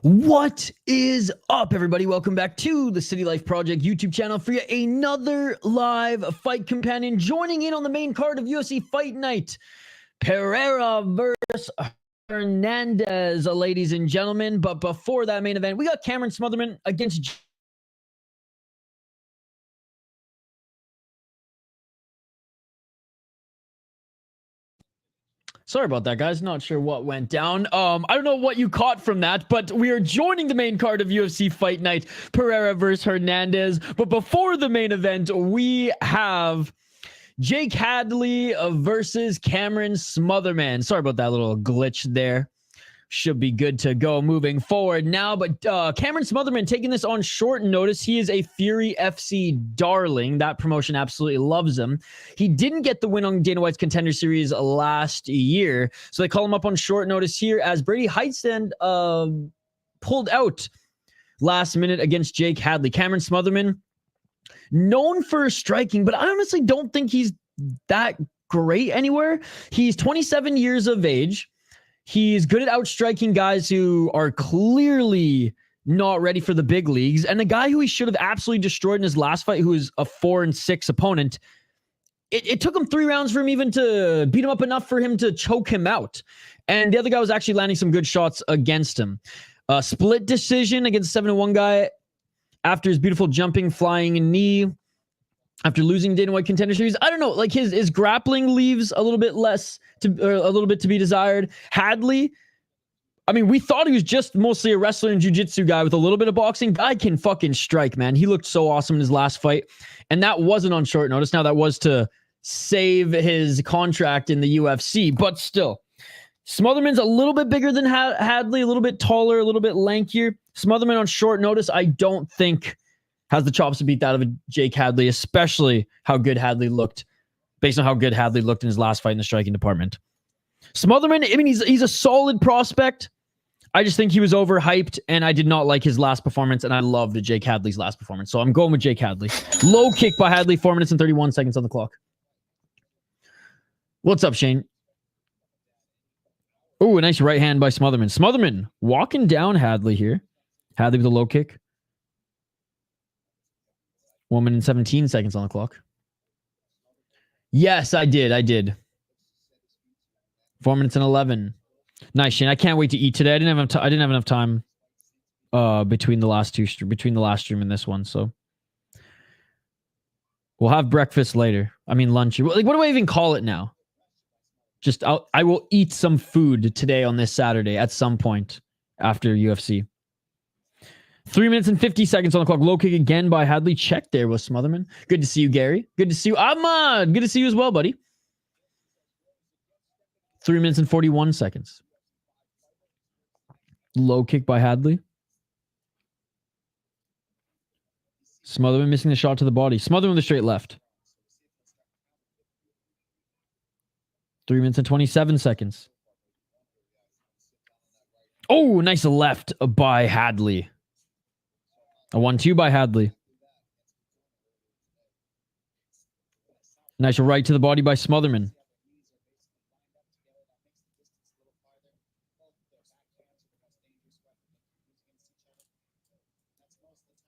What is up, everybody? Welcome back to the City Life Project YouTube channel for yet another live fight companion. Joining in on the main card of UFC Fight Night, Pereira versus Hernandez, ladies and gentlemen. But before that main event, we got Cameron Smotherman against Sorry about that, guys. Not sure what went down. I don't know what you caught from that, but we are joining the main card of UFC Fight Night, Pereira versus Hernandez. But before the main event, we have Jake Hadley versus Cameron Smotherman. Sorry about that little glitch there. Should be good to go moving forward now. But Cameron Smotherman taking this on short notice. He is a Fury FC darling. That promotion absolutely loves him. He didn't get the win on Dana White's Contender Series last year, so they call him up on short notice here as Brady Heitstand pulled out last minute against Jake Hadley. Cameron Smotherman, known for striking, but I honestly don't think he's that great anywhere. He's 27 years of age. He's good at outstriking guys who are clearly not ready for the big leagues. And the guy who he should have absolutely destroyed in his last fight, who is a 4-6 opponent, it took him 3 rounds for him even to beat him up enough for him to choke him out. And the other guy was actually landing some good shots against him. Split decision against 7-1 guy after his beautiful jumping, flying knee. After losing Dana White Contender Series, I don't know, like his grappling leaves a little bit to be desired. Hadley, I mean, we thought he was just mostly a wrestler and jiu-jitsu guy with a little bit of boxing. Guy can fucking strike, man. He looked so awesome in his last fight, and that wasn't on short notice. Now that was to save his contract in the UFC, but still, Smotherman's a little bit bigger than Hadley, a little bit taller, a little bit lankier. Smotherman on short notice, I don't think has the chops to beat that of a Jake Hadley, especially how good Hadley looked, based on how good Hadley looked in his last fight in the striking department. Smotherman, I mean, he's a solid prospect. I just think he was overhyped, and I did not like his last performance, and I loved Jake Hadley's last performance. So I'm going with Jake Hadley. Low kick by Hadley, 4 minutes and 31 seconds on the clock. What's up, Shane? Oh, a nice right hand by Smotherman. Smotherman walking down Hadley here. Hadley with a low kick. 1 minute and 17 seconds on the clock. Yes, I did. 4 minutes and 11. Nice, Shane. I can't wait to eat today. I didn't have enough time between the last stream and this one, so we'll have breakfast later. I mean lunch. Like, what do I even call it now? Just I will eat some food today on this Saturday at some point after UFC. 3 minutes and 50 seconds on the clock. Low kick again by Hadley. Check there with Smotherman. Good to see you, Gary. Good to see you, Ahmad. Good to see you as well, buddy. 3 minutes and 41 seconds. Low kick by Hadley. Smotherman missing the shot to the body. Smotherman with a straight left. 3 minutes and 27 seconds. Oh, nice left by Hadley. A 1-2 by Hadley. Nice right to the body by Smotherman.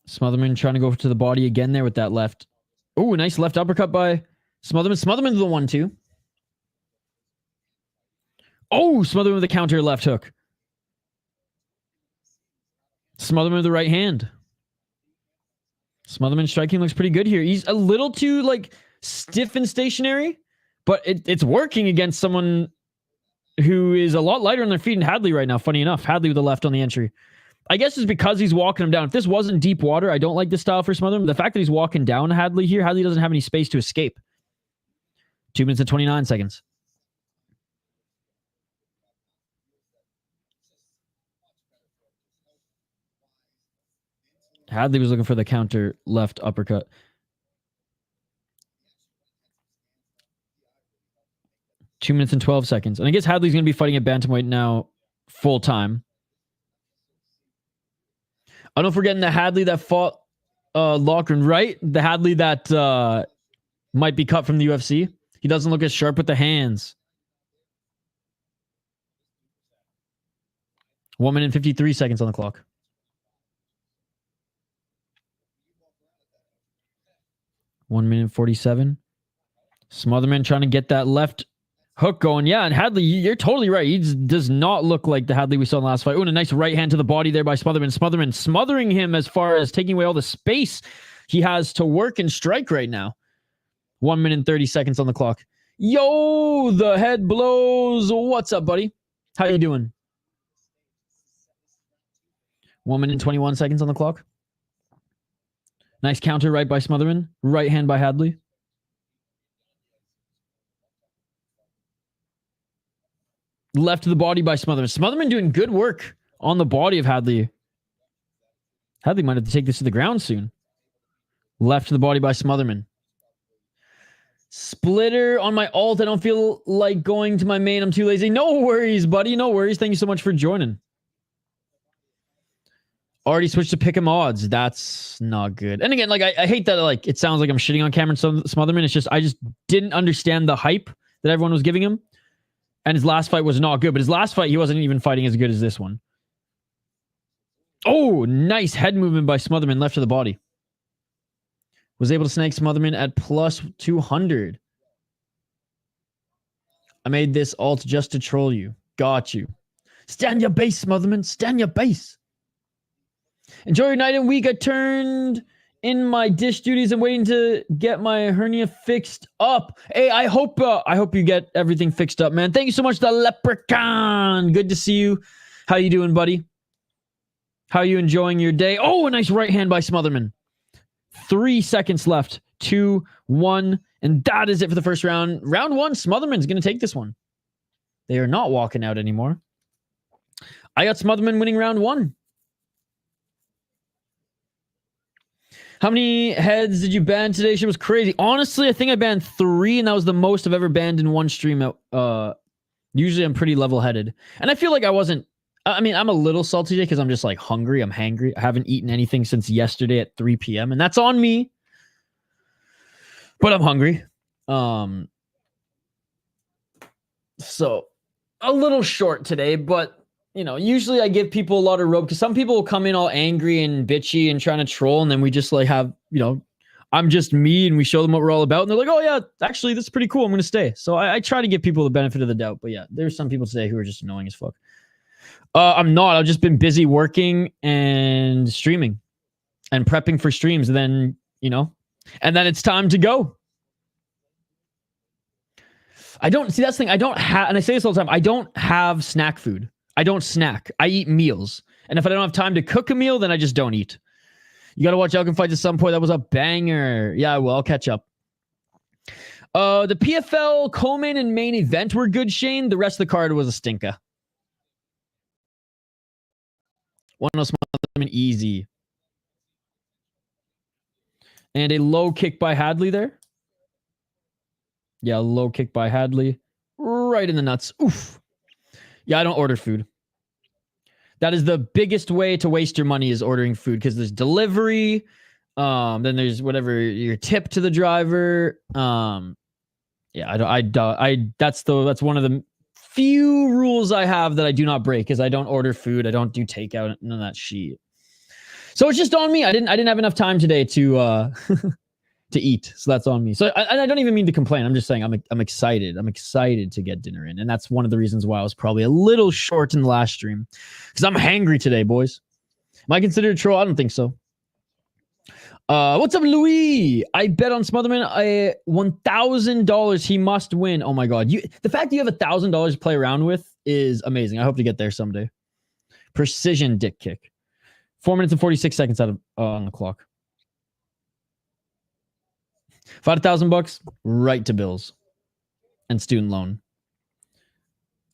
Smotherman trying to go to the body again there with that left. Oh, nice left uppercut by Smotherman. Smotherman with the 1-2. Oh, Smotherman with a counter left hook. Smotherman with the right hand. Smotherman striking looks pretty good here. He's a little too stiff and stationary, but it's working against someone who is a lot lighter on their feet than Hadley right now. Funny enough, Hadley with the left on the entry. I guess it's because he's walking him down. If this wasn't deep water, I don't like this style for Smotherman. The fact that he's walking down Hadley here, Hadley doesn't have any space to escape. 2 minutes and 29 seconds. Hadley was looking for the counter left uppercut. Two minutes and 12 seconds. And I guess Hadley's going to be fighting at bantamweight now full time. I don't forget the Hadley that fought Loughran, right? The Hadley that might be cut from the UFC. He doesn't look as sharp with the hands. 1 minute and 53 seconds on the clock. One minute and 47. Smotherman trying to get that left hook going. Yeah, and Hadley, you're totally right. He does not look like the Hadley we saw in the last fight. Oh, and a nice right hand to the body there by Smotherman. Smotherman smothering him as far as taking away all the space he has to work and strike right now. 1 minute and 30 seconds on the clock. Yo, the head blows. What's up, buddy? How you doing? 1 minute and 21 seconds on the clock. Nice counter right by Smotherman. Right hand by Hadley. Left to the body by Smotherman. Smotherman doing good work on the body of Hadley. Hadley might have to take this to the ground soon. Left to the body by Smotherman. Splitter on my alt. I don't feel like going to my main. I'm too lazy. No worries, buddy. No worries. Thank you so much for joining. Already switched to pick 'em odds. That's not good. And again, like I hate that. Like it sounds like I'm shitting on Cameron Smotherman. It's just I just didn't understand the hype that everyone was giving him. And his last fight was not good. But his last fight, he wasn't even fighting as good as this one. Oh, nice head movement by Smotherman left to the body. Was able to snag Smotherman at plus 200. I made this alt just to troll you. Got you. Stand your base, Smotherman. Stand your base. Enjoy your night and week. I turned in my dish duties and waiting to get my hernia fixed up. Hey, I hope you get everything fixed up, man. Thank you so much, the Leprechaun. Good to see you. How you doing, buddy? How are you enjoying your day? Oh, a nice right hand by Smotherman. 3 seconds left. 2, 1, and that is it for the first round. Round 1, Smotherman's going to take this one. They are not walking out anymore. I got Smotherman winning round 1. How many heads did you ban today? She was crazy. Honestly, I think I banned 3, and that was the most I've ever banned in one stream. Usually I'm pretty level-headed. And I feel like I wasn't... I mean, I'm a little salty today because I'm just like hungry. I'm hangry. I haven't eaten anything since yesterday at 3 p.m. And that's on me. But I'm hungry. So, a little short today, but... You know, usually I give people a lot of rope because some people will come in all angry and bitchy and trying to troll, and then we just like have, you know, I'm just me and we show them what we're all about, and they're like, oh yeah, actually this is pretty cool. I'm gonna stay. So I try to give people the benefit of the doubt, but yeah, there's some people today who are just annoying as fuck. I'm not. I've just been busy working and streaming and prepping for streams, and then you know, and then it's time to go. I don't see that's the thing. I don't have, and I say this all the time. I don't have snack food. I don't snack. I eat meals. And if I don't have time to cook a meal, then I just don't eat. You got to watch Elkins fights at some point. That was a banger. Yeah, well, I'll catch up. The PFL co-main and main event were good, Shane. The rest of the card was a stinker. One of those easy. And a low kick by Hadley there. Yeah, low kick by Hadley. Right in the nuts. Oof. Yeah, I don't order food. That is the biggest way to waste your money is ordering food because there's delivery. Then there's whatever your tip to the driver. Yeah, that's one of the few rules I have that I do not break is I don't order food. I don't do takeout, none of that shit. So it's just on me. I didn't have enough time today to to eat. So that's on me. So I don't even mean to complain. I'm just saying I'm excited. I'm excited to get dinner in. And that's one of the reasons why I was probably a little short in the last stream. Because I'm hangry today, boys. Am I considered a troll? I don't think so. What's up, Louis? I bet on Smotherman $1,000 he must win. Oh my God. The fact that you have $1,000 to play around with is amazing. I hope to get there someday. Precision dick kick. 4 minutes and 46 seconds out of on the clock. If I had $1,000, right to bills and student loan.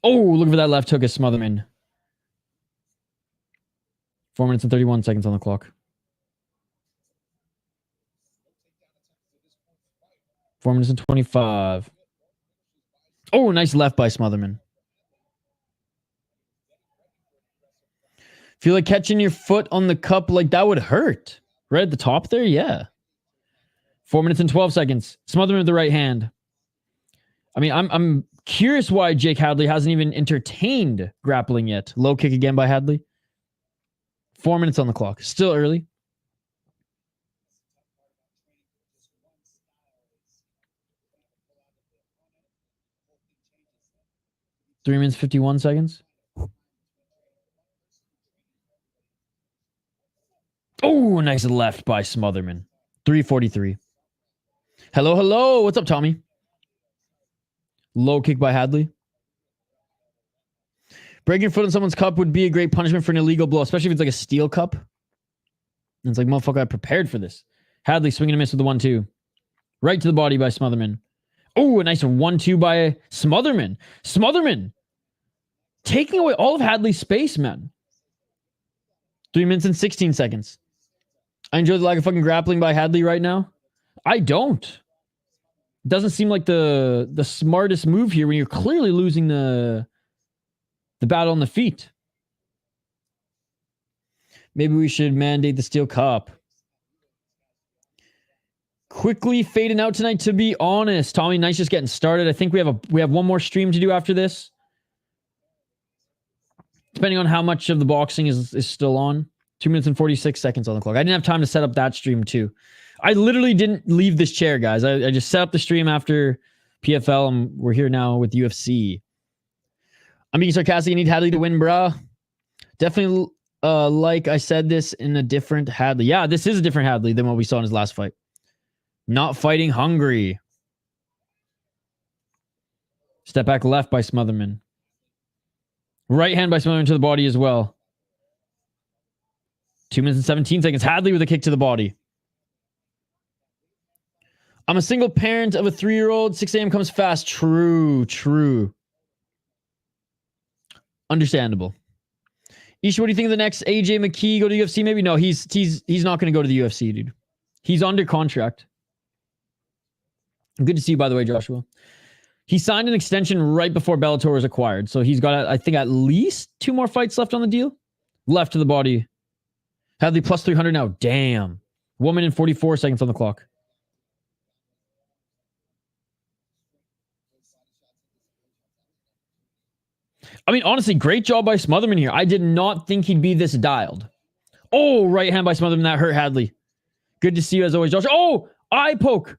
Oh, look for that left hook of Smotherman. 4 minutes and 31 seconds on the clock. 4 minutes and 25. Oh, nice left by Smotherman. Feel like catching your foot on the cup like that would hurt. Right at the top there? Yeah. 4 minutes and 12 seconds. Smotherman with the right hand. I mean, I'm Curious why Jake Hadley hasn't even entertained grappling yet. Low kick again by Hadley. 4 minutes on the clock. Still early. Three minutes, 51 seconds. Oh, nice left by Smotherman. 3:43. Hello, hello. What's up, Tommy? Low kick by Hadley. Breaking your foot on someone's cup would be a great punishment for an illegal blow, especially if it's like a steel cup. And it's like, motherfucker, I prepared for this. Hadley swinging a miss with the 1-2. Right to the body by Smotherman. Oh, a nice 1-2 by Smotherman. Smotherman taking away all of Hadley's space, man. 3 minutes and 16 seconds. I enjoy the lack of fucking grappling by Hadley right now. I don't. It doesn't seem like the smartest move here when you're clearly losing the battle on the feet. Maybe we should mandate the steel cup. Quickly fading out tonight, to be honest. Tommy, nice just getting started. I think we have one more stream to do after this. Depending on how much of the boxing is still on. 2 minutes and 46 seconds on the clock. I didn't have time to set up that stream too. I literally didn't leave this chair, guys. I just set up the stream after PFL, and we're here now with UFC. I'm being sarcastic. You need Hadley to win, bruh. Definitely, like I said this in a different Hadley. Yeah, this is a different Hadley than what we saw in his last fight. Not fighting hungry. Step back left by Smotherman. Right hand by Smotherman to the body as well. 2 minutes and 17 seconds. Hadley with a kick to the body. I'm a single parent of a 3-year-old. 6 a.m. comes fast. True. Understandable. Isha, what do you think of the next AJ McKee? Go to UFC? Maybe? No, he's not going to go to the UFC, dude. He's under contract. Good to see you, by the way, Joshua. He signed an extension right before Bellator was acquired. So he's got, I think, at least 2 more fights left on the deal. Left to the body. Hadley plus 300 now. Damn. 1 minute and 44 seconds on the clock. I mean, honestly, great job by Smotherman here. I did not think he'd be this dialed. Oh, right hand by Smotherman. That hurt Hadley. Good to see you as always, Josh. Oh, eye poke.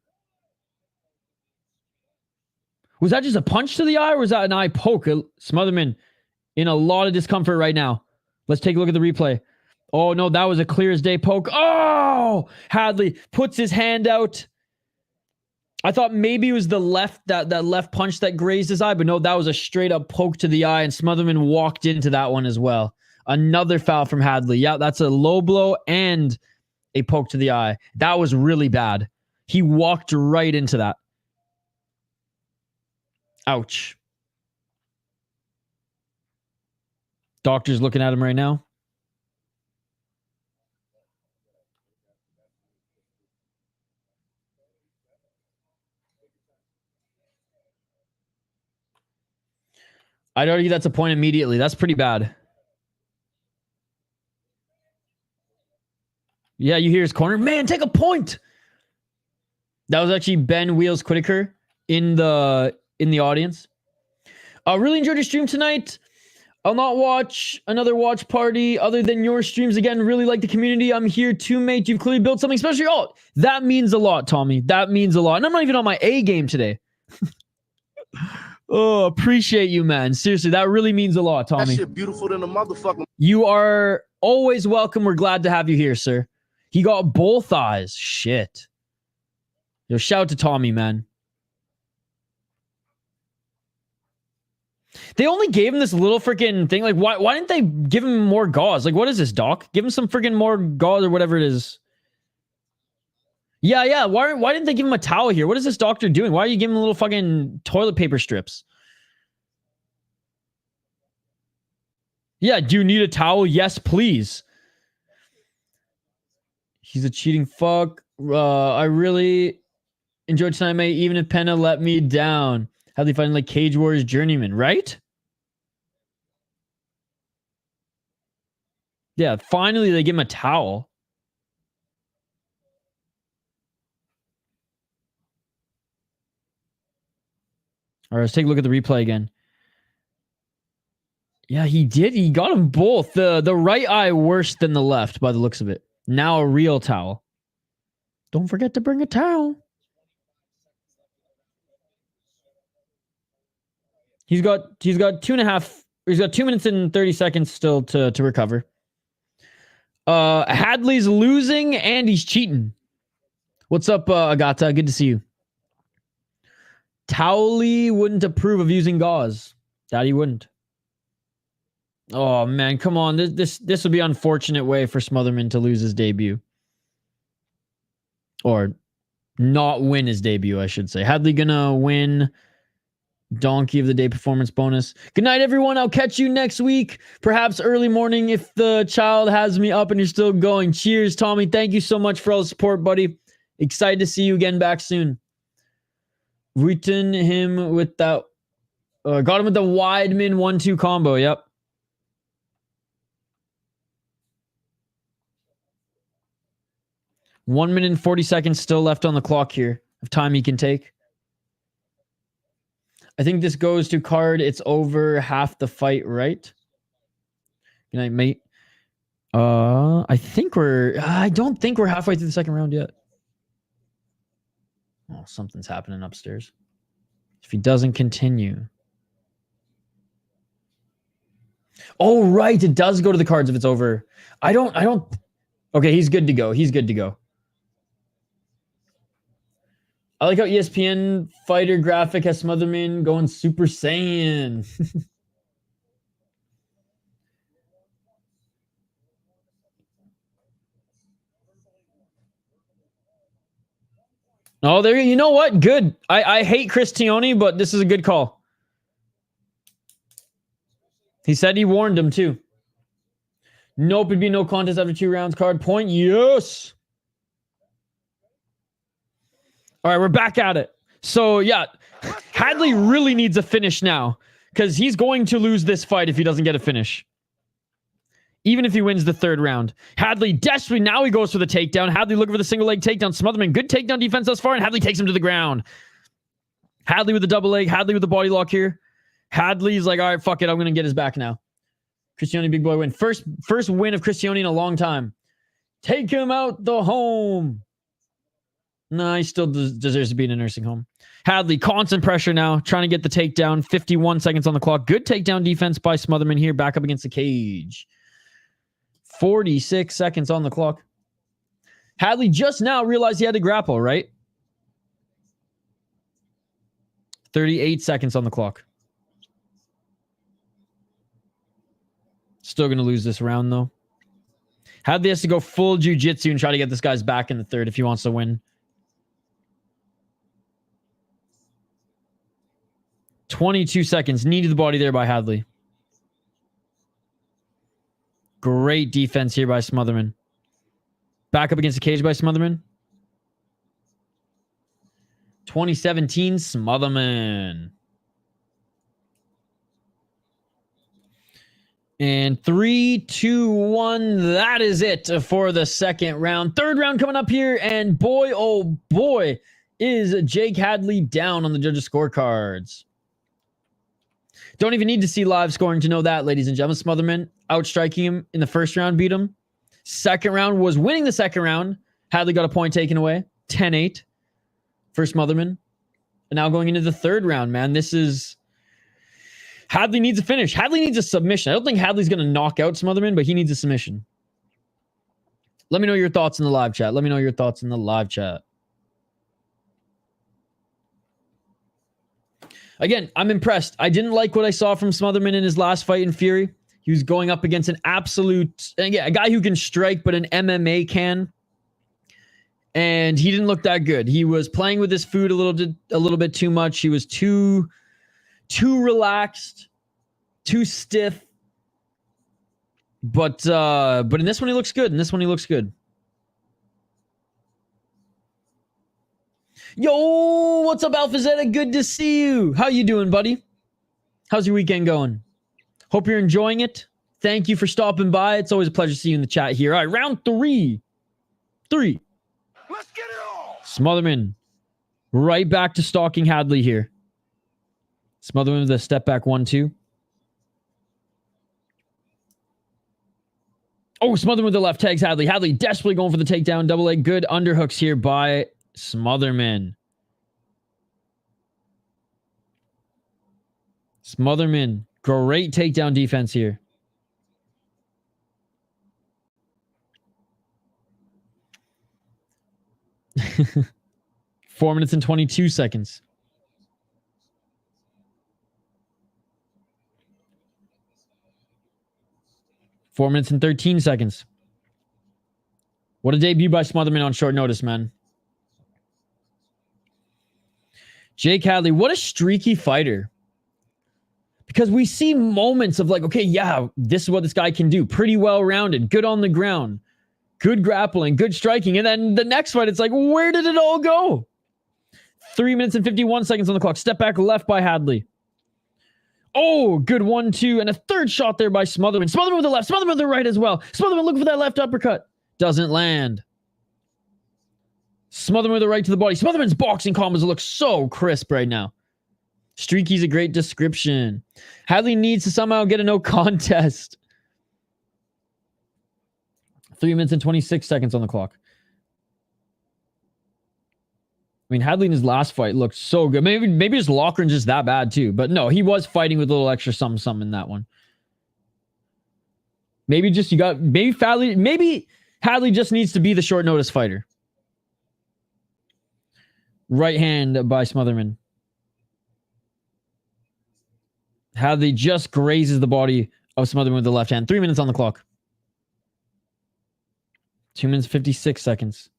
Was that just a punch to the eye, or was that an eye poke? Smotherman in a lot of discomfort right now. Let's take a look at the replay. Oh, no, that was a clear as day poke. Oh, Hadley puts his hand out. I thought maybe it was the left, that left punch that grazed his eye, but no, that was a straight up poke to the eye, and Smotherman walked into that one as well. Another foul from Hadley. Yeah, that's a low blow and a poke to the eye. That was really bad. He walked right into that. Ouch. Doctor's looking at him right now. I'd argue that's a point immediately. That's pretty bad. Yeah, you hear his corner. Man, take a point. That was actually Ben Wheels Whitaker in the audience. Really enjoyed your stream tonight. I'll not watch another watch party other than your streams again. Really like the community. I'm here too, mate. You've clearly built something special. Oh, that means a lot, Tommy. That means a lot. And I'm not even on my A game today. Oh, appreciate you, man. Seriously, that really means a lot, Tommy. That shit beautiful than a motherfucker. You are always welcome. We're glad to have you here, sir. He got both eyes. Shit. Yo, shout out to Tommy, man. They only gave him this little freaking thing. Like, why didn't they give him more gauze? Like, what is this, doc? Give him some freaking more gauze or whatever it is. Yeah. Why didn't they give him a towel here? What is this doctor doing? Why are you giving him little fucking toilet paper strips? Yeah, do you need a towel? Yes, please. He's a cheating fuck. I really enjoyed tonight, mate. Even if Penna let me down. How they find like Cage Warriors journeyman, right? Yeah, finally they give him a towel. All right, let's take a look at the replay again. Yeah, he did. He got them both. The right eye worse than the left by the looks of it. Now a real towel. Don't forget to bring a towel. He's got 2.5. He's got 2 minutes and 30 seconds still to recover. Hadley's losing and he's cheating. What's up, Agata? Good to see you. Towley wouldn't approve of using gauze. That he wouldn't. Oh man, come on. This would be an unfortunate way for Smotherman to lose his debut. Or not win his debut, I should say. Hadley gonna win Donkey of the Day performance bonus. Good night, everyone. I'll catch you next week. Perhaps early morning if the child has me up and you're still going. Cheers, Tommy. Thank you so much for all the support, buddy. Excited to see you again back soon. Written him with that. Got him with the Weidman 1-2 combo. Yep. One minute and 40 seconds still left on the clock here of time he can take. I think this goes to card. It's over half the fight, right? Good night, mate. I don't think we're halfway through the second round yet. Oh, something's happening upstairs. If he doesn't continue. Oh, right. It does go to the cards if it's over. I don't. Okay, he's good to go. He's good to go. I like how ESPN fighter graphic has Smotherman going Super Saiyan. Oh, there you know what? Good. I hate Cristioni, but this is a good call. He said he warned him too. Nope, it'd be no contest after 2 rounds. Card point. Yes. All right, we're back at it. So, yeah, Hadley really needs a finish now because he's going to lose this fight if he doesn't get a finish. Even if he wins the 3rd round. Hadley desperately, now he goes for the takedown. Hadley looking for the single leg takedown. Smotherman, good takedown defense thus far, and Hadley takes him to the ground. Hadley with the double leg. Hadley with the body lock here. Hadley's like, all right, fuck it. I'm going to get his back now. Cristioni, big boy win. First win of Cristioni in a long time. Take him out the home. No, he still deserves to be in a nursing home. Hadley, constant pressure now, trying to get the takedown. 51 seconds on the clock. Good takedown defense by Smotherman here, back up against the cage. 46 seconds on the clock. Hadley just now realized he had to grapple, right? 38 seconds on the clock. Still going to lose this round, though. Hadley has to go full jiu-jitsu and try to get this guy's back in the 3rd if he wants to win. 22 seconds. Knee to the body there by Hadley. Great defense here by Smotherman. Back up against the cage by Smotherman. 2017 Smotherman. And 3, 2, 1. That is it for the 2nd round. 3rd round coming up here. And boy, oh boy, is Jake Hadley down on the judges' scorecards. Don't even need to see live scoring to know that, ladies and gentlemen. Smotherman outstriking him in the 1st round, beat him. 2nd round was winning the 2nd round. Hadley got a point taken away. 10-8 for Smotherman. And now going into the 3rd round, man. This is... Hadley needs a finish. Hadley needs a submission. I don't think Hadley's going to knock out Smotherman, but he needs a submission. Let me know your thoughts in the live chat. Let me know your thoughts in the live chat. Again, I'm impressed. I didn't like what I saw from Smotherman in his last fight in Fury. He was going up against an absolute... Again, a guy who can strike, but an MMA can. And he didn't look that good. He was playing with his food a little bit too much. He was too relaxed, too stiff. But in this one, he looks good. Yo, what's up, Alpha Zeta? Good to see you. How you doing, buddy? How's your weekend going? Hope you're enjoying it. Thank you for stopping by. It's always a pleasure to see you in the chat here. All right, round 3. Let's get it all. Smotherman right back to stalking Hadley here. Smotherman with a step back 1-2. Oh, Smotherman with the left tags Hadley. Hadley desperately going for the takedown. Double leg. Good underhooks here by Smotherman. Smotherman. Great takedown defense here. Four minutes and 22 seconds. Four minutes and 13 seconds. What a debut by Smotherman on short notice, man. Jake Hadley, what a streaky fighter. Because we see moments of like, okay, yeah, this is what this guy can do. Pretty well-rounded, good on the ground, good grappling, good striking. And then the next fight, it's like, where did it all go? 3 minutes and 51 seconds on the clock. Step back left by Hadley. Oh, good 1-2. And a third shot there by Smotherman. Smotherman with the left. Smotherman with the right as well. Smotherman looking for that left uppercut. Doesn't land. Smotherman with the right to the body. Smotherman's boxing combos look so crisp right now. Streaky's a great description. Hadley needs to somehow get a no contest. 3 minutes and 26 seconds on the clock. I mean, Hadley in his last fight looked so good. Maybe his Loughran's just that bad too. But no, he was fighting with a little extra something in that one. Maybe Hadley just needs to be the short notice fighter. Right hand by Smotherman. Hadley just grazes the body of Smotherman with the left hand. 3 minutes on the clock. 2 minutes 56 seconds.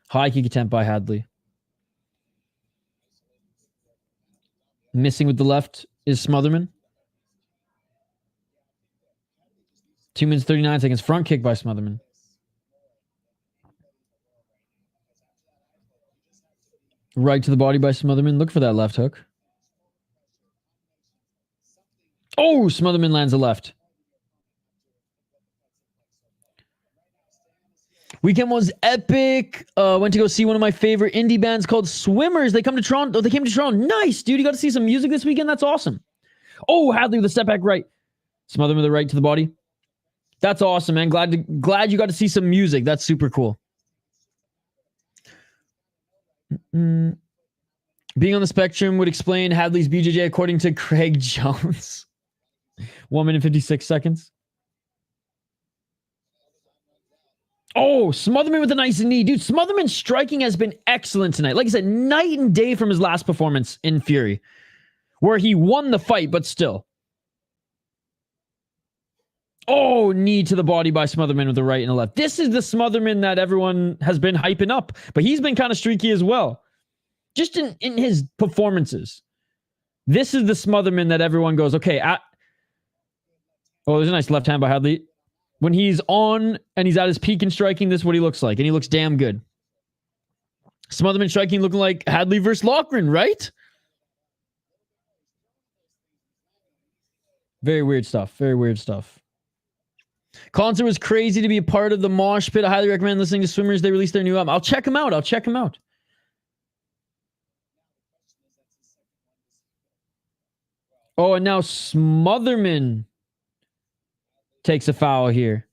High kick attempt by Hadley. Missing with the left is Smotherman. 2 minutes 39 seconds. Front kick by Smotherman. Right to the body by Smotherman. Look for that left hook. Oh, Smotherman lands a left. Weekend was epic. Went to go see one of my favorite indie bands called Swimmers. They come to Toronto. They came to Toronto. Nice, dude. You got to see some music this weekend. That's awesome. Oh, Hadley with a step back right. Smotherman with the right to the body. That's awesome, man. Glad you got to see some music. That's super cool. Being on the spectrum would explain Hadley's BJJ according to Craig Jones. 1 minute 56 seconds. Oh, Smotherman with a nice knee. Dude, Smotherman's striking has been excellent tonight. Like I said, night and day from his last performance in Fury, where he won the fight, but still. Oh, knee to the body by Smotherman with the right and the left. This is the Smotherman that everyone has been hyping up, but he's been kind of streaky as well. Just in his performances. This is the Smotherman that everyone goes, okay, oh, there's a nice left hand by Hadley. When he's on and he's at his peak in striking, this is what he looks like. And he looks damn good. Smotherman striking looking like Hadley versus Loughran, right? Very weird stuff. Very weird stuff. Concert was crazy to be a part of the mosh pit. I highly recommend listening to Swimmers. They released their new album. I'll check them out. Oh, and now Smotherman takes a foul here.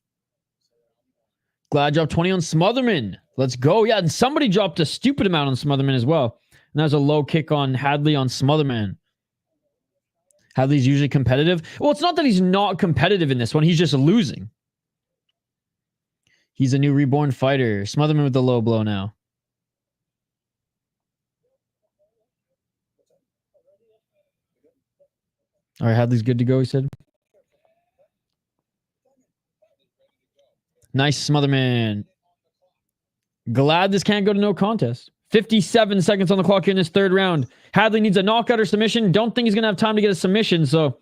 Glad dropped 20 on Smotherman. Let's go. Yeah, and somebody dropped a stupid amount on Smotherman as well. And that was a low kick on Hadley on Smotherman. Hadley's usually competitive. Well, it's not that he's not competitive in this one. He's just losing. He's a new reborn fighter. Smotherman with the low blow now. All right, Hadley's good to go, he said. Nice, Smotherman. Glad this can't go to no contest. 57 seconds on the clock here in this third round. Hadley needs a knockout or submission. Don't think he's going to have time to get a submission, so...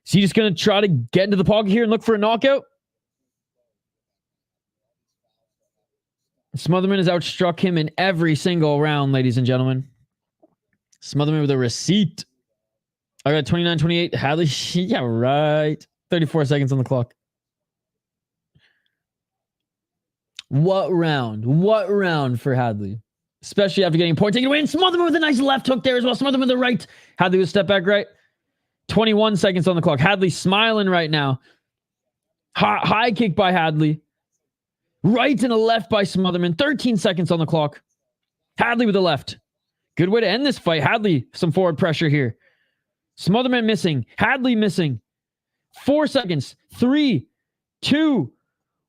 Is he just going to try to get into the pocket here and look for a knockout? Smotherman has outstruck him in every single round, ladies and gentlemen. Smotherman with a receipt. I got 29-28. Hadley, yeah, right. 34 seconds on the clock. What round? What round for Hadley? Especially after getting a point taken away. And Smotherman with a nice left hook there as well. Smotherman with the right. Hadley with a step back right. 21 seconds on the clock. Hadley smiling right now. High kick by Hadley. Right and a left by Smotherman. 13 seconds on the clock. Hadley with the left. Good way to end this fight. Hadley, some forward pressure here. Smotherman missing. Hadley missing. 4 seconds. 3, 2,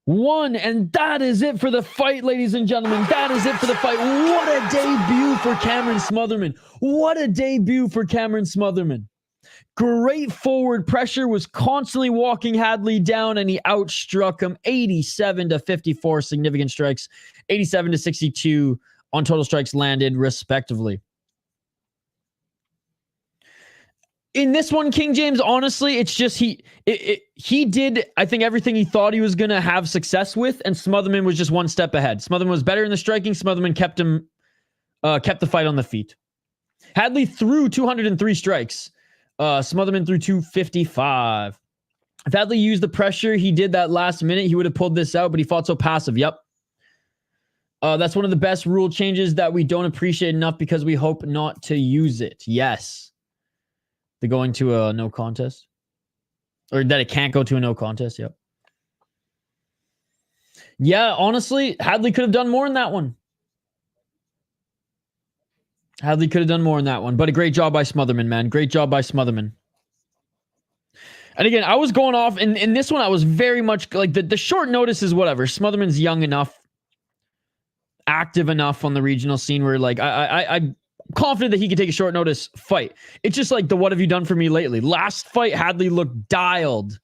1. And that is it for the fight, ladies and gentlemen. That is it for the fight. What a debut for Cameron Smotherman. What a debut for Cameron Smotherman. Great forward pressure, was constantly walking Hadley down, and he outstruck him 87-54 significant strikes, 87-62 on total strikes landed, respectively. In this one, King James, honestly, it's just he did, I think, everything he thought he was going to have success with, and Smotherman was just one step ahead. Smotherman was better in the striking. Smotherman kept the fight on the feet. Hadley threw 203 strikes. Smotherman threw 255. If Hadley used the pressure he did that last minute, he would have pulled this out, but he fought so passive. Yep. That's one of the best rule changes that we don't appreciate enough because we hope not to use it. Yes. The going to a no contest. Or that it can't go to a no contest. Yep. Yeah, honestly, Hadley could have done more in that one. Hadley could have done more in that one. But a great job by Smotherman, man. Great job by Smotherman. And again, I was going off. In this one, I was very much like the short notice is whatever. Smotherman's young enough, active enough on the regional scene where like I'm confident that he could take a short notice fight. It's just like the what have you done for me lately? Last fight, Hadley looked dialed.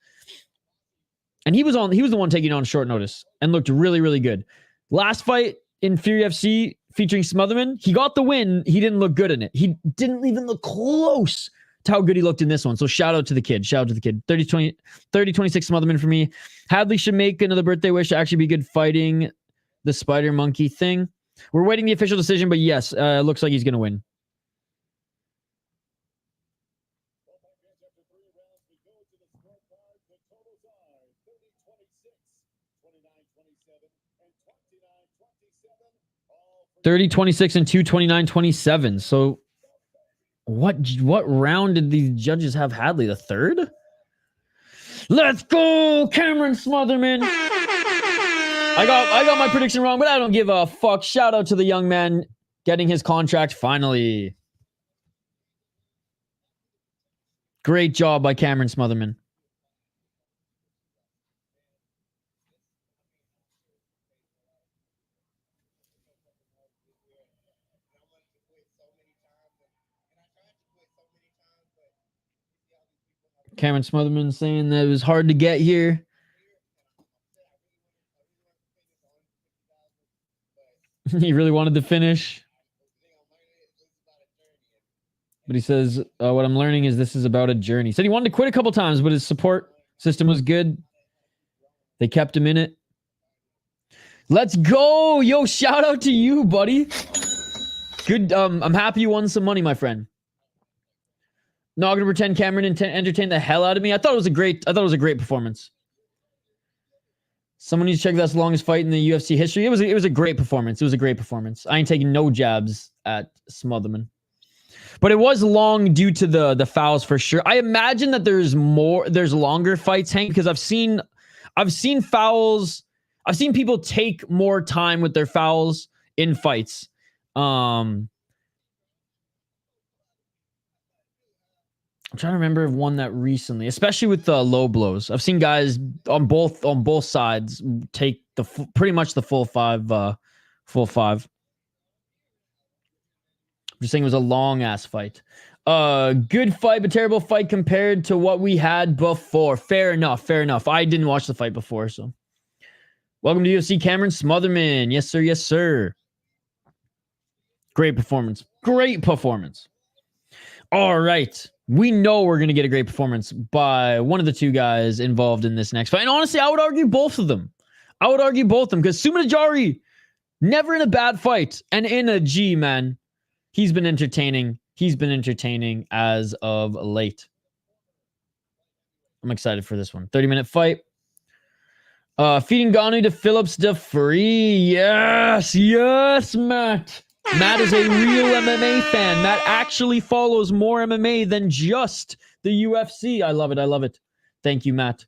And he was the one taking on short notice and looked really, really good. Last fight in Fury FC featuring Smotherman, he got the win. He didn't look good in it. He didn't even look close to how good he looked in this one. So shout out to the kid. Shout out to the kid. 30-26 Smotherman for me. Hadley should make another birthday wish to actually be good fighting the spider monkey thing. We're waiting the official decision, but yes, it looks like he's going to win. $30-26 and $229-27. So what round did these judges have Hadley? The third? Let's go, Cameron Smotherman. I got my prediction wrong, but I don't give a fuck. Shout out to the young man getting his contract finally. Great job by Cameron Smotherman. Cameron Smotherman saying that it was hard to get here. He really wanted to finish. But he says, what I'm learning is this is about a journey. He said he wanted to quit a couple times, but his support system was good. They kept him in it. Let's go. Yo, shout out to you, buddy. Good. I'm happy you won some money, my friend. Not gonna pretend Cameron entertained the hell out of me. I thought it was a great performance. Someone needs to check that's the longest fight in the UFC history. It was a great performance. It was a great performance. I ain't taking no jabs at Smotherman. But it was long due to the fouls for sure. I imagine that there's longer fights, Hank, because I've seen fouls. I've seen people take more time with their fouls in fights. I'm trying to remember of one that recently, especially with the low blows. I've seen guys on both sides take pretty much the full five. I'm just saying it was a long ass fight. Good fight, but terrible fight compared to what we had before. Fair enough. I didn't watch the fight before, so. Welcome to UFC, Cameron Smotherman. Yes, sir. Yes, sir. Great performance. All right. We know we're going to get a great performance by one of the two guys involved in this next fight. And honestly, I would argue both of them. Because Sumudaerji, never in a bad fight. And in a G, man, he's been entertaining. As of late. I'm excited for this one. 30-minute fight. Feeding Ganu to Phillips de Free. Yes, yes, Matt. Matt is a real MMA fan. Matt actually follows more MMA than just the UFC. I love it. I love it. Thank you, Matt.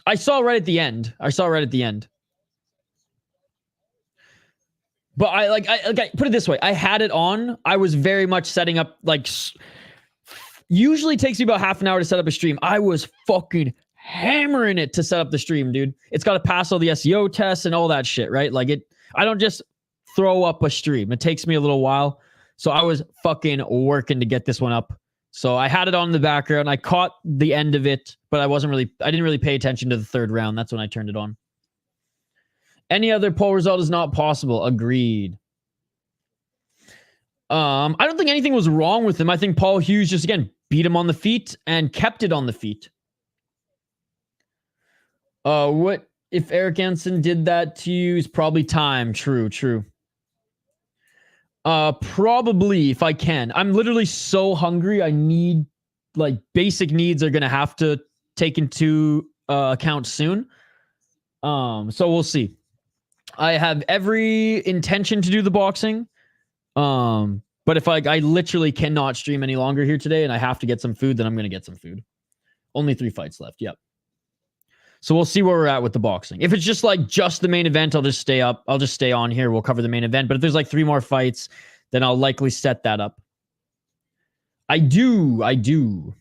I saw right at the end. But I put it this way. I had it on. I was very much setting up, like, usually takes me about half an hour to set up a stream. I was fucking hammering it to set up the stream, dude. It's got to pass all the SEO tests and all that shit, right? Like, I don't just throw up a stream. It takes me a little while. So I was fucking working to get this one up. So I had it on in the background. I caught the end of it, but I didn't really pay attention to the third round. That's when I turned it on. Any other poll result is not possible. Agreed. I don't think anything was wrong with him. I think Paul Hughes just, again, beat him on the feet and kept it on the feet. What if Eric Hansen did that to you? Is probably time. True. Probably, if I can. I'm literally so hungry. I need, like, basic needs are gonna have to take into account soon. So we'll see. I have every intention to do the boxing. But if I literally cannot stream any longer here today and I have to get some food, then I'm gonna get some food. Only 3 fights left. Yep. So we'll see where we're at with the boxing. If it's just the main event, I'll just stay up. I'll just stay on here. We'll cover the main event. But if there's like 3 more fights, then I'll likely set that up. I do.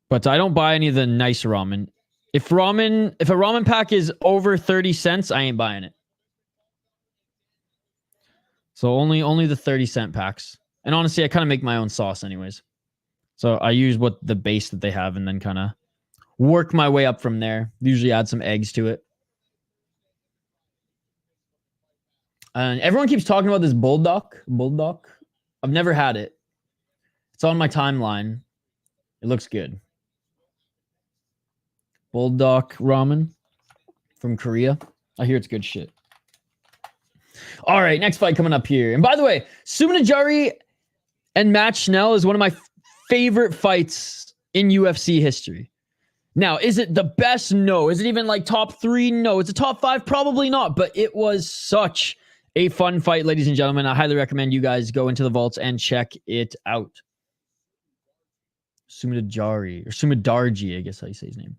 But I don't buy any of the nice ramen. If a ramen pack is over 30 cents, I ain't buying it. So only the 30-cent packs. And honestly, I kind of make my own sauce anyways. So I use the base that they have and then kind of work my way up from there. Usually add some eggs to it. And everyone keeps talking about this bulldog. I've never had it. It's on my timeline. It looks good. Bulldog ramen from Korea. I hear it's good shit. All right, next fight coming up here. And by the way, Sumudaerji and Matt Schnell is one of my favorite fights in UFC history. Now, is it the best? No. Is it even like top 3? No. It's a top 5? Probably not. But it was such a fun fight, ladies and gentlemen. I highly recommend you guys go into the vaults and check it out. Sumudaerji, I guess how you say his name.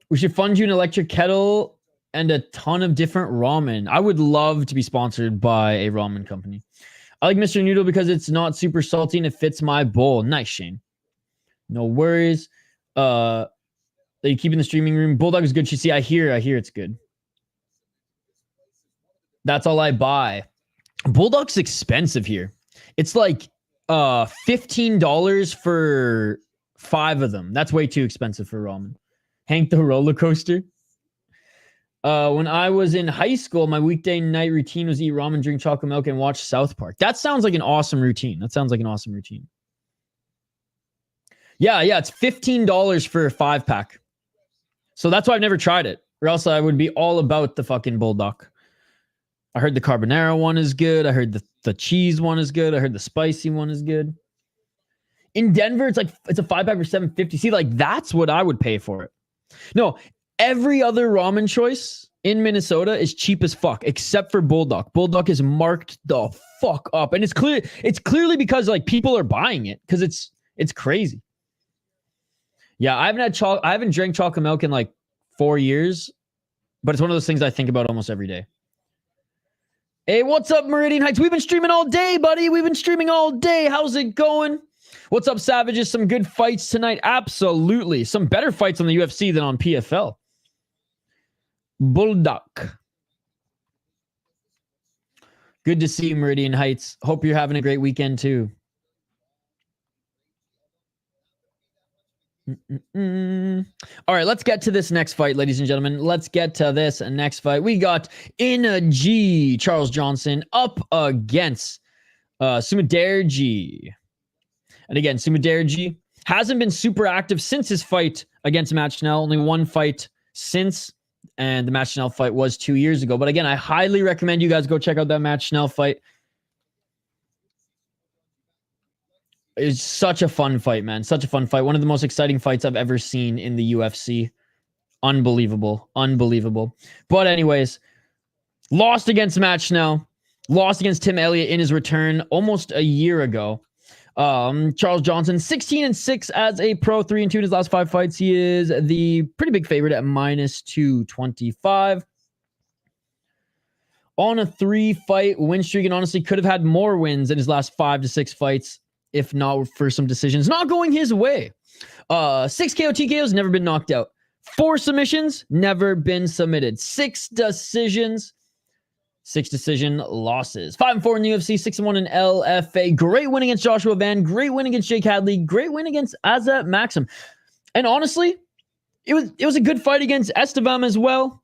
We should fund you an electric kettle and a ton of different ramen. I would love to be sponsored by a ramen company. I like Mr. Noodle because it's not super salty and it fits my bowl. Nice, Shane. No worries. That you keep in the streaming room. Bulldog is good. You see, I hear it's good. That's all I buy. Bulldog's expensive here. It's like $15 for 5 of them. That's way too expensive for ramen. Hank the roller coaster. When I was in high school, my weekday night routine was eat ramen, drink chocolate milk, and watch South Park. That sounds like an awesome routine. Yeah, it's $15 for a 5-pack. So that's why I've never tried it. Or else I would be all about the fucking bulldog. I heard the carbonara one is good. I heard the cheese one is good. I heard the spicy one is good. In Denver, it's a 5-pack for $7.50. See, like, that's what I would pay for it. No, every other ramen choice in Minnesota is cheap as fuck, except for Bulldog. Bulldog is marked the fuck up. And it's clearly because, like, people are buying it because it's crazy. Yeah, I haven't drank chocolate milk in like 4 years, but it's one of those things I think about almost every day. Hey, what's up, Meridian Heights? We've been streaming all day, buddy. We've been streaming all day. How's it going? What's up, Savages? Some good fights tonight. Absolutely. Some better fights on the UFC than on PFL. Bulldog. Good to see you, Meridian Heights. Hope you're having a great weekend, too. All right, let's get to this next fight, ladies and gentlemen. Let's get to this next fight. We got G. Charles Johnson up against Sumudaerji. And again, Sumudaerji hasn't been super active since his fight against Matt Schnell. Only 1 fight since, and the Matt Schnell fight was 2 years ago. But again, I highly recommend you guys go check out that Matt Schnell fight. It's such a fun fight, man. Such a fun fight. One of the most exciting fights I've ever seen in the UFC. Unbelievable. Unbelievable. But anyways, lost against Matt Schnell. Lost against Tim Elliott in his return almost a year ago. Charles Johnson, 16-6 as a pro, 3-2 in his last 5 fights. He is the pretty big favorite at -225. On a 3-fight win streak, and honestly could have had more wins in his last 5 to 6 fights if not for some decisions not going his way. 6 KO TKOs, never been knocked out. 4 submissions, never been submitted. 6 decisions, 6 decision losses. 5-4 in the UFC, 6-1 in LFA. Great win against Joshua Van. Great win against Jake Hadley. Great win against Azat Maxim. And honestly, it was a good fight against Estevam as well.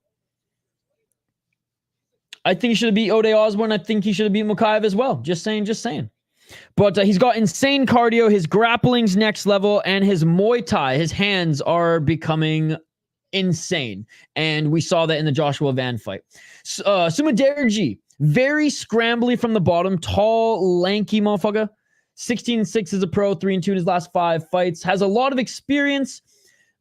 I think he should have beat Ode Osborne. I think he should have beat Mukaev as well. Just saying, just saying. But he's got insane cardio. His grappling's next level, and his Muay Thai, his hands are becoming insane. And we saw that in the Joshua Van fight. Sumudaerji, very scrambly from the bottom, tall, lanky motherfucker. 16-6 as a pro, 3-2 in his last 5 fights. Has a lot of experience.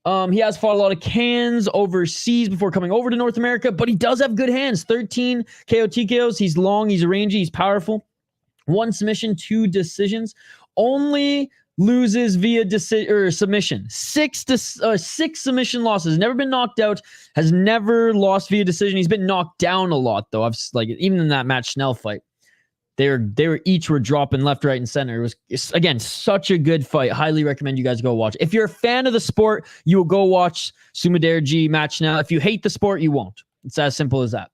He has fought a lot of cans overseas before coming over to North America, but he does have good hands. 13 KO TKOs. He's long, he's rangy, he's powerful. 1 submission, 2 decisions. Only loses via submission. 6 submission losses. Never been knocked out. Has never lost via decision. He's been knocked down a lot though. Even in that Matt Schnell fight, they were each dropping left, right, and center. It's again such a good fight. Highly recommend you guys go watch. If you're a fan of the sport, you will go watch Sumudaerji Matt Schnell. If you hate the sport, you won't. It's as simple as that.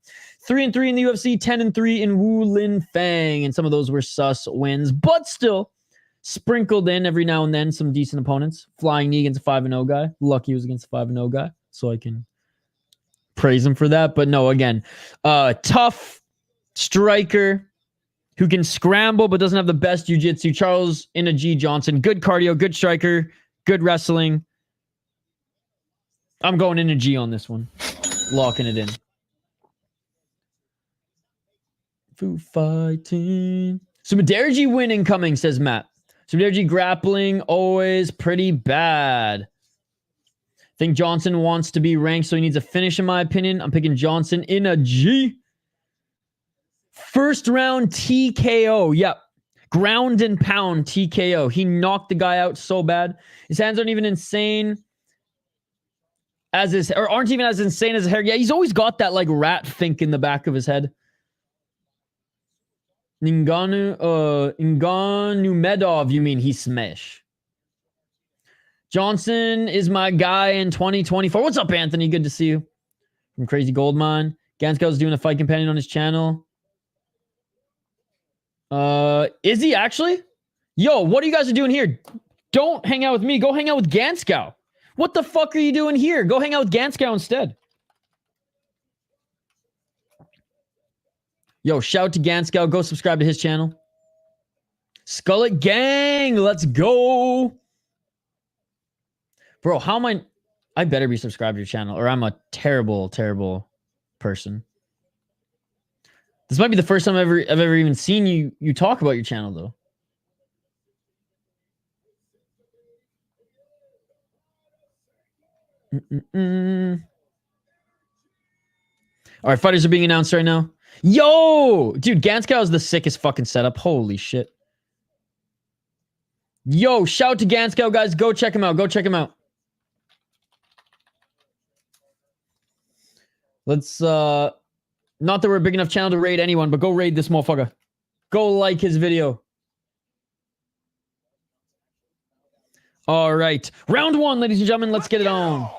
3-3 in the UFC, 10-3 in Wu Lin Fang, and some of those were sus wins, but still sprinkled in every now and then some decent opponents. Flying knee against a 5-0 guy. Lucky he was against a 5-0 guy, so I can praise him for that. But no, again, tough striker who can scramble but doesn't have the best jiu-jitsu. Charles G. Johnson, good cardio, good striker, good wrestling. I'm going G on this one. Locking it in. Foo fighting. Sumudaerji winning coming, says Matt. Sumudaerji grappling always pretty bad. Think Johnson wants to be ranked, so he needs a finish, in my opinion. I'm picking Johnson in a G. First round TKO. Yep. Ground and pound TKO. He knocked the guy out so bad. His hands aren't even insane aren't even as insane as his hair. Yeah, he's always got that like rat think in the back of his head. Ngannou Medov, you mean he smash. Johnson is my guy in 2024. What's up, Anthony? Good to see you. From Crazy Goldmine. Gansko's doing a fight companion on his channel. Is he actually? Yo, what are you guys doing here? Don't hang out with me. Go hang out with Ganskow. What the fuck are you doing here? Go hang out with Ganskow instead. Yo, shout out to Ganskow. Go subscribe to his channel. Skullet Gang. Let's go. Bro, how am I better be subscribed to your channel or I'm a terrible, terrible person. This might be the first time I've ever even seen you talk about your channel, though. All right, fighters are being announced right now. Yo, dude, Ganskow is the sickest fucking setup. Holy shit. Yo, shout out to Ganskow, guys. Go check him out. Go check him out. Let's not that we're a big enough channel to raid anyone, but go raid this motherfucker. Go like his video. All right. Round 1, ladies and gentlemen. Let's get it on.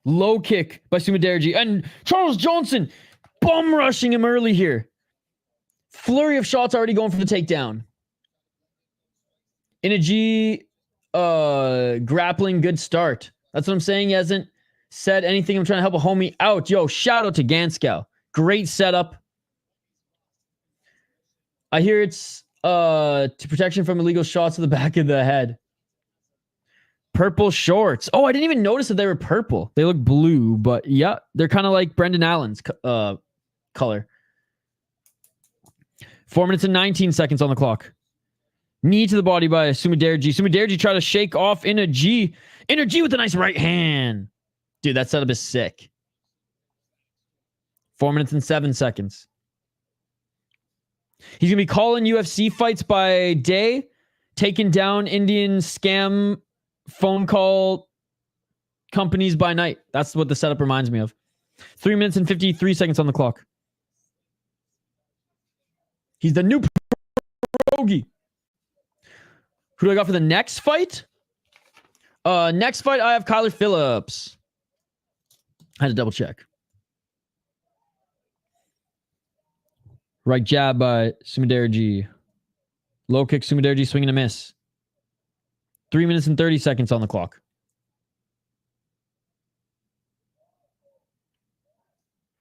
Low kick by Sumudaerji. And Charles Johnson bum rushing him early here. Flurry of shots already going for the takedown. In a G, grappling, good start. That's what I'm saying. He hasn't said anything. I'm trying to help a homie out. Yo, shout out to Ganskow. Great setup. I hear it's to protection from illegal shots to the back of the head. Purple shorts. Oh, I didn't even notice that they were purple. They look blue, but yeah, they're kind of like Brendan Allen's color. 4 minutes and 19 seconds on the clock. Knee to the body by Sumudaerji. Sumudaerji try to shake off in a G. In a G with a nice right hand. Dude, that setup is sick. 4 minutes and 7 seconds. He's going to be calling UFC fights by day, taking down Indian scam phone call companies by night. That's what the setup reminds me of. 3 minutes and 53 seconds on the clock. He's the new pierogi. Who do I got for the next fight? Next fight, I have Kyler Phillips. I had to double check. Right jab by Sumudaerji. Low kick, Sumudaerji swinging a miss. 3 minutes and 30 seconds on the clock.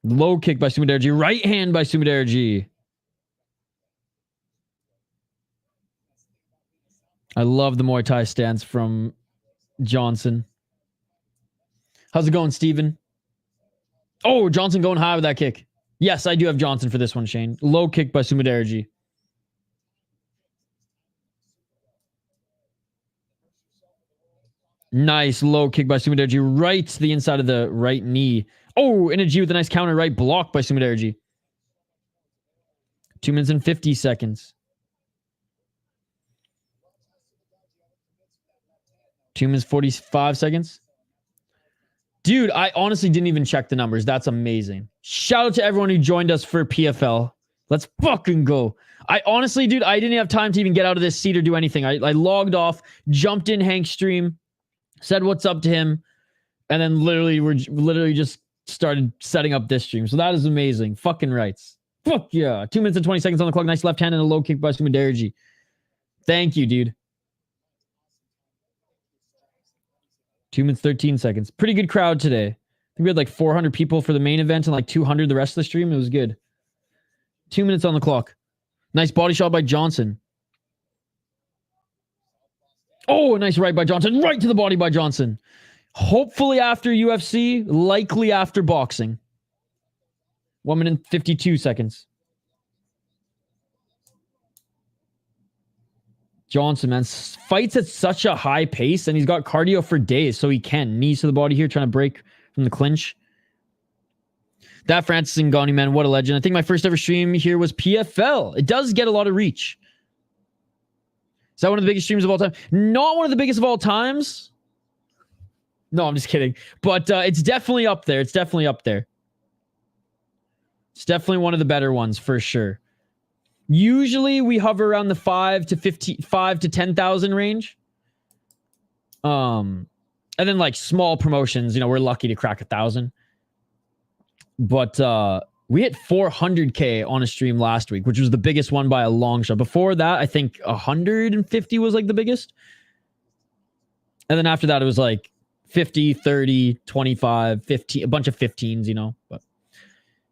Low kick by Sumudaerji. Right hand by Sumudaerji. I love the Muay Thai stance from Johnson. How's it going, Steven? Oh, Johnson going high with that kick. Yes, I do have Johnson for this one, Shane. Low kick by Sumudaerji. Nice low kick by Sumudaerji. Right to the inside of the right knee. Oh, in a G with a nice counter right block by Sumudaerji. 2 minutes and 50 seconds. 2 minutes 45 seconds. Dude, I honestly didn't even check the numbers. That's amazing. Shout out to everyone who joined us for PFL. Let's fucking go. I honestly, dude, I didn't have time to even get out of this seat or do anything. I logged off, jumped in Hank's stream, said what's up to him, and then literally just started setting up this stream. So that is amazing. Fucking rights. Fuck yeah. 2 minutes and 20 seconds on the clock. Nice left hand and a low kick by Sumudaerji. Thank you, dude. 2 minutes, 13 seconds. Pretty good crowd today. I think we had like 400 people for the main event and like 200 the rest of the stream. It was good. 2 minutes on the clock. Nice body shot by Johnson. Oh, nice right by Johnson. Right to the body by Johnson. Hopefully after UFC, likely after boxing. 1 minute, 52 seconds. Johnson, man, fights at such a high pace, and he's got cardio for days, so he can. Knees to the body here, trying to break from the clinch. That Francis Ngannou, man, what a legend. I think my first ever stream here was PFL. It does get a lot of reach. Is that one of the biggest streams of all time? Not one of the biggest of all times. No, I'm just kidding. But it's definitely up there. It's definitely up there. It's definitely one of the better ones, for sure. Usually we hover around the 5 to 10,000 range. And then like small promotions, you know, we're lucky to crack 1,000. But we hit 400K on a stream last week, which was the biggest one by a long shot. Before that, I think 150 was like the biggest. And then after that, it was like 50, 30, 25, 50, a bunch of 15s, you know. But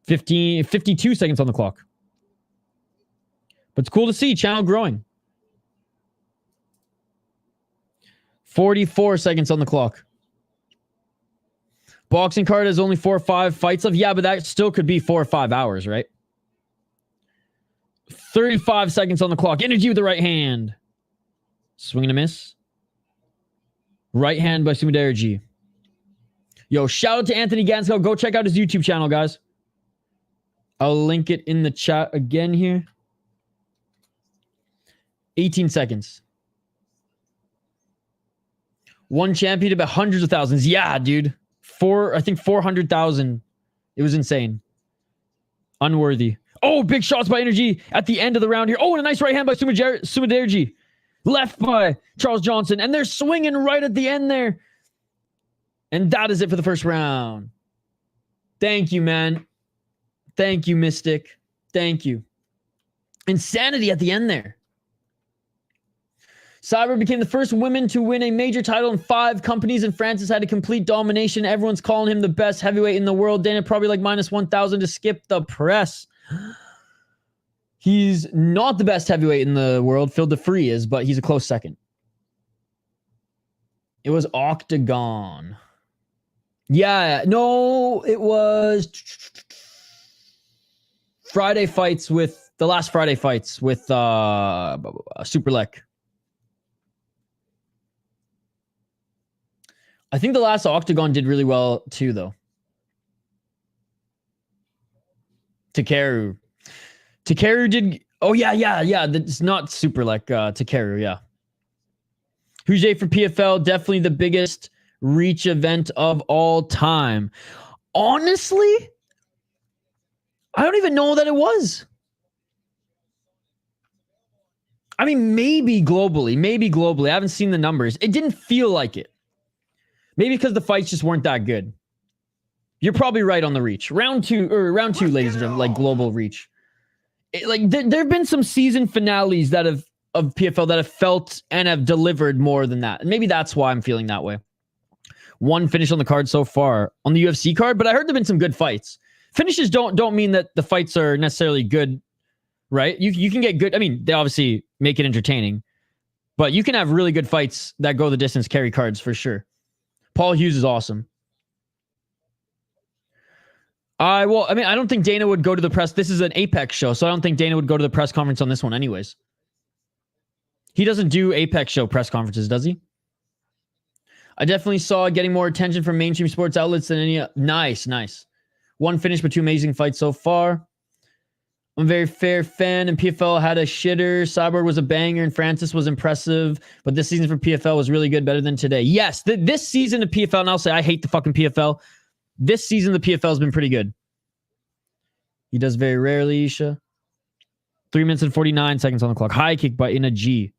52 seconds on the clock. But it's cool to see channel growing. 44 seconds on the clock. Boxing card has only 4 or 5 fights left. Yeah, but that still could be 4 or 5 hours, right? 35 seconds on the clock. Energy with the right hand. Swing and a miss. Right hand by Sumudaerji. Yo, shout out to Anthony Gansko. Go check out his YouTube channel, guys. I'll link it in the chat again here. 18 seconds. One champion about hundreds of thousands. Yeah, dude. I think 400,000. It was insane. Unworthy. Oh, big shots by Energy at the end of the round here. Oh, and a nice right hand by Sumudaerji. Left by Charles Johnson. And they're swinging right at the end there. And that is it for the first round. Thank you, man. Thank you, Mystic. Thank you. Insanity at the end there. Cyber became the first woman to win a major title in 5 companies, and Francis had a complete domination. Everyone's calling him the best heavyweight in the world. Dana probably like minus 1,000 to skip the press. He's not the best heavyweight in the world. Phil DeFree is, but he's a close second. It was Octagon. Yeah, no, it was Friday fights with The last Friday fights with Superlek. I think the last Octagon did really well too, though. Takeru did. Oh yeah. That's not Superlek. Takeru, yeah. Hujay for PFL, definitely the biggest reach event of all time. Honestly, I don't even know that it was. I mean, maybe globally. I haven't seen the numbers. It didn't feel like it. Maybe because the fights just weren't that good. You're probably right on the reach. Round two, ladies and gentlemen, like global reach. There have been some season finales that have of PFL that have felt and have delivered more than that. And maybe that's why I'm feeling that way. One finish on the card so far on the UFC card, but I heard there've been some good fights. Finishes don't mean that the fights are necessarily good, right? You can get good. I mean, they obviously make it entertaining, but you can have really good fights that go the distance, carry cards for sure. Paul Hughes is awesome. I don't think Dana would go to the press. This is an Apex show, so I don't think Dana would go to the press conference on this one anyways. He doesn't do Apex show press conferences, does he? I definitely saw getting more attention from mainstream sports outlets than any. Nice. One finish, but two amazing fights so far. I'm a very fair fan, and PFL had a shitter. Cyborg was a banger, and Francis was impressive. But this season for PFL was really good, better than today. Yes, this season of PFL, and I'll say I hate the fucking PFL. This season, the PFL has been pretty good. He does very rarely, Isha. 3 minutes and 49 seconds on the clock. High kick by Ina G.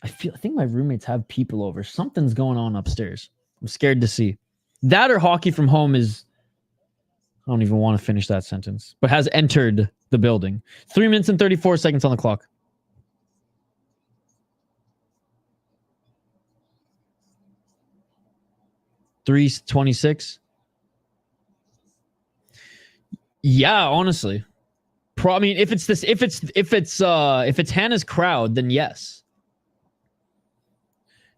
I think my roommates have people over. Something's going on upstairs. I'm scared to see. That or hockey from home is... I don't even want to finish that sentence. But has entered the building. 3 minutes and 34 seconds on the clock. $3.26. Yeah, honestly. I mean, if it's Hannah's crowd, then yes.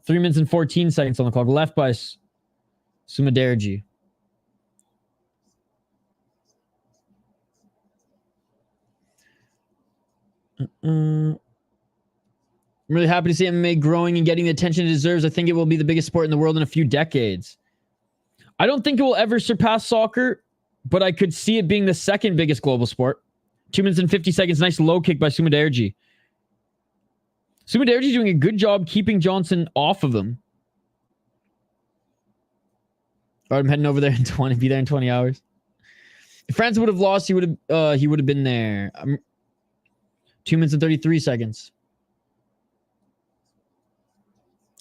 3 minutes and 14 seconds on the clock. Left by Sumudaerji. I'm really happy to see MMA growing and getting the attention it deserves. I think it will be the biggest sport in the world in a few decades. I don't think it will ever surpass soccer, but I could see it being the second biggest global sport. 2 minutes and 50 seconds. Nice low kick by Sumudaerji. Sumudaerji doing a good job keeping Johnson off of him. All right, I'm heading over there in 20. Be there in 20 hours. If France would have lost, he would have been there. 2 minutes and 33 seconds.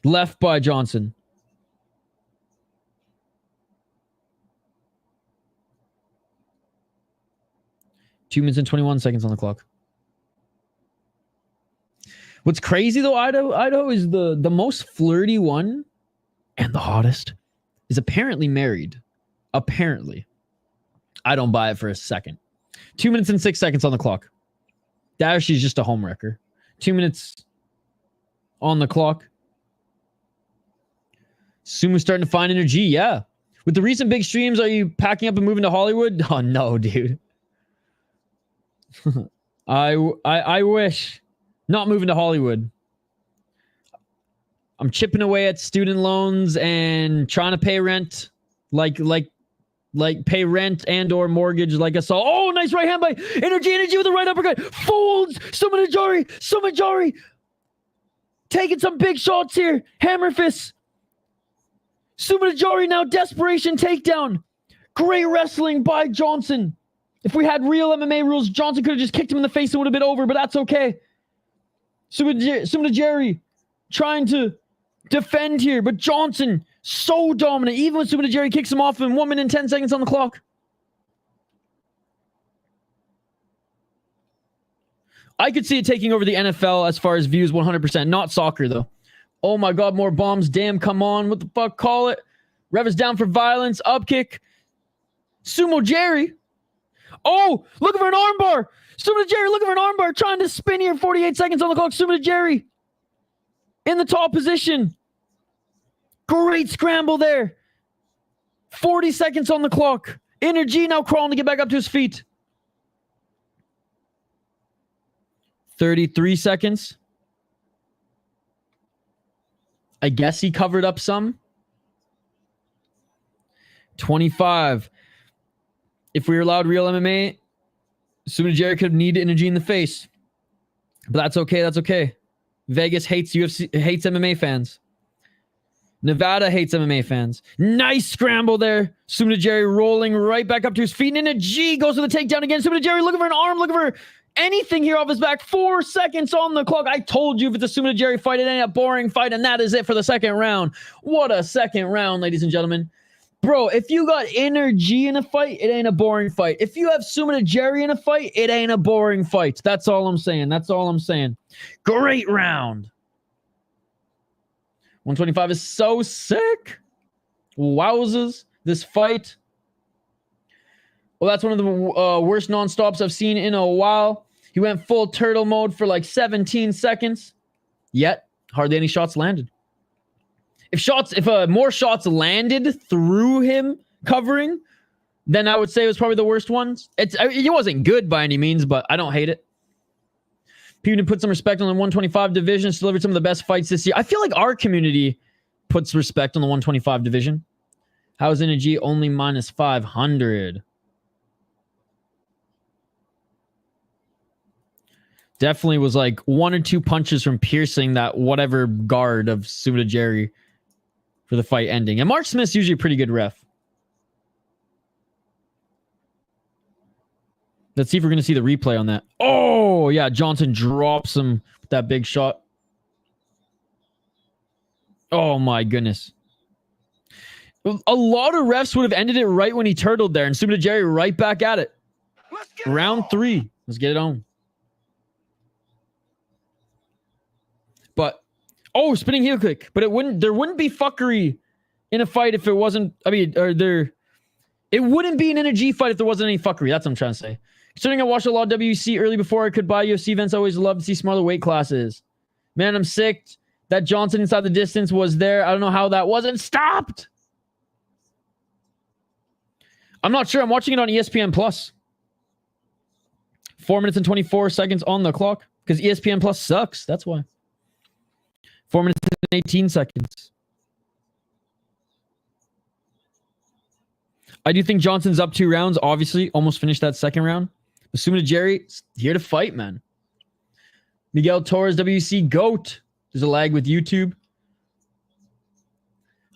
Left by Johnson. Two minutes and 21 seconds on the clock. What's crazy though, Idaho is the most flirty one and the hottest is apparently married. Apparently. I don't buy it for a second. 2 minutes and 6 seconds on the clock. Dash is just a home wrecker. 2 minutes on the clock. Sumu's starting to find energy. Yeah. With the recent big streams, are you packing up and moving to Hollywood? Oh, no, dude. I wish. Not moving to Hollywood. I'm chipping away at student loans and trying to pay rent. Like pay rent and or mortgage like I saw. Oh, nice right hand by Energy with the right uppercut. Folds. Sumudaerji. Taking some big shots here. Hammer fists. Sumudaerji now desperation takedown. Great wrestling by Johnson. If we had real MMA rules, Johnson could have just kicked him in the face and would have been over, but that's okay. Sumudaerji trying to defend here, but Johnson so dominant. Even when Sumudaerji kicks him off in 1 minute and 10 seconds on the clock. I could see it taking over the NFL as far as views 100%. Not soccer, though. Oh my God, more bombs. Damn, come on. What the fuck? Call it. Rev is down for violence. Up kick. Sumudaerji. Oh, looking for an armbar. Sumudaerji looking for an armbar. Trying to spin here. 48 seconds on the clock. Sumudaerji in the top position. Great scramble there. 40 seconds on the clock. Energy now crawling to get back up to his feet. 33 seconds. I guess he covered up some. 25. If we were allowed real MMA, Sumudaerji could have needed energy in the face. But that's okay. That's okay. Vegas hates UFC, hates MMA fans. Nevada hates MMA fans. Nice scramble there. Sumudaerji rolling right back up to his feet. And in a G goes for the takedown again. Sumudaerji looking for an arm, looking for anything here off his back. 4 seconds on the clock. I told you if it's a Sumudaerji fight, it ain't a boring fight. And that is it for the second round. What a second round, ladies and gentlemen. Bro, if you got energy in a fight, it ain't a boring fight. If you have Sumudaerji in a fight, it ain't a boring fight. That's all I'm saying. That's all I'm saying. Great round. 125 is so sick. Wowzers. This fight. Well, that's one of the worst non-stops I've seen in a while. He went full turtle mode for like 17 seconds. Yet, hardly any shots landed. If more shots landed through him covering, then I would say it was probably the worst ones. It wasn't good by any means, but I don't hate it. People put some respect on the 125 division. It's delivered some of the best fights this year. I feel like our community puts respect on the 125 division. How's energy only minus 500? Definitely was like 1 or 2 punches from piercing that whatever guard of Sumudaerji for the fight ending. And Mark Smith's usually a pretty good ref. Let's see if we're going to see the replay on that. Oh, yeah. Johnson drops him with that big shot. Oh, my goodness. A lot of refs would have ended it right when he turtled there. And Sumudaerji right back at it. Round 3. Let's get it on. But, oh, spinning heel kick. But there wouldn't be fuckery in a fight if it wasn't, it wouldn't be an energy fight if there wasn't any fuckery. That's what I'm trying to say. Considering I watched a lot of WC early before I could buy UFC events, I always loved to see smaller weight classes. Man, I'm sick. That Johnson inside the distance was there. I don't know how that wasn't stopped. I'm not sure. I'm watching it on ESPN Plus. 4 minutes and 24 seconds on the clock. Because ESPN Plus sucks. That's why. 4 minutes and 18 seconds. I do think Johnson's up 2 rounds. Obviously, almost finished that second round. Sumudaerji here to fight, man. Miguel Torres, WC GOAT. There's a lag with YouTube.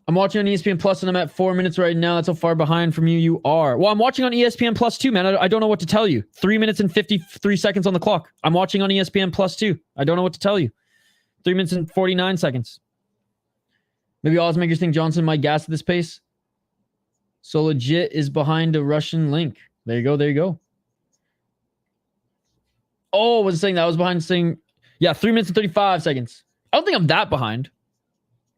I'm watching on ESPN Plus and I'm at 4 minutes right now. That's how far behind from you are. Well, I'm watching on ESPN Plus too, man. I don't know what to tell you. 3 minutes and 53 seconds on the clock. I'm watching on ESPN Plus too. I don't know what to tell you. 3 minutes and 49 seconds. Maybe odds makers think Johnson might gas at this pace. So legit is behind a Russian link. There you go. There you go. Oh, was it saying that I was behind saying, yeah, 3 minutes and 35 seconds. I don't think I'm that behind.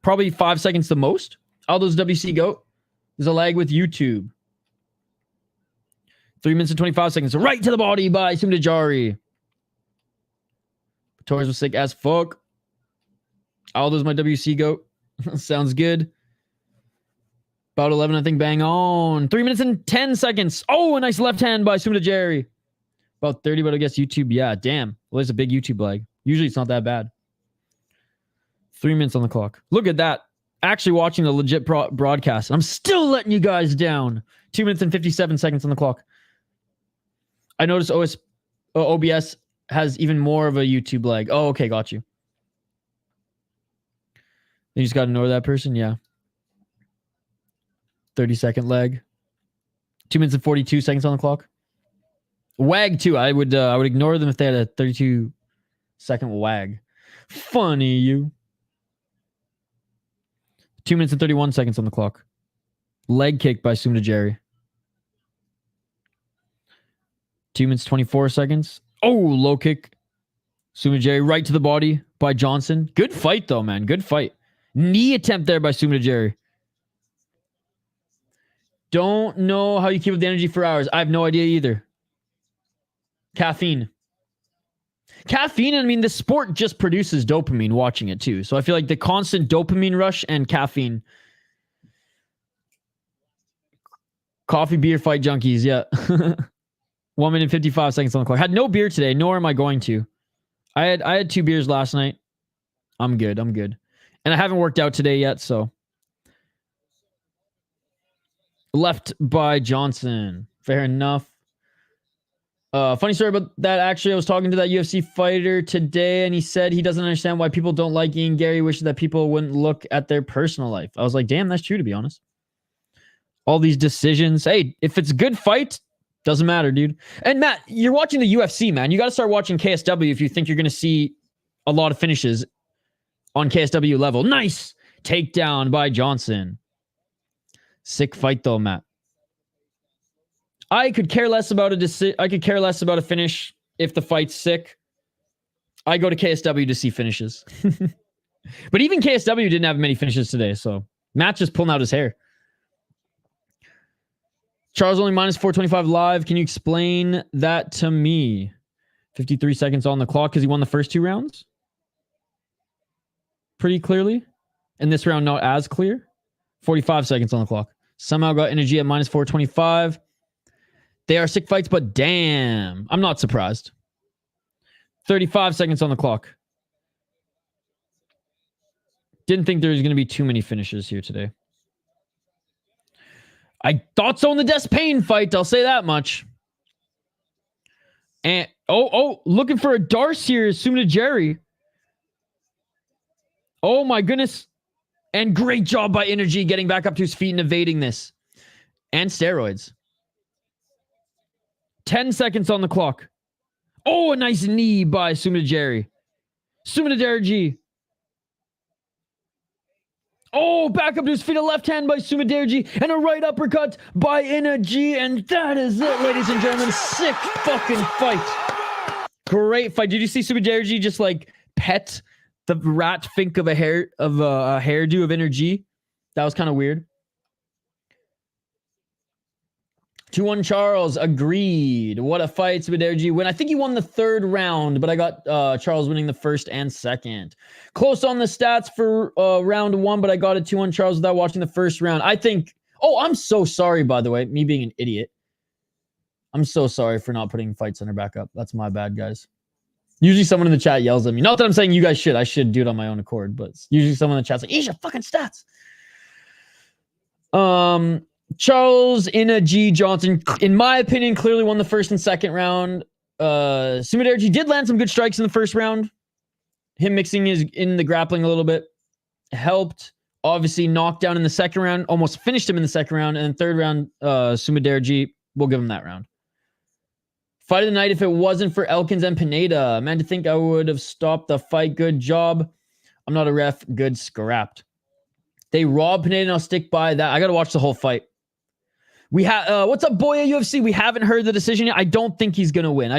Probably 5 seconds the most. All those WC GOAT. There's a lag with YouTube. 3 minutes and 25 seconds. Right to the body by Sumudaerji. Torres was sick as fuck. All those my WC GOAT. Sounds good. About 11, I think. Bang on. 3 minutes and 10 seconds. Oh, a nice left hand by Sumudaerji. About 30, but I guess YouTube. Yeah, damn. Well, there's a big YouTube lag. Usually it's not that bad. 3 minutes on the clock. Look at that. Actually watching the legit broadcast. I'm still letting you guys down. 2 minutes and 57 seconds on the clock. I noticed OBS has even more of a YouTube lag. Oh, okay. Got you. You just got to ignore that person. Yeah. 30-second lag. 2 minutes and 42 seconds on the clock. Wag too. I would ignore them if they had a 32-second wag. Funny you. 2 minutes and 31 seconds on the clock. Leg kick by Sumudaerji. 2 minutes 24 seconds. Oh, low kick. Sumudaerji right to the body by Johnson. Good fight though, man. Good fight. Knee attempt there by Sumudaerji. Don't know how you keep up the energy for hours. I have no idea either. Caffeine. Caffeine, I mean, the sport just produces dopamine watching it too. So I feel like the constant dopamine rush and caffeine. Coffee, beer, fight junkies. Yeah. 1 minute, 55 seconds on the clock. Had no beer today, nor am I going to. I had 2 beers last night. I'm good. And I haven't worked out today yet, so. Left by Johnson. Fair enough. Funny story about that. Actually, I was talking to that UFC fighter today, and he said he doesn't understand why people don't like Ian Gary, wishes that people wouldn't look at their personal life. I was like, damn, that's true, to be honest. All these decisions. Hey, if it's a good fight, doesn't matter, dude. And Matt, you're watching the UFC, man. You got to start watching KSW if you think you're going to see a lot of finishes on KSW level. Nice takedown by Johnson. Sick fight, though, Matt. I could care less about a finish if the fight's sick. I go to KSW to see finishes. But even KSW didn't have many finishes today, so Matt's just pulling out his hair. Charles only minus 425 live. Can you explain that to me? 53 seconds on the clock because he won the first 2 rounds? Pretty clearly. And this round not as clear. 45 seconds on the clock. Somehow got energy at minus 425. They are sick fights, but damn. I'm not surprised. 35 seconds on the clock. Didn't think there was going to be too many finishes here today. I thought so in the Despaigne fight. I'll say that much. And looking for a Darce here is Sumudaerji. Oh my goodness. And great job by Energy getting back up to his feet and evading this. And steroids. 10 seconds on the clock. Oh, a nice knee by Sumudaerji. Sumudaerji. Oh, back up to his feet. A left hand by Sumudaerji. And a right uppercut by Energy. And that is it, ladies and gentlemen. Sick fucking fight. Great fight. Did you see Sumudaerji just like pet the rat fink of a hairdo of Energy? That was kind of weird. 2-1 Charles, agreed. What a fight, Sumudaerji win. I think he won the 3rd round, but I got Charles winning the 1st and 2nd. Close on the stats for round 1, but I got it 2-1 Charles without watching the 1st round. I think... Oh, I'm so sorry, by the way. Me being an idiot. I'm so sorry for not putting Fight Center back up. That's my bad, guys. Usually someone in the chat yells at me. Not that I'm saying you guys should. I should do it on my own accord, but usually someone in the chat's like, "Eesh, your fucking stats." Charles G. Johnson, in my opinion, clearly won the 1st and 2nd round. Sumudaerji did land some good strikes in the 1st round. Him mixing his in the grappling a little bit helped. Obviously, knocked down in the 2nd round. Almost finished him in the 2nd round. And then 3rd round, Sumudaerji, we'll give him that round. Fight of the night, if it wasn't for Elkins and Pineda. Man, to think I would have stopped the fight. Good job. I'm not a ref. Good scrapped. They robbed Pineda, and I'll stick by that. I got to watch the whole fight. We have what's up, boy, at UFC? We haven't heard the decision yet. I don't think he's gonna win.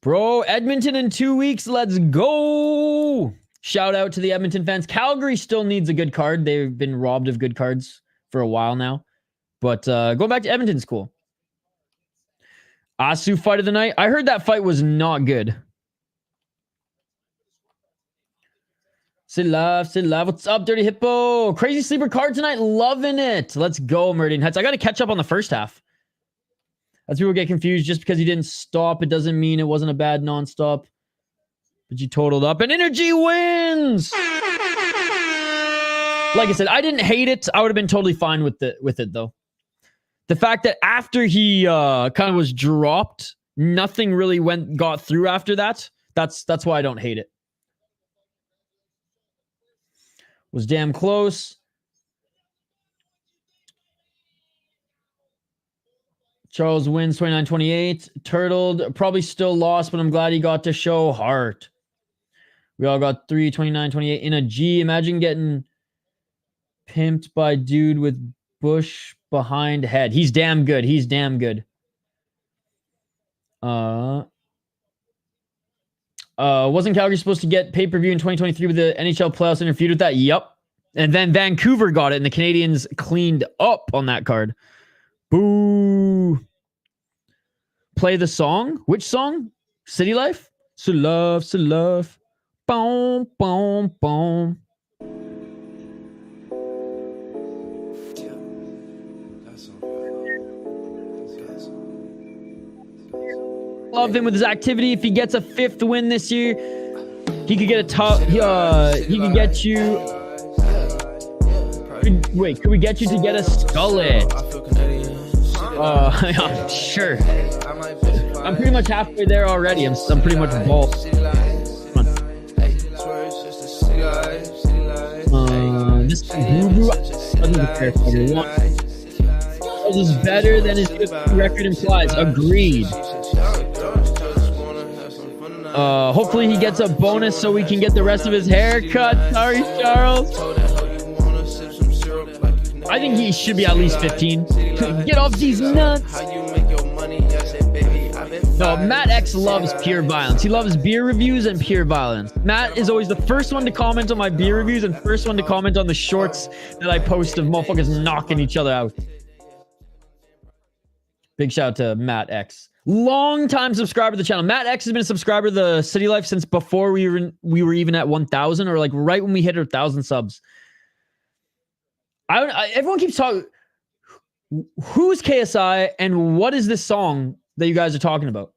Bro, Edmonton in 2 weeks. Let's go. Shout out to the Edmonton fans. Calgary still needs a good card. They've been robbed of good cards for a while now. But going back to Edmonton's cool. Asu fight of the night. I heard that fight was not good. Sit live. What's up, Dirty Hippo? Crazy sleeper card tonight. Loving it. Let's go, Meridian Heights. I got to catch up on the 1st half. That's people get confused. Just because you didn't stop, it doesn't mean it wasn't a bad nonstop. But you totaled up, and Energy wins. Like I said, I didn't hate it. I would have been totally fine with it though. The fact that after he kind of was dropped, nothing really got through after that. That's why I don't hate it. Was damn close. Charles wins 29-28. Turtled. Probably still lost, but I'm glad he got to show heart. We all got 3, 29-28 in a G. Imagine getting pimped by dude with bush behind head. He's damn good. Wasn't Calgary supposed to get pay-per-view in 2023 with the NHL playoffs interfered with that? Yep. And then Vancouver got it, and the Canadians cleaned up on that card. Boo. Play the song? Which song? City Life? So love. Boom, boom, boom. love him with his activity. If he gets a 5th win this year, he could get a top. He could get you. Wait, could we get you to get a skullet? Sure. I'm pretty much halfway there already. I'm pretty much bald. This Guru is better than his record implies. Agreed. Hopefully he gets a bonus so we can get the rest of his hair cut. Sorry, Charles. I think he should be at least 15. Get off these nuts. No, Matt X loves pure violence. He loves beer reviews and pure violence. Matt is always the first one to comment on my beer reviews and first one to comment on the shorts that I post of motherfuckers knocking each other out. Big shout out to Matt X. Long time subscriber to the channel. Matt X has been a subscriber to the City Life since before we were even at 1,000, or like right when we hit 1,000 subs. Everyone keeps talking. Who's KSI and what is this song that you guys are talking about?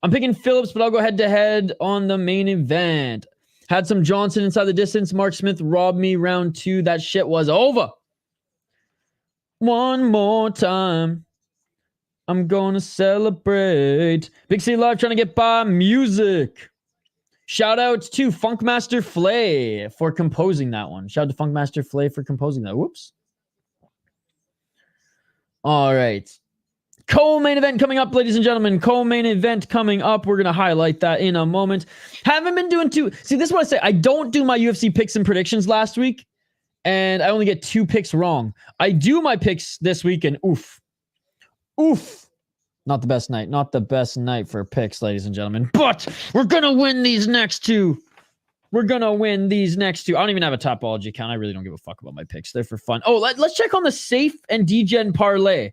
I'm picking Phillips, but I'll go head to head on the main event. Had some Johnson inside the distance. Mark Smith robbed me round 2. That shit was over. One more time. I'm gonna celebrate. Big City Live trying to get by music. Shout out to Funkmaster Flay for composing that one. Shout out to Funkmaster Flay for composing that. Whoops. All right. Co-main event coming up, ladies and gentlemen. Co-main event coming up. We're going to highlight that in a moment. Haven't been doing too... See, this is what I say. I don't do my UFC picks and predictions last week, and I only get 2 picks wrong. I do my picks this week, and oof. Oof. Not the best night. Not the best night for picks, ladies and gentlemen. But we're going to win these next 2. We're going to win these next 2. I don't even have a Topology account. I really don't give a fuck about my picks. They're for fun. Oh, let's check on the safe and DGen parlay.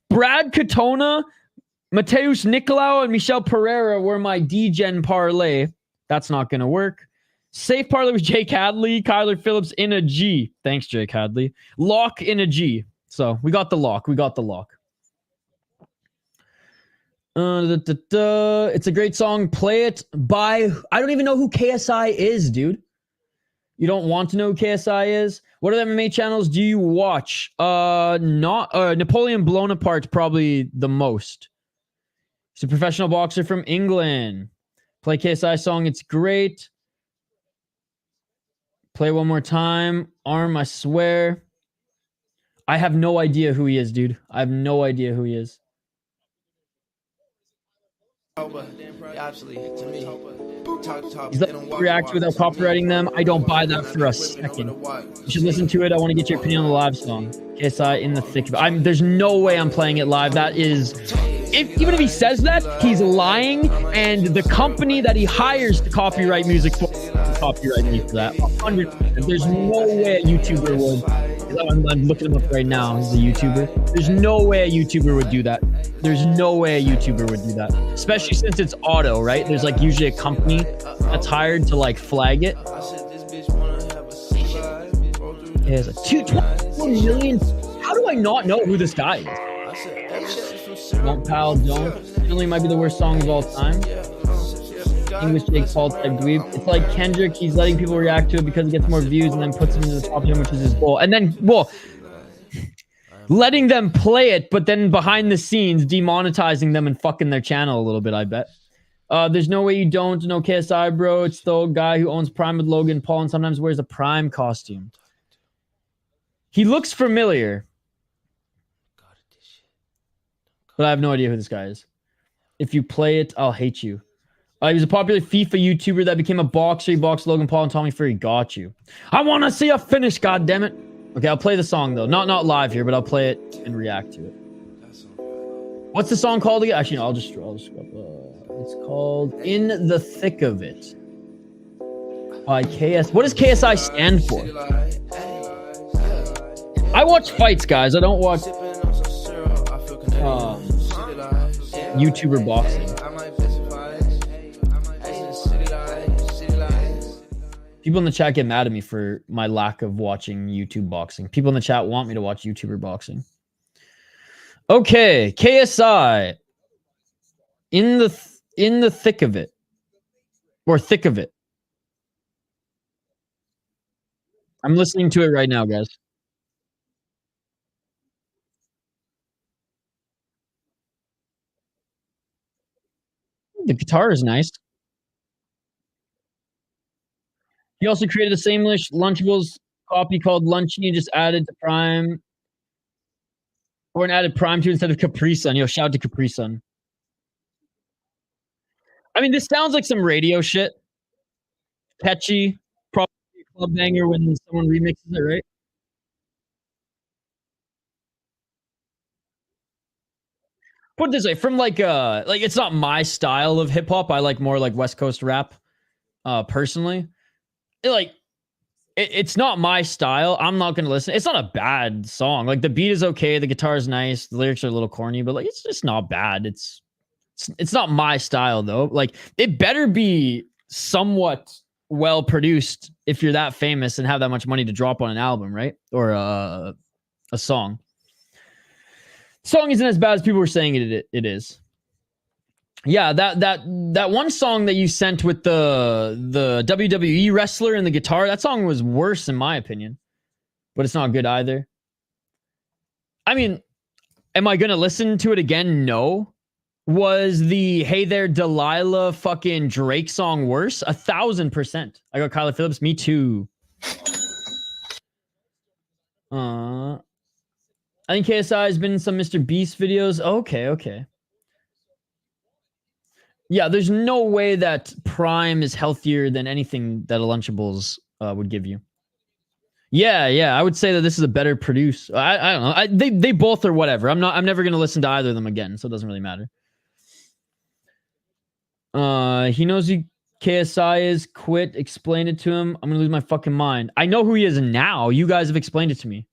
Brad Katona, Matheus Nicolau, and Michel Pereira were my DGen parlay. That's not going to work. Safe parlay was Jake Hadley, Kyler Phillips in a G. Thanks, Jake Hadley. Lock in a G. So we got the lock. We got the lock. It's a great song. Play it by... I don't even know who KSI is, dude. You don't want to know who KSI is? What other MMA channels do you watch? Napoleon Blown Apart, probably the most. He's a professional boxer from England. Play KSI song. It's great. Play one more time. Arm, I swear. I have no idea who he is, dude. I have no idea who he is. He's letting me react without copywriting them. I don't buy that for a second. You should listen to it. I want to get your opinion on the live song. KSI in the thick of it. There's no way I'm playing it live. That is... Even if he says that, he's lying, and the company that he hires to copyright music for copyright me for that. 100%. There's no way a YouTuber would. I'm looking him up right now. He's a YouTuber. There's no way a YouTuber would do that. There's no way a YouTuber would do that. Especially since it's auto, right? There's like usually a company that's hired to like flag it. He has a 2.1 million. How do I not know who this guy is? Don't pal, don't. Really might be the worst song of all time. English Jake Paul type dweeb. It's like Kendrick. He's letting people react to it because he gets more views and then puts them into the top 10, which is his goal. And then, well, letting them play it, but then behind the scenes demonetizing them and fucking their channel a little bit, I bet. There's no way you don't know KSI, bro. It's the old guy who owns Prime with Logan Paul and sometimes wears a Prime costume. He looks familiar. But I have no idea who this guy is. If you play it, I'll hate you. He was a popular FIFA YouTuber that became a boxer. He boxed Logan Paul and Tommy Fury. Got you. I want to see a finish, goddammit. Okay, I'll play the song, though. Not live here, but I'll play it and react to it. What's the song called again? Actually, no, I'll just it's called In the Thick of It by KS. What does KSI stand for? I watch fights, guys. I don't watch YouTuber boxing. People in the chat get mad at me for my lack of watching YouTube boxing. People in the chat want me to watch YouTuber boxing. Okay, KSI. In the thick of it. Or thick of it. I'm listening to it right now, guys. The guitar is nice. He also created a same-ish Lunchables copy called Lunchy and just added to Prime. Or an added Prime to instead of Capri Sun. Yo, shout out to Capri Sun. I mean, this sounds like some radio shit. Catchy. Probably a club banger when someone remixes it, right? Put it this way, from like it's not my style of hip hop. I like more like West Coast rap, personally. It's not my style. I'm not gonna listen. It's not a bad song. Like the beat is okay, the guitar is nice, the lyrics are a little corny, but like it's just not bad. It's not my style though. Like it better be somewhat well produced if you're that famous and have that much money to drop on an album, right? Or a song. Song isn't as bad as people were saying it is. Yeah, that one song that you sent with the WWE wrestler and the guitar, that song was worse in my opinion. But it's not good either. I mean, am I gonna listen to it again? No. Was the Hey There Delilah fucking Drake song worse? 1,000%. I got Kyler Phillips. Me too. I think KSI has been in some Mr. Beast videos. Okay. Yeah, there's no way that Prime is healthier than anything that a Lunchables would give you. Yeah, I would say that this is a better produce. I don't know. They both are whatever. I'm never gonna listen to either of them again, so it doesn't really matter. He knows who KSI is. Quit. Explain it to him. I'm gonna lose my fucking mind. I know who he is now. You guys have explained it to me.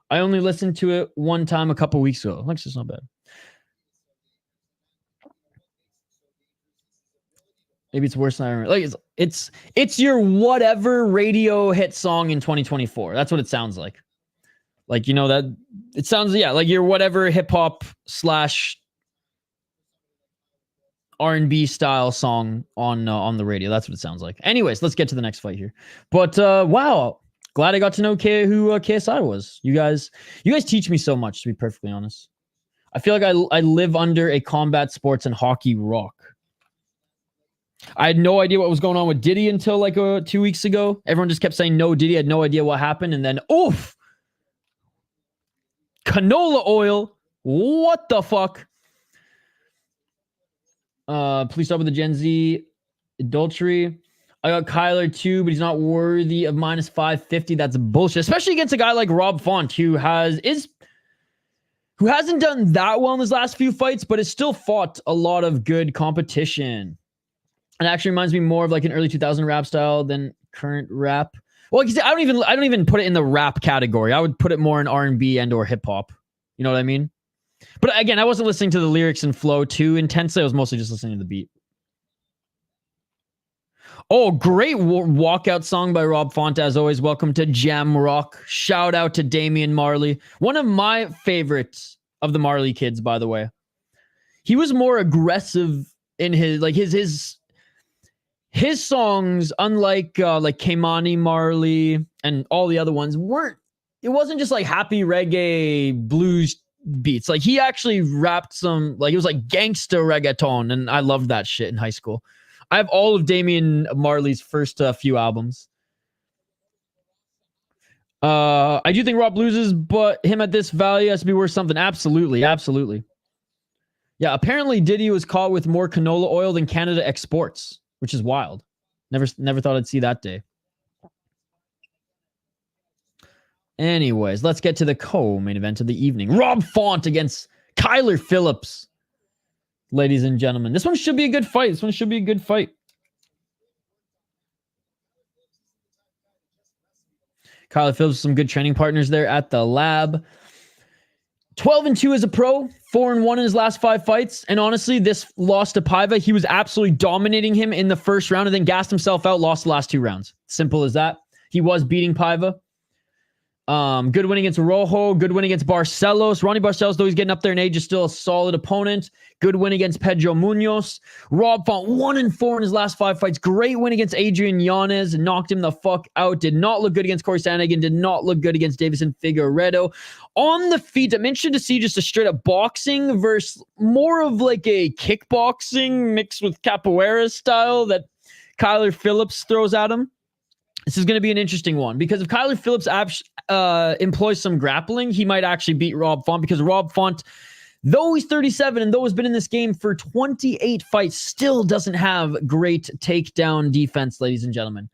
I only listened to it one time a couple weeks ago. Like, it's not bad. Maybe it's worse than I remember. Like it's your whatever radio hit song in 2024. That's what it sounds like. Like, you know, that it sounds, yeah, like your whatever hip hop / R&B style song on the radio. That's what it sounds like. Anyways, let's get to the next fight here. But wow, glad I got to know who KSI was. You guys teach me so much, to be perfectly honest. I feel like I live under a combat sports and hockey rock. I had no idea what was going on with Diddy until like 2 weeks ago. Everyone just kept saying no Diddy. I had no idea what happened. And then, oof! Canola oil. What the fuck? Please stop with the Gen Z adultery. I got Kyler too, but he's not worthy of minus 550. That's bullshit. Especially against a guy like Rob Font, who hasn't done that well in his last few fights, but has still fought a lot of good competition. It actually reminds me more of like an early 2000 rap style than current rap. Well, I don't even put it in the rap category. I would put it more in R&B and or hip hop. You know what I mean? But again, I wasn't listening to the lyrics and flow too intensely. I was mostly just listening to the beat. Oh, great walkout song by Rob Font, as always. Welcome to Jam Rock. Shout out to Damian Marley. One of my favorites of the Marley kids, by the way. He was more aggressive in his songs, unlike like Keimani Marley and all the other ones, it wasn't just like happy reggae blues beats. Like he actually rapped some, like it was like gangsta reggaeton, and I loved that shit in high school. I have all of Damian Marley's first few albums. I do think Rob loses, but him at this value has to be worth something. Absolutely. Yeah, apparently Diddy was caught with more canola oil than Canada exports, which is wild. Never thought I'd see that day. Anyways, let's get to the co-main event of the evening. Rob Font against Kyler Phillips. Ladies and gentlemen, this one should be a good fight. Kyler Phillips, some good training partners there at the lab. 12-2 as a pro, 4-1 in his last 5 fights. And honestly, this loss to Paiva, he was absolutely dominating him in the first round and then gassed himself out, lost the last 2 rounds. Simple as that. He was beating Paiva. Good win against Rojo. Good win against Barcelos. Ronnie Barcelos, though he's getting up there in age, is still a solid opponent. Good win against Pedro Munoz. Rob Font, 1-4 in his last 5 fights. Great win against Adrian Yanez. Knocked him the fuck out. Did not look good against Corey Sandhagen. Did not look good against Davison Figueiredo. On the feet, I'm interested to see just a straight up boxing versus more of like a kickboxing mixed with capoeira style that Kyler Phillips throws at him. This is going to be an interesting one because if Kyler Phillips employs some grappling, he might actually beat Rob Font because Rob Font, though he's 37 and though he's been in this game for 28 fights, still doesn't have great takedown defense, ladies and gentlemen.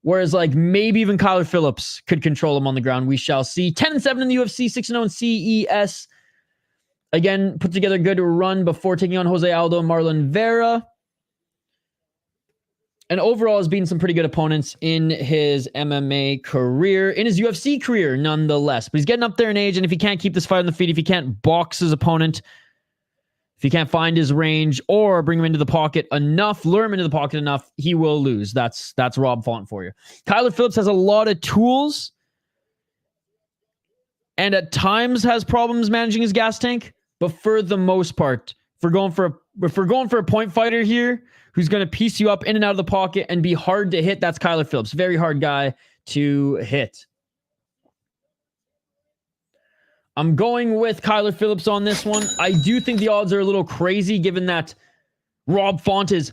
Whereas like maybe even Kyler Phillips could control him on the ground. We shall see. 10-7 in the UFC, 6-0 in CES. Again, put together a good run before taking on Jose Aldo and Marlon Vera. And overall has beaten some pretty good opponents in his MMA career, in his UFC career, nonetheless. But he's getting up there in age, and if he can't keep this fight on the feet, if he can't box his opponent, if he can't find his range or bring him into the pocket enough, lure him into the pocket enough, he will lose. That's Rob Font for you. Kyler Phillips has a lot of tools and at times has problems managing his gas tank, but for the most part, if we're going for a point fighter here, who's going to piece you up in and out of the pocket and be hard to hit, that's Kyler Phillips. Very hard guy to hit. I'm going with Kyler Phillips on this one. I do think the odds are a little crazy given that Rob Font is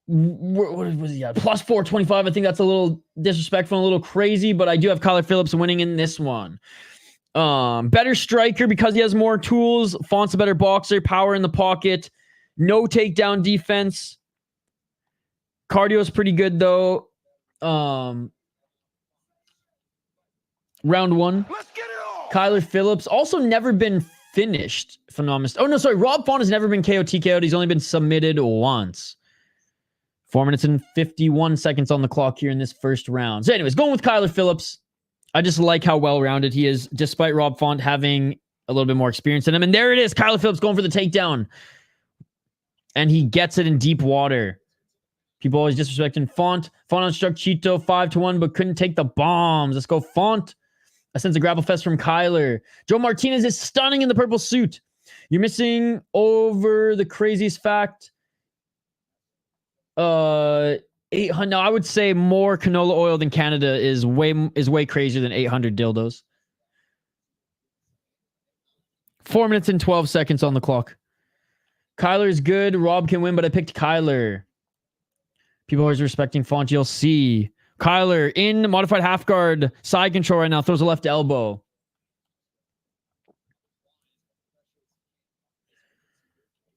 what was he at? Plus 425. I think that's a little disrespectful and a little crazy, but I do have Kyler Phillips winning in this one. Better striker because he has more tools. Font's a better boxer, power in the pocket. No takedown defense. Cardio is pretty good, though. Round one. Let's get it on. Kyler Phillips also never been finished, if I'm not mistaken. Oh, no, sorry. Rob Font has never been KO TKO'd. He's only been submitted once. 4 minutes and 51 seconds on the clock here in this first round. So anyways, going with Kyler Phillips. I just like how well-rounded he is, despite Rob Font having a little bit more experience than him. And there it is. Kyler Phillips going for the takedown. And he gets it in deep water. People always disrespecting Font. Font unstruck Chito 5-1, but couldn't take the bombs. Let's go, Font. A sense of grapple fest from Kyler. Joe Martinez is stunning in the purple suit. You're missing over the craziest fact. 800. No, I would say more canola oil than Canada is way crazier than 800 dildos. 4 minutes and 12 seconds on the clock. Kyler is good. Rob can win, but I picked Kyler. People always respecting Font. You'll see. Kyler in modified half guard. Side control right now. Throws a left elbow.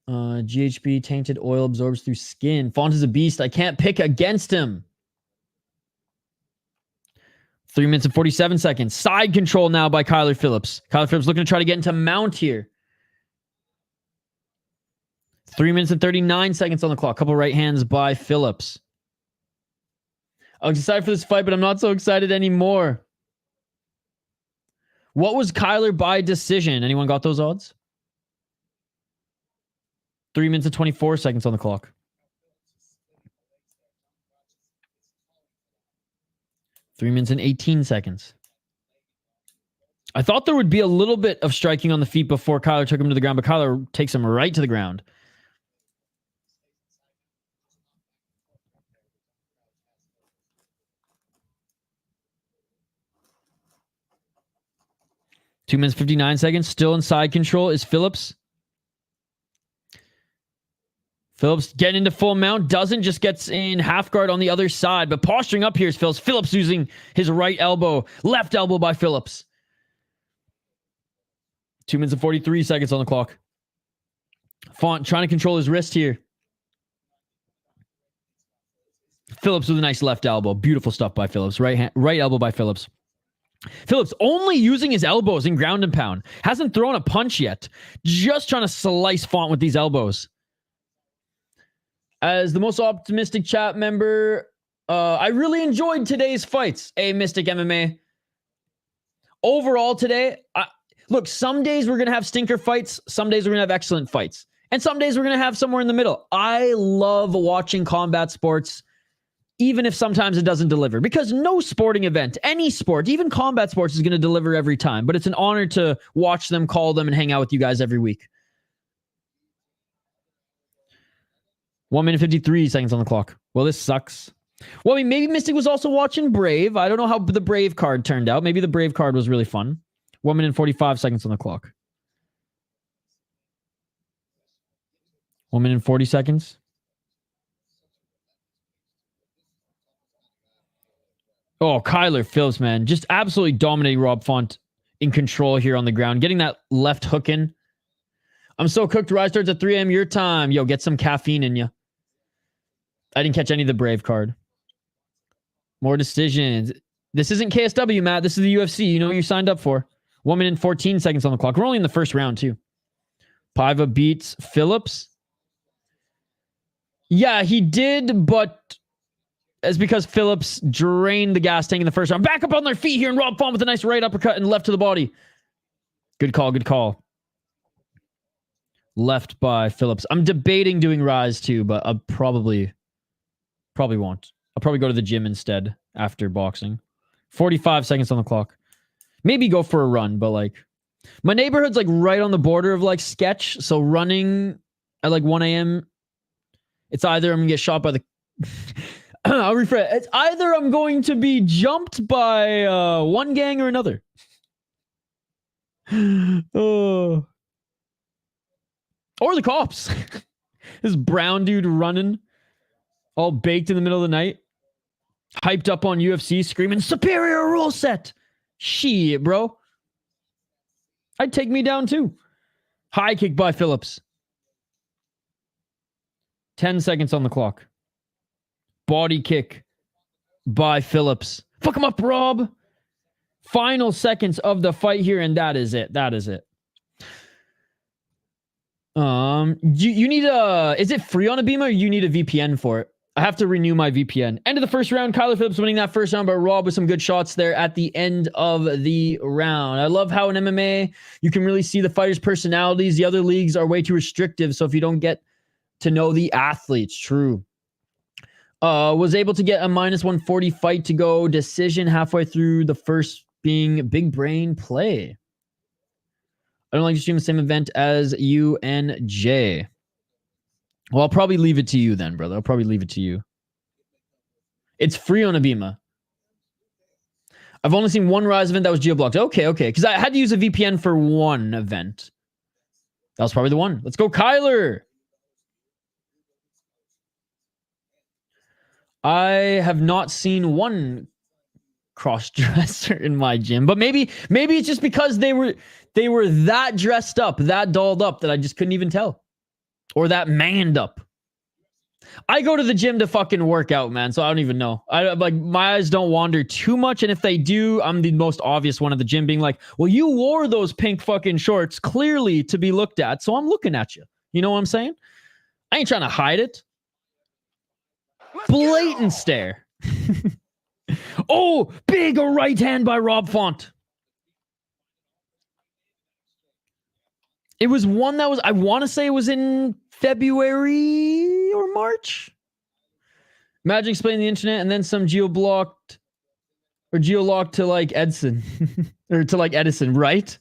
GHB tainted oil absorbs through skin. Font is a beast. I can't pick against him. 3 minutes and 47 seconds. Side control now by Kyler Phillips. Kyler Phillips looking to try to get into mount here. 3 minutes and 39 seconds on the clock. Couple right hands by Phillips. I was excited for this fight, but I'm not so excited anymore. What was Kyler by decision? Anyone got those odds? 3 minutes and 24 seconds on the clock. 3 minutes and 18 seconds. I thought there would be a little bit of striking on the feet before Kyler took him to the ground, but Kyler takes him right to the ground. Two minutes, 59 seconds. Still in side control is Phillips. Phillips getting into full mount. Doesn't, just gets in half guard on the other side. But posturing up here is Phillips. Phillips using his right elbow. Left elbow by Phillips. 2 minutes and 43 seconds on the clock. Font trying to control his wrist here. Phillips with a nice left elbow. Beautiful stuff by Phillips. Right elbow by Phillips. Phillips only using his elbows in ground and pound. Hasn't thrown a punch yet. Just trying to slice Font with these elbows. As the most optimistic chat member, I really enjoyed today's fights. Mystic MMA. Overall today, look, some days we're going to have stinker fights. Some days we're going to have excellent fights. And some days we're going to have somewhere in the middle. I love watching combat sports even if sometimes it doesn't deliver. Because no sporting event, any sport, even combat sports, is going to deliver every time. But it's an honor to watch them, call them, and hang out with you guys every week. 1 minute 53 seconds on the clock. Well, this sucks. Well, I mean, maybe Mystic was also watching Brave. I don't know how the Brave card turned out. Maybe the Brave card was really fun. 1 minute 45 seconds on the clock. 1 minute 40 seconds. Oh, Kyler Phillips, man. Just absolutely dominating Rob Font in control here on the ground. Getting that left hook in. I'm so cooked. Rise starts at 3 a.m. your time. Yo, get some caffeine in you. I didn't catch any of the Brave card. More decisions. This isn't KSW, Matt. This is the UFC. You know what you signed up for. 1 minute 14 seconds on the clock. We're only in the first round, too. Paiva beats Phillips. Yeah, he did, but it's because Phillips drained the gas tank in the first round. Back up on their feet here, and Rob Font with a nice right uppercut and left to the body. Good call, good call. Left by Phillips. I'm debating doing Rise too, but I'll probably won't. I'll probably go to the gym instead after boxing. 45 seconds on the clock. Maybe go for a run, but like my neighborhood's like right on the border of like sketch, so running at like 1 a.m. it's either I'm gonna get shot by the I'll rephrase. It's either I'm going to be jumped by one gang or another. Oh. Or the cops. This brown dude running, all baked in the middle of the night, hyped up on UFC, screaming, superior rule set. Shit, bro. I'd take me down too. High kick by Phillips. 10 seconds on the clock. Body kick by Phillips. Fuck him up, Rob. Final seconds of the fight here, and that is it. That is it. You need a... Is it free on a Beamer, or you need a VPN for it? I have to renew my VPN. End of the first round. Kyler Phillips winning that first round, but Rob with some good shots there at the end of the round. I love how in MMA, you can really see the fighters' personalities. The other leagues are way too restrictive, so if you don't get to know the athletes, true. Was able to get a minus 140 fight to go decision halfway through the first being big brain play. I don't like to stream the same event as UNJ. Well, I'll probably leave it to you then, brother. I'll probably leave it to you. It's free on Abima. I've only seen one Rise event that was geo-blocked. Okay. Because I had to use a VPN for one event. That was probably the one. Let's go, Kyler. I have not seen one cross-dresser in my gym, but maybe it's just because they were that dressed up, that dolled up that I just couldn't even tell, or that manned up. I go to the gym to fucking work out, man, so I don't even know. I like my eyes don't wander too much, and if they do, I'm the most obvious one at the gym, being like, "Well, you wore those pink fucking shorts clearly to be looked at, so I'm looking at you." You know what I'm saying? I ain't trying to hide it. Blatant stare. Oh, big right hand by Rob Font. It was one that was, I want to say it was in February or March. Imagine explaining the internet and then some geo-blocked or geo-locked to like Edson or to like Edison, right?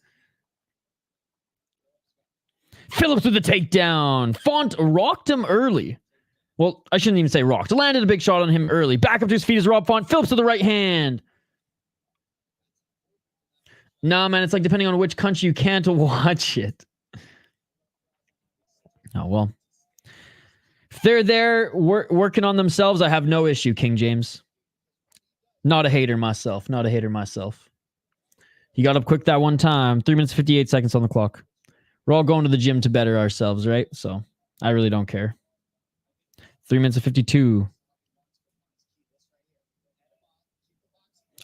Phillips with the takedown. Font rocked him early. Well, I shouldn't even say rocked. Landed a big shot on him early. Back up to his feet is Rob Font. Phillips with the right hand. Nah, man, it's like depending on which country you can't watch it. Oh, well. If they're there working on themselves, I have no issue, King James. Not a hater myself. Not a hater myself. He got up quick that one time. 3 minutes, 58 seconds on the clock. We're all going to the gym to better ourselves, right? So I really don't care. 3 minutes and 52.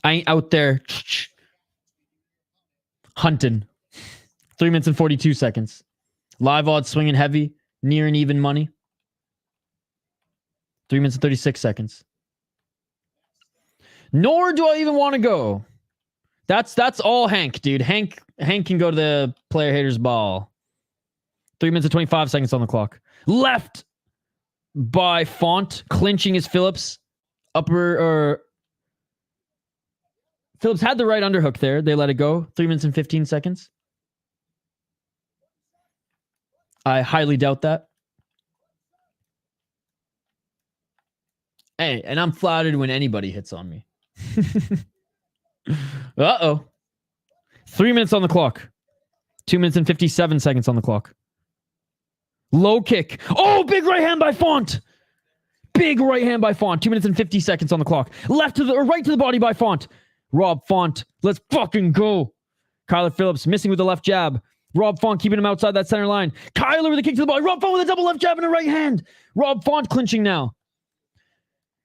I ain't out there hunting. 3 minutes and 42 seconds. Live odds swinging heavy. Near and even money. 3 minutes and 36 seconds. Nor do I even want to go. That's all Hank, dude. Hank can go to the player haters ball. 3 minutes and 25 seconds on the clock. Left by Font, clinching his Phillips. upper or Phillips had the right underhook there. They let it go. 3 minutes and 15 seconds. I highly doubt that. Hey, and I'm flattered when anybody hits on me. Uh-oh. 3 minutes on the clock. 2 minutes and 57 seconds on the clock. Low kick. Oh, big right hand by Font. Big right hand by Font. 2 minutes and 50 seconds on the clock. Left to the or right to the body by Font. Rob Font. Let's fucking go. Kyler Phillips missing with the left jab. Rob Font keeping him outside that center line. Kyler with a kick to the body. Rob Font with a double left jab and a right hand. Rob Font clinching now.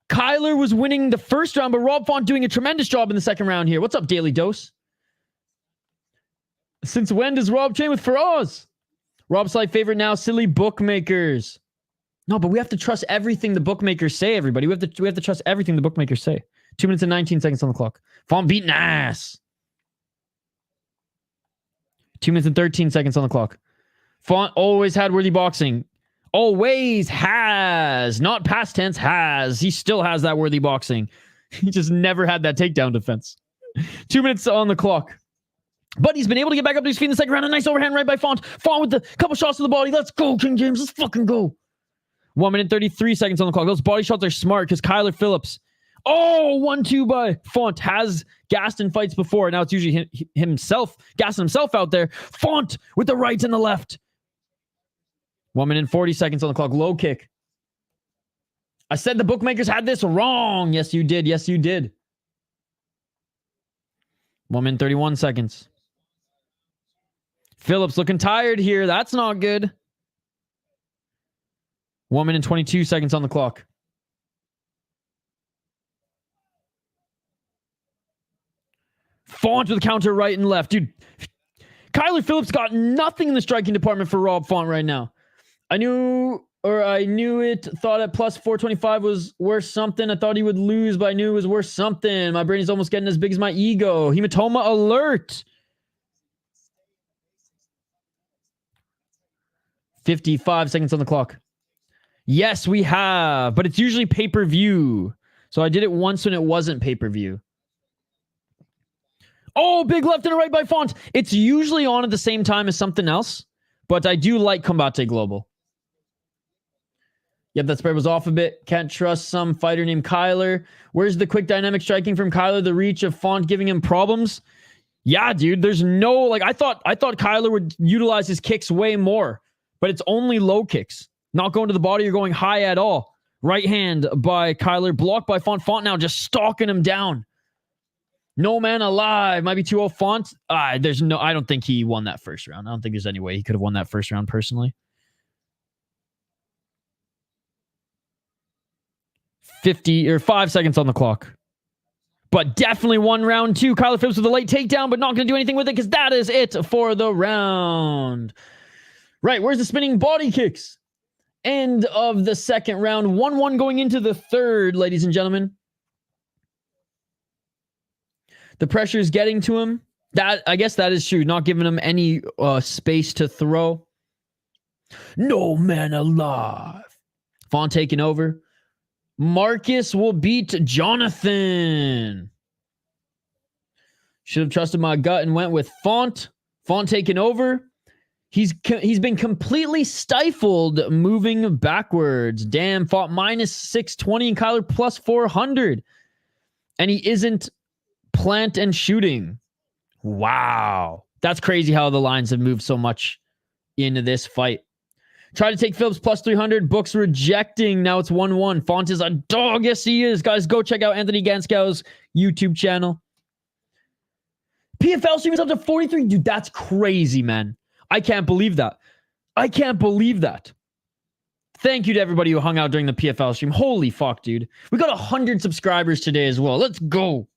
Kyler was winning the first round, but Rob Font doing a tremendous job in the second round here. What's up, Daily Dose? Since when does Rob train with Faraz? Rob's slight favorite now, silly bookmakers. No, but we have to trust everything the bookmakers say, everybody. We have to trust everything the bookmakers say. 2 minutes and 19 seconds on the clock. Font beating ass. 2 minutes and 13 seconds on the clock. Font always had worthy boxing. Always has. Not past tense, has. He still has that worthy boxing. He just never had that takedown defense. 2 minutes on the clock. But he's been able to get back up to his feet in the second round. A nice overhand right by Font. Font with the couple shots to the body. Let's go, King James. Let's fucking go. 1 minute 33 seconds on the clock. Those body shots are smart because Kyler Phillips. Oh, 1-2 by Font. Has gassed in fights before. Now it's usually himself, gassing himself out there. Font with the right and the left. 1 minute 40 seconds on the clock. Low kick. I said the bookmakers had this wrong. Yes, you did. Yes, you did. 1 minute 31 seconds. Phillips looking tired here. That's not good. 1 minute 22 seconds on the clock. Font with a counter right and left. Dude, Kyler Phillips got nothing in the striking department for Rob Font right now. I knew it. Thought at plus 425 was worth something. I thought he would lose, but I knew it was worth something. My brain is almost getting as big as my ego. Hematoma alert. 55 seconds on the clock. Yes, we have, but it's usually pay-per-view. So I did it once when it wasn't pay-per-view. Oh, big left and a right by Font. It's usually on at the same time as something else, but I do like Combate Global. Yep, that spread was off a bit. Can't trust some fighter named Kyler. Where's the quick dynamic striking from Kyler? The reach of Font giving him problems? Yeah, dude, there's no, like, I thought Kyler would utilize his kicks way more, but it's only low kicks. Not going to the body or going high at all. Right hand by Kyler, blocked by Font. Font now just stalking him down. No man alive. Might be 2-0 Font. I don't think he won that first round. I don't think there's any way he could have won that first round personally. 5 seconds on the clock. But definitely won round 2. Kyler Phillips with a late takedown, but not going to do anything with it because that is it for the round. Right, where's the spinning body kicks? End of the second round. 1-1 going into the third, ladies and gentlemen. The pressure is getting to him. I guess that is true. Not giving him any space to throw. No man alive. Font taking over. Marcus will beat Jonathan. Should have trusted my gut and went with Font. Font taking over. He's been completely stifled moving backwards. Damn, Font minus 620 and Kyler plus 400. And he isn't plant and shooting. Wow. That's crazy how the lines have moved so much into this fight. Try to take Phillips plus 300. Books rejecting. Now it's 1-1. Font is a dog. Yes, he is. Guys, go check out Anthony Ganskow's YouTube channel. PFL stream is up to 43. Dude, that's crazy, man. I can't believe that. I can't believe that. Thank you to everybody who hung out during the PFL stream. Holy fuck, dude. We got 100 subscribers today as well. Let's go.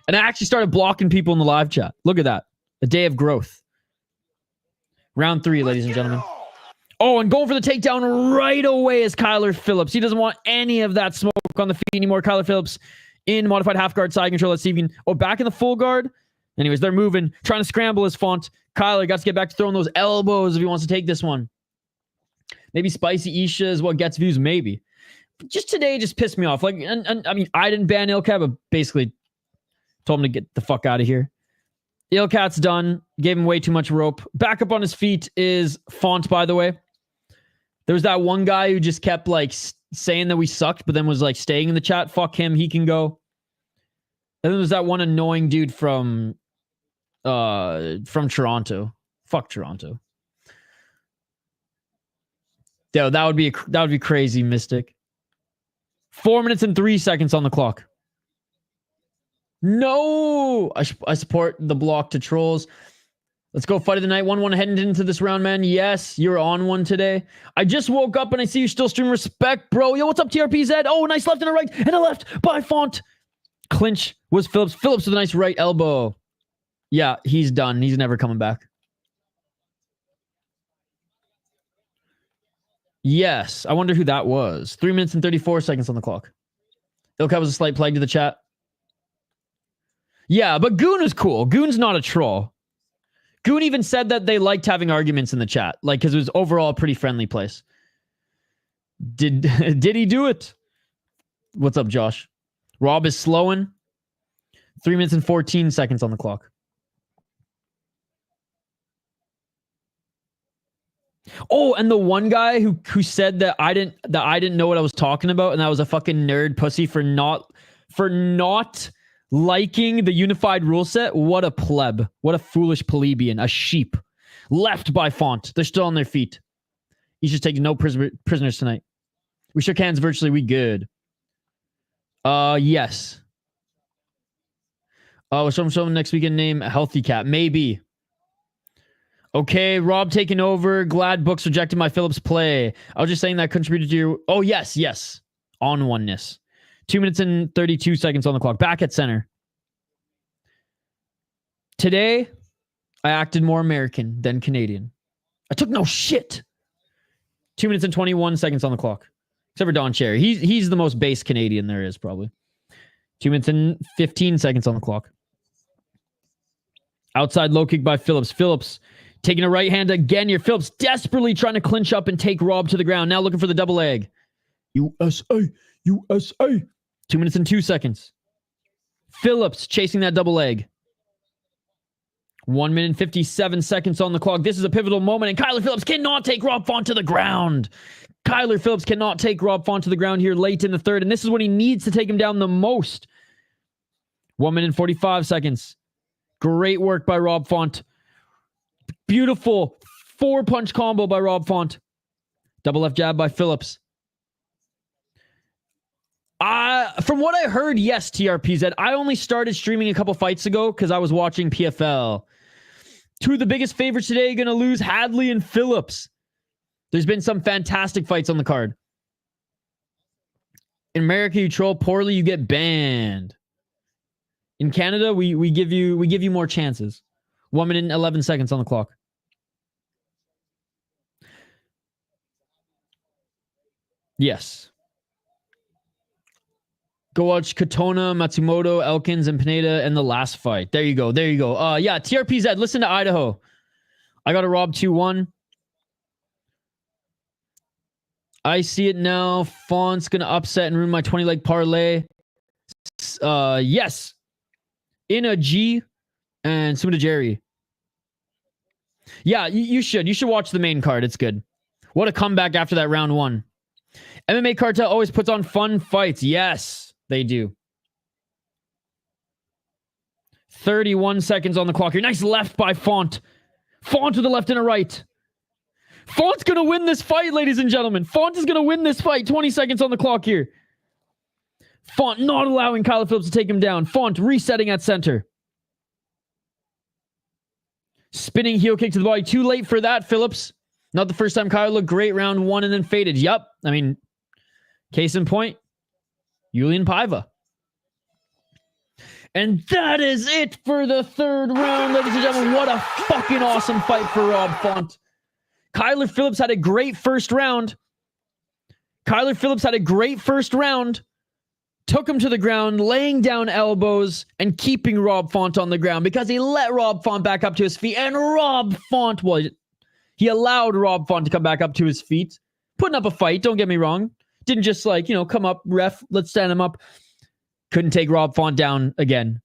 And I actually started blocking people in the live chat. Look at that. A day of growth. Round 3, ladies and gentlemen. Oh, and going for the takedown right away is Kyler Phillips. He doesn't want any of that smoke on the feet anymore. Kyler Phillips in modified half guard side control. Let's see if he can... Oh, back in the full guard. Anyways, they're moving. Trying to scramble his Font. Kyler got to get back to throwing those elbows if he wants to take this one. Maybe Spicy Isha is what gets views. Maybe. just today just pissed me off. Like, and I mean, I didn't ban Ilkat, but basically told him to get the fuck out of here. Ilkat's done. Gave him way too much rope. Back up on his feet is Font, by the way. There was that one guy who just kept like saying that we sucked, but then was like staying in the chat. Fuck him. He can go. And then there was that one annoying dude from Toronto. Fuck Toronto. Yo, that would be crazy, Mystic. 4 minutes and 3 seconds on the clock. No! I support the block to trolls. Let's go fight of the night. 1-1 heading into this round, man. Yes, you're on one today. I just woke up and I see you still stream. Respect, bro. Yo, what's up, TRPZ? Oh, nice left and a right and a left by Font. Clinch was Phillips. Phillips with a nice right elbow. Yeah, he's done. He's never coming back. Yes, I wonder who that was. 3 minutes and 34 seconds on the clock. Ilka was a slight plague to the chat. Yeah, but Goon is cool. Goon's not a troll. Goon even said that they liked having arguments in the chat, like, because it was overall a pretty friendly place. Did he do it? What's up, Josh? Rob is slowing. 3 minutes and 14 seconds on the clock. Oh, and the one guy who said that I didn't know what I was talking about, and that was a fucking nerd pussy for not liking the unified rule set. What a pleb. What a foolish plebeian. A sheep. Left by Font. They're still on their feet. He's just taking no prisoners tonight. We shook hands virtually. We good. Yes. Oh, show him next weekend name Healthy Cat. Maybe. Okay, Rob taking over. Glad Books rejected my Phillips play. I was just saying that contributed to your... Oh, yes. On oneness. 2 minutes and 32 seconds on the clock. Back at center. Today, I acted more American than Canadian. I took no shit. 2 minutes and 21 seconds on the clock. Except for Don Cherry. He's the most base Canadian there is, probably. 2 minutes and 15 seconds on the clock. Outside low kick by Phillips. Phillips taking a right hand again here. Phillips desperately trying to clinch up and take Rob to the ground. Now looking for the double leg. USA. 2 minutes and 2 seconds. Phillips chasing that double leg. 1 minute and 57 seconds on the clock. This is a pivotal moment, and Kyler Phillips cannot take Rob Font to the ground. Kyler Phillips cannot take Rob Font to the ground here late in the third, and this is when he needs to take him down the most. 1 minute and 45 seconds. Great work by Rob Font. Beautiful 4-punch combo by Rob Font. Double left jab by Phillips. From what I heard, yes, TRPZ. I only started streaming a couple fights ago because I was watching PFL. Two of the biggest favorites today going to lose, Hadley and Phillips. There's been some fantastic fights on the card. In America, you troll poorly, you get banned. In Canada, we give you more chances. 1 minute and 11 seconds on the clock. Yes. Go watch Katona, Matsumoto, Elkins, and Pineda and the last fight. There you go. Yeah, TRPZ, listen to Idaho. I got a Rob 2-1. I see it now. Font's going to upset and ruin my 20-leg parlay. Yes. In a G and Sumudaerji. Yeah, you should. You should watch the main card. It's good. What a comeback after that round one. MMA Cartel always puts on fun fights. Yes, they do. 31 seconds on the clock here. Nice left by Font. Font with a left and a right. Font's going to win this fight, ladies and gentlemen. Font is going to win this fight. 20 seconds on the clock here. Font not allowing Kyler Phillips to take him down. Font resetting at center. Spinning heel kick to the body. Too late for that, Phillips. Not the first time Kyler looked great round one and then faded. Yup. I mean, case in point, Julian Paiva. And that is it for the third round, ladies and gentlemen. What a fucking awesome fight for Rob Font. Kyler Phillips had a great first round. Took him to the ground, laying down elbows and keeping Rob Font on the ground because he let Rob Font back up to his feet. And Rob Font, well, he allowed Rob Font to come back up to his feet, putting up a fight, don't get me wrong. Didn't just like, come up, ref, let's stand him up. Couldn't take Rob Font down again.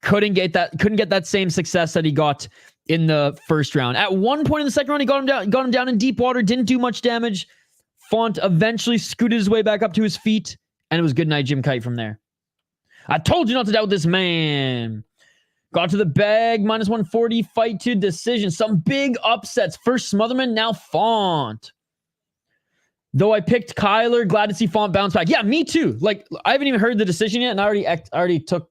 Couldn't get that same success that he got in the first round. At one point in the second round, he got him down in deep water, didn't do much damage. Font eventually scooted his way back up to his feet, and it was good night Jim Kite from there. I told you not to doubt this man. Got to the bag, minus 140, fight to decision. Some big upsets. First Smotherman, now Font. Though I picked Kyler, glad to see Font bounce back. Yeah, me too. Like, I haven't even heard the decision yet, and I already took,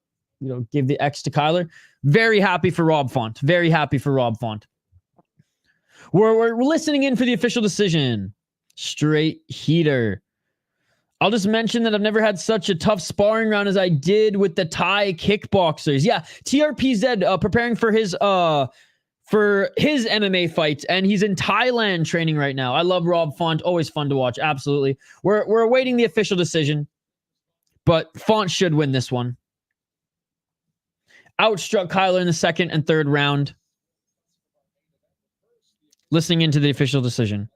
gave the X to Kyler. Very happy for Rob Font. Very happy for Rob Font. We're listening in for the official decision. Straight heater. I'll just mention that I've never had such a tough sparring round as I did with the Thai kickboxers. Yeah, TRPZ preparing for his MMA fight, and he's in Thailand training right now. I love Rob Font. Always fun to watch. Absolutely. We're awaiting the official decision, but Font should win this one. Outstruck Kyler in the second and third round. Listening into the official decision.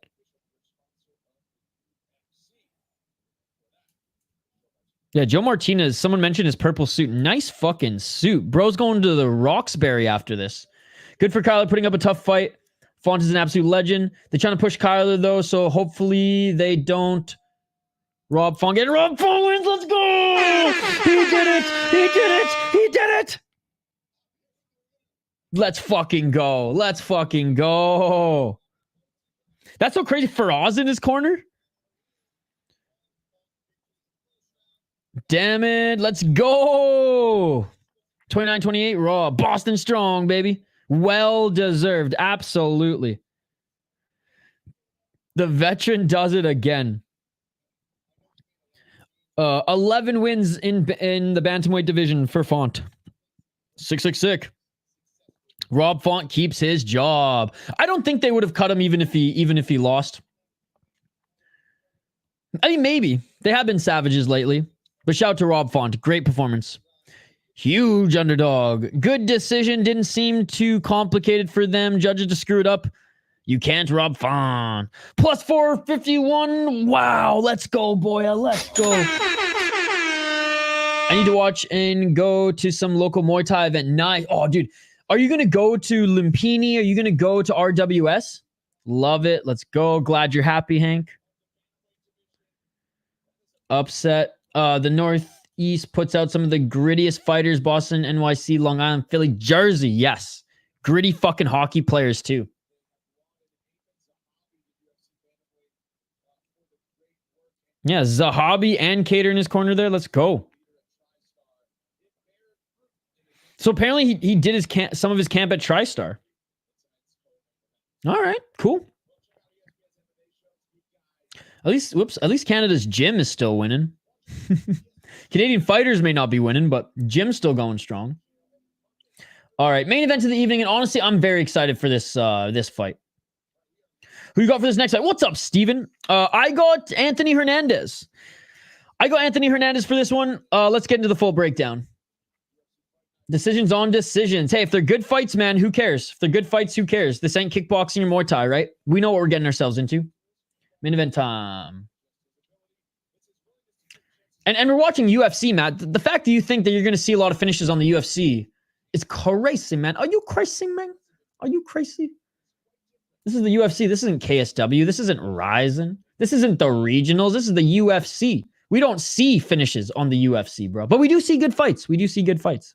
Yeah, Joe Martinez, someone mentioned his purple suit. Nice fucking suit. Bro's going to the Roxbury after this. Good for Kyler putting up a tough fight. Font is an absolute legend. They're trying to push Kyler, though, so hopefully they don't. Rob Font. Get Rob Font wins. Let's go! He did it! He did it! He did it! Let's fucking go. Let's fucking go. That's so crazy. Faraz in his corner? Damn it. Let's go. 29-28 Raw. Boston strong, baby. Well deserved. Absolutely. The veteran does it again. 11 wins in the bantamweight division for Font. Sick. Rob Font keeps his job. I don't think they would have cut him even if he lost. I mean, maybe. They have been savages lately. But shout out to Rob Font. Great performance. Huge underdog. Good decision. Didn't seem too complicated for them. Judges to screw it up. You can't, Rob Font. Plus 451. Wow. Let's go, boy. Let's go. I need to watch and go to some local Muay Thai event. Nice. Oh, dude. Are you going to go to Lumpini? Are you going to go to RWS? Love it. Let's go. Glad you're happy, Hank. Upset. The Northeast puts out some of the grittiest fighters. Boston, NYC, Long Island, Philly, Jersey. Yes. Gritty fucking hockey players, too. Yeah, Zahabi and Cater in his corner there. Let's go. So apparently he did some of his camp at TriStar. All right, cool. At least Canada's gym is still winning. Canadian fighters may not be winning, but gym's still going strong. All right, main event of the evening, and honestly, I'm very excited for this fight. Who you got for this next fight? What's up, Steven? I got Anthony Hernandez. I got Anthony Hernandez for this one. Let's get into the full breakdown. Decisions on decisions. Hey, if they're good fights, man, who cares? If they're good fights, who cares? This ain't kickboxing or Muay Thai, right? We know what we're getting ourselves into. Main event time. And we're watching UFC, Matt. The fact that you think that you're going to see a lot of finishes on the UFC is crazy, man. Are you crazy, man? Are you crazy? This is the UFC. This isn't KSW. This isn't Ryzen. This isn't the regionals. This is the UFC. We don't see finishes on the UFC, bro. But we do see good fights. We do see good fights.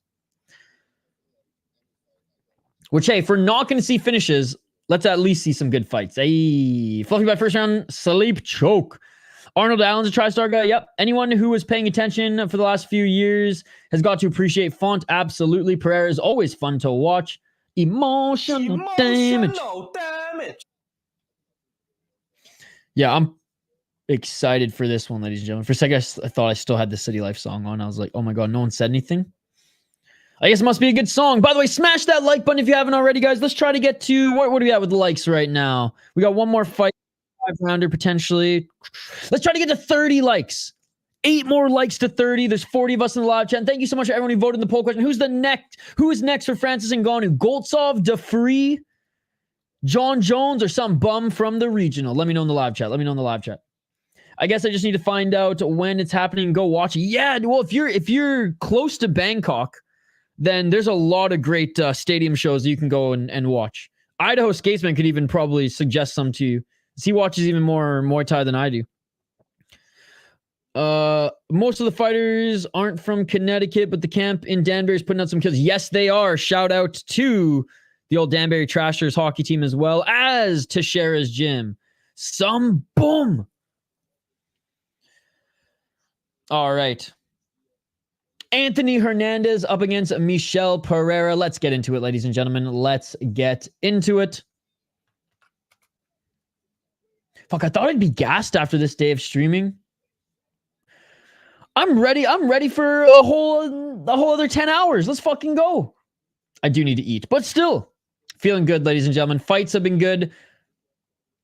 Which, hey, if we're not going to see finishes, let's at least see some good fights. Hey, Fluffy by first round, sleep choke. Arnold Allen's a TriStar guy. Yep. Anyone who was paying attention for the last few years has got to appreciate Font. Absolutely. Pereira is always fun to watch. Emotional damage. Yeah, I'm excited for this one, ladies and gentlemen. For a second, I thought I still had the City Life song on. I was like, oh my God, no one said anything. I guess it must be a good song. By the way, smash that like button if you haven't already, guys. Let's try to get to... What do we got with the likes right now? We got one more fight. 5-rounder potentially. Let's try to get to 30 likes. 8 more likes to 30. There's 40 of us in the live chat. And thank you so much for everyone who voted in the poll question. Who is next for Francis Ngannou? Goltsov, DeFree, John Jones, or some bum from the regional? Let me know in the live chat. I guess I just need to find out when it's happening and go watch it. Yeah, well, if you're close to Bangkok, then there's a lot of great stadium shows that you can go and watch. Idaho Skatesman could even probably suggest some to you. He watches even more Muay Thai than I do. Most of the fighters aren't from Connecticut, but the camp in Danbury is putting out some kills. Yes, they are. Shout out to the old Danbury Trashers hockey team as well as Teixeira's gym. Some boom. All right. Anthony Hernandez up against Michel Pereira. Let's get into it, ladies and gentlemen. Let's get into it. Fuck, I thought I'd be gassed after this day of streaming. I'm ready. I'm ready for a whole other 10 hours. Let's fucking go. I do need to eat, but still feeling good, ladies and gentlemen. Fights have been good.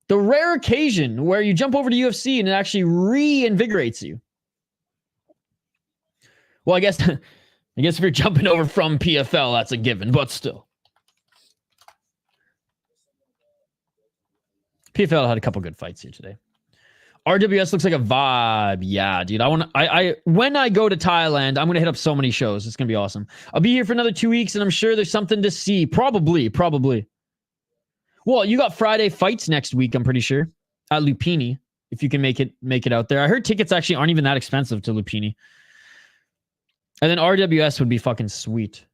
The rare occasion where you jump over to UFC and it actually reinvigorates you. Well, I guess if you're jumping over from PFL, that's a given, but still. PFL had a couple good fights here today. RWS looks like a vibe. Yeah, dude. When I go to Thailand, I'm gonna hit up so many shows. It's gonna be awesome. I'll be here for another 2 weeks, and I'm sure there's something to see. Probably. Well, you got Friday fights next week, I'm pretty sure. At Lupini, if you can make it out there. I heard tickets actually aren't even that expensive to Lupini. And then RWS would be fucking sweet.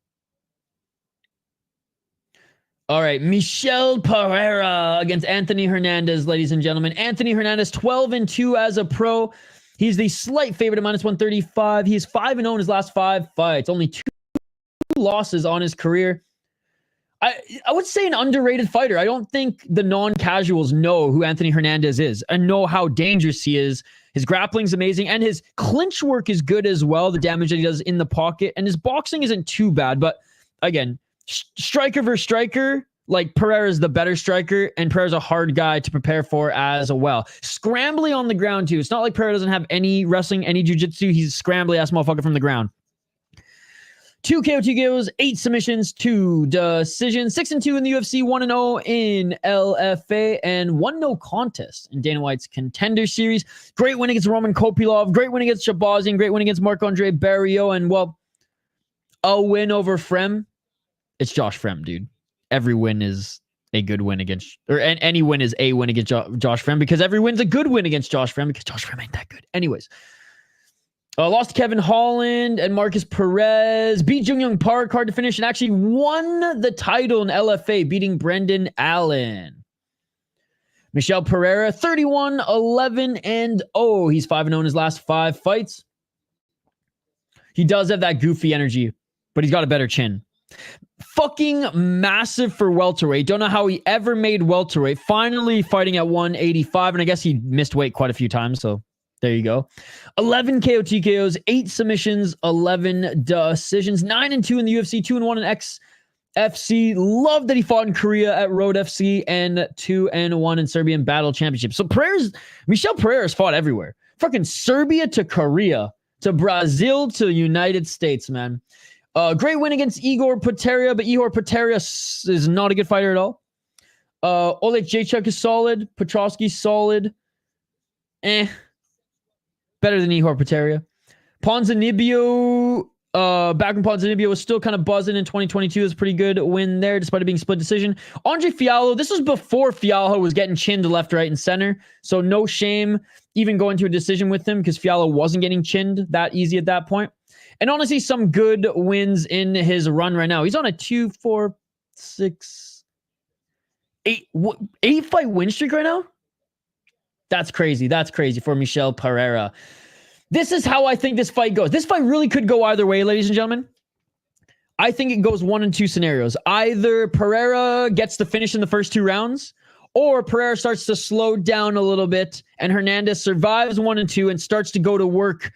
All right, Michel Pereira against Anthony Hernandez, ladies and gentlemen. Anthony Hernandez, 12-2 as a pro. He's the slight favorite at -135. He's 5-0 in his last 5 fights. Only 2 losses on his career. I would say an underrated fighter. I don't think the non-casuals know who Anthony Hernandez is and know how dangerous he is. His grappling's amazing, and his clinch work is good as well, the damage that he does in the pocket. And his boxing isn't too bad, but again, striker versus striker, like Pereira's the better striker, and Pereira's a hard guy to prepare for as well. Scrambly on the ground, too. It's not like Pereira doesn't have any wrestling, any jiu-jitsu. He's a scrambly-ass motherfucker from the ground. 2 KO, 2 KOs, 8 submissions, 2 decisions, 6-2 in the UFC, 1-0 in LFA, and 1 no contest in Dana White's Contender Series. Great win against Roman Kopylov, great win against Shabazian, great win against Marc-Andre Barriault, and, well, a win over Frem. It's Josh Frem, dude. Every win is a good win against, or any win is a win against Josh Frem, because every win's a good win against Josh Frem, because Josh Frem ain't that good. Anyways. Lost to Kevin Holland and Marcus Perez. Beat Jung Young Park, hard to finish, and actually won the title in LFA, beating Brendan Allen. Michel Pereira, 31-11-0. He's 5-0 in his last 5 fights. He does have that goofy energy, but he's got a better chin. Fucking massive for welterweight. Don't know how he ever made welterweight. Finally fighting at 185, and I guess he missed weight quite a few times, so there you go. 11 KO TKOs, 8 submissions, 11 decisions, 9-2 in the UFC, 2-1 in XFC. Love that he fought in Korea at Road FC, and 2-1 in Serbian Battle Championship. So Michel Pereira's fought everywhere. Fucking Serbia to Korea to Brazil to the United States, man. Great win against Igor Poteria, but Igor Poteria is not a good fighter at all. Oleg Jacek is solid. Petrovsky's solid. Better than Igor Poteria. Ponzinibbio, back when Ponzinibbio was still kind of buzzing in 2022, was a pretty good win there, despite it being split decision. Andre Fialho, this was before Fialho was getting chinned left, right, and center, so no shame even going to a decision with him, because Fialho wasn't getting chinned that easy at that point. And honestly, some good wins in his run right now. He's on a 2, 4, 6, 8 fight win streak right now. That's crazy. That's crazy for Michel Pereira. This is how I think this fight goes. This fight really could go either way, ladies and gentlemen. I think it goes 1 in 2 scenarios. Either Pereira gets the finish in the first 2 rounds, or Pereira starts to slow down a little bit, and Hernandez survives 1 and 2 and starts to go to work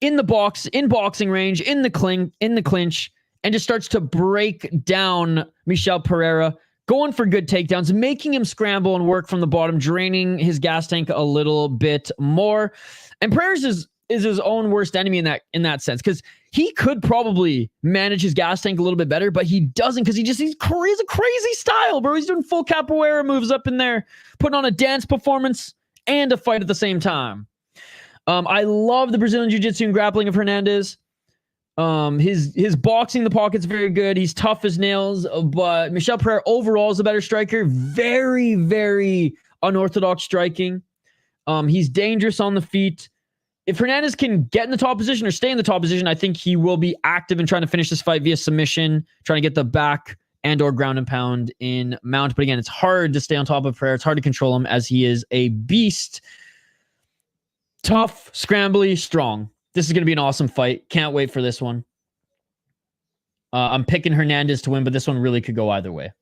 in the box, in boxing range, in the clinch, and just starts to break down Michel Pereira, going for good takedowns, making him scramble and work from the bottom, draining his gas tank a little bit more. And Pereira is his own worst enemy in that sense, because he could probably manage his gas tank a little bit better, but he doesn't, because he's a crazy style, bro. He's doing full capoeira moves up in there, putting on a dance performance and a fight at the same time. I love the Brazilian Jiu-Jitsu and grappling of Hernandez. His boxing in the pocket's very good. He's tough as nails, but Michel Pereira overall is a better striker. Very, very unorthodox striking. He's dangerous on the feet. If Hernandez can get in the top position or stay in the top position, I think he will be active in trying to finish this fight via submission, trying to get the back and or ground and pound in mount. But again, it's hard to stay on top of Pereira. It's hard to control him as he is a beast. Tough, scrambly, strong. This is going to be an awesome fight. Can't wait for this one. I'm picking Hernandez to win, but this one really could go either way.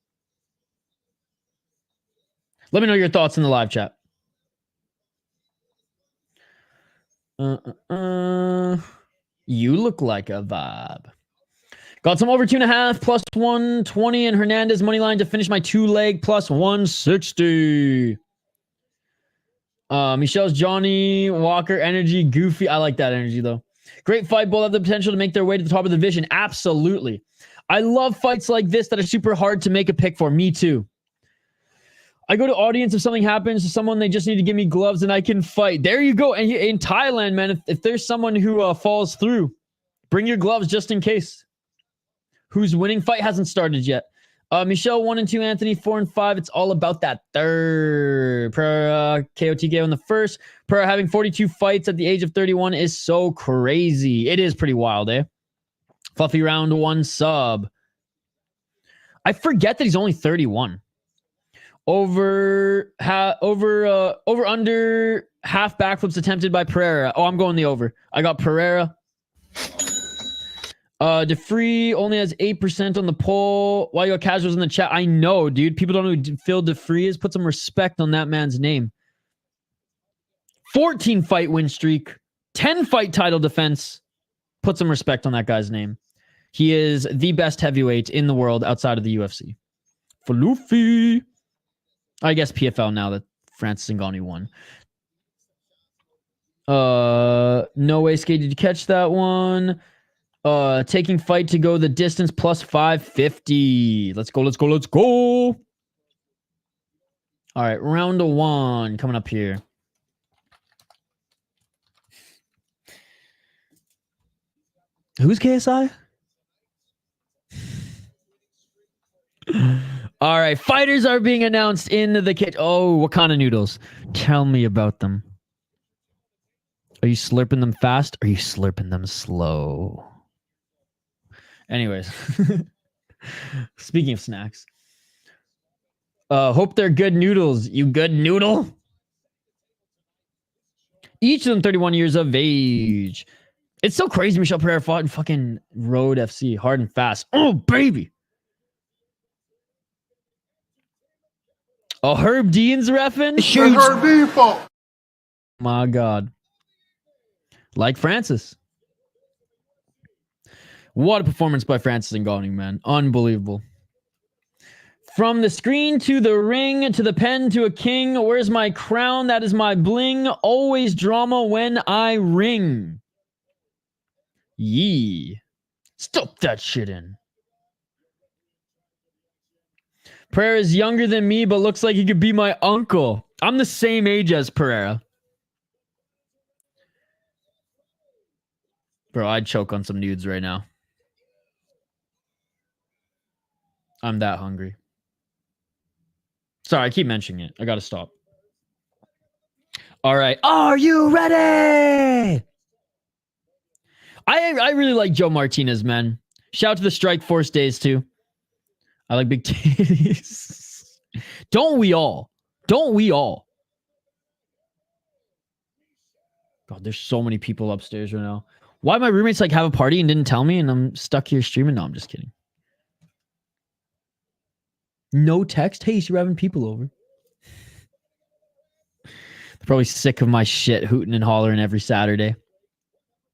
Let me know your thoughts in the live chat. You look like a vibe. Got some over 2.5 plus 120 and Hernandez money line to finish my 2-leg plus 160. Michel's Johnny Walker energy, goofy. I like that energy though. Great fight. Both have the potential to make their way to the top of the division. Absolutely. I love fights like this that are super hard to make a pick for. Me too. I go to audience if something happens to someone, they just need to give me gloves and I can fight. There you go. And in Thailand, man, if there's someone who falls through, bring your gloves just in case. Who's winning? Fight hasn't started yet. Michel 1 and 2, Anthony 4 and 5. It's all about that third. Pereira KOTKO in the first. Pereira having 42 fights at the age of 31 is so crazy. It is pretty wild, eh? Fluffy round 1 sub. I forget that he's only 31. Over under half backflips attempted by Pereira. Oh, I'm going the over. I got Pereira. DeFree only has 8% on the poll. Why you got casuals in the chat? I know, dude. People don't know who Phil DeFree is. Put some respect on that man's name. 14 fight win streak. 10 fight title defense. Put some respect on that guy's name. He is the best heavyweight in the world outside of the UFC. Falufi. I guess PFL now that Francis Ngannou won. No way, Skate. Did you catch that one? Taking fight to go the distance plus 550. Let's go, let's go, let's go. All right, round 1 coming up here. Who's KSI? All right, fighters are being announced in the kit. Oh, what kind of noodles? Tell me about them. Are you slurping them fast? Or are you slurping them slow? Anyways, speaking of snacks, hope they're good noodles. You good noodle? Each of them 31 years of age. It's so crazy. Michel Pereira fought in fucking Road FC, hard and fast. Oh, baby. Oh, Herb Dean's reffing? Herb Dean fault. My God. Like Francis. What a performance by Francis Ngannou, man. Unbelievable. From the screen to the ring, to the pen to a king. Where's my crown? That is my bling. Always drama when I ring. Yee. Stop that shit in. Pereira is younger than me, but looks like he could be my uncle. I'm the same age as Pereira. Bro, I'd choke on some nudes right now. I'm that hungry. Sorry, I keep mentioning it. I gotta stop. All right. Are you ready? I really like Joe Martinez, man. Shout out to the Strike Force days, too. I like big titties. Don't we all? Don't we all? God, there's so many people upstairs right now. Why my roommates like have a party and didn't tell me and I'm stuck here streaming? No, I'm just kidding. No text? Hey, you're having people over. They're probably sick of my shit hooting and hollering every Saturday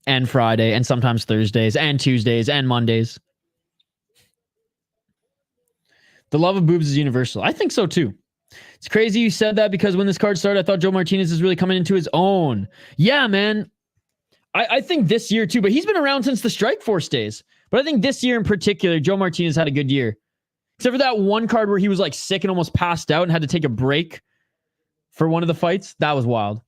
and Friday and sometimes Thursdays and Tuesdays and Mondays. The love of boobs is universal. I think so too. It's crazy you said that because when this card started, I thought Joe Martinez is really coming into his own. Yeah, man. I think this year too, but he's been around since the Strike Force days. But I think this year in particular, Joe Martinez had a good year. Except for that one card where he was like sick and almost passed out and had to take a break for one of the fights. That was wild.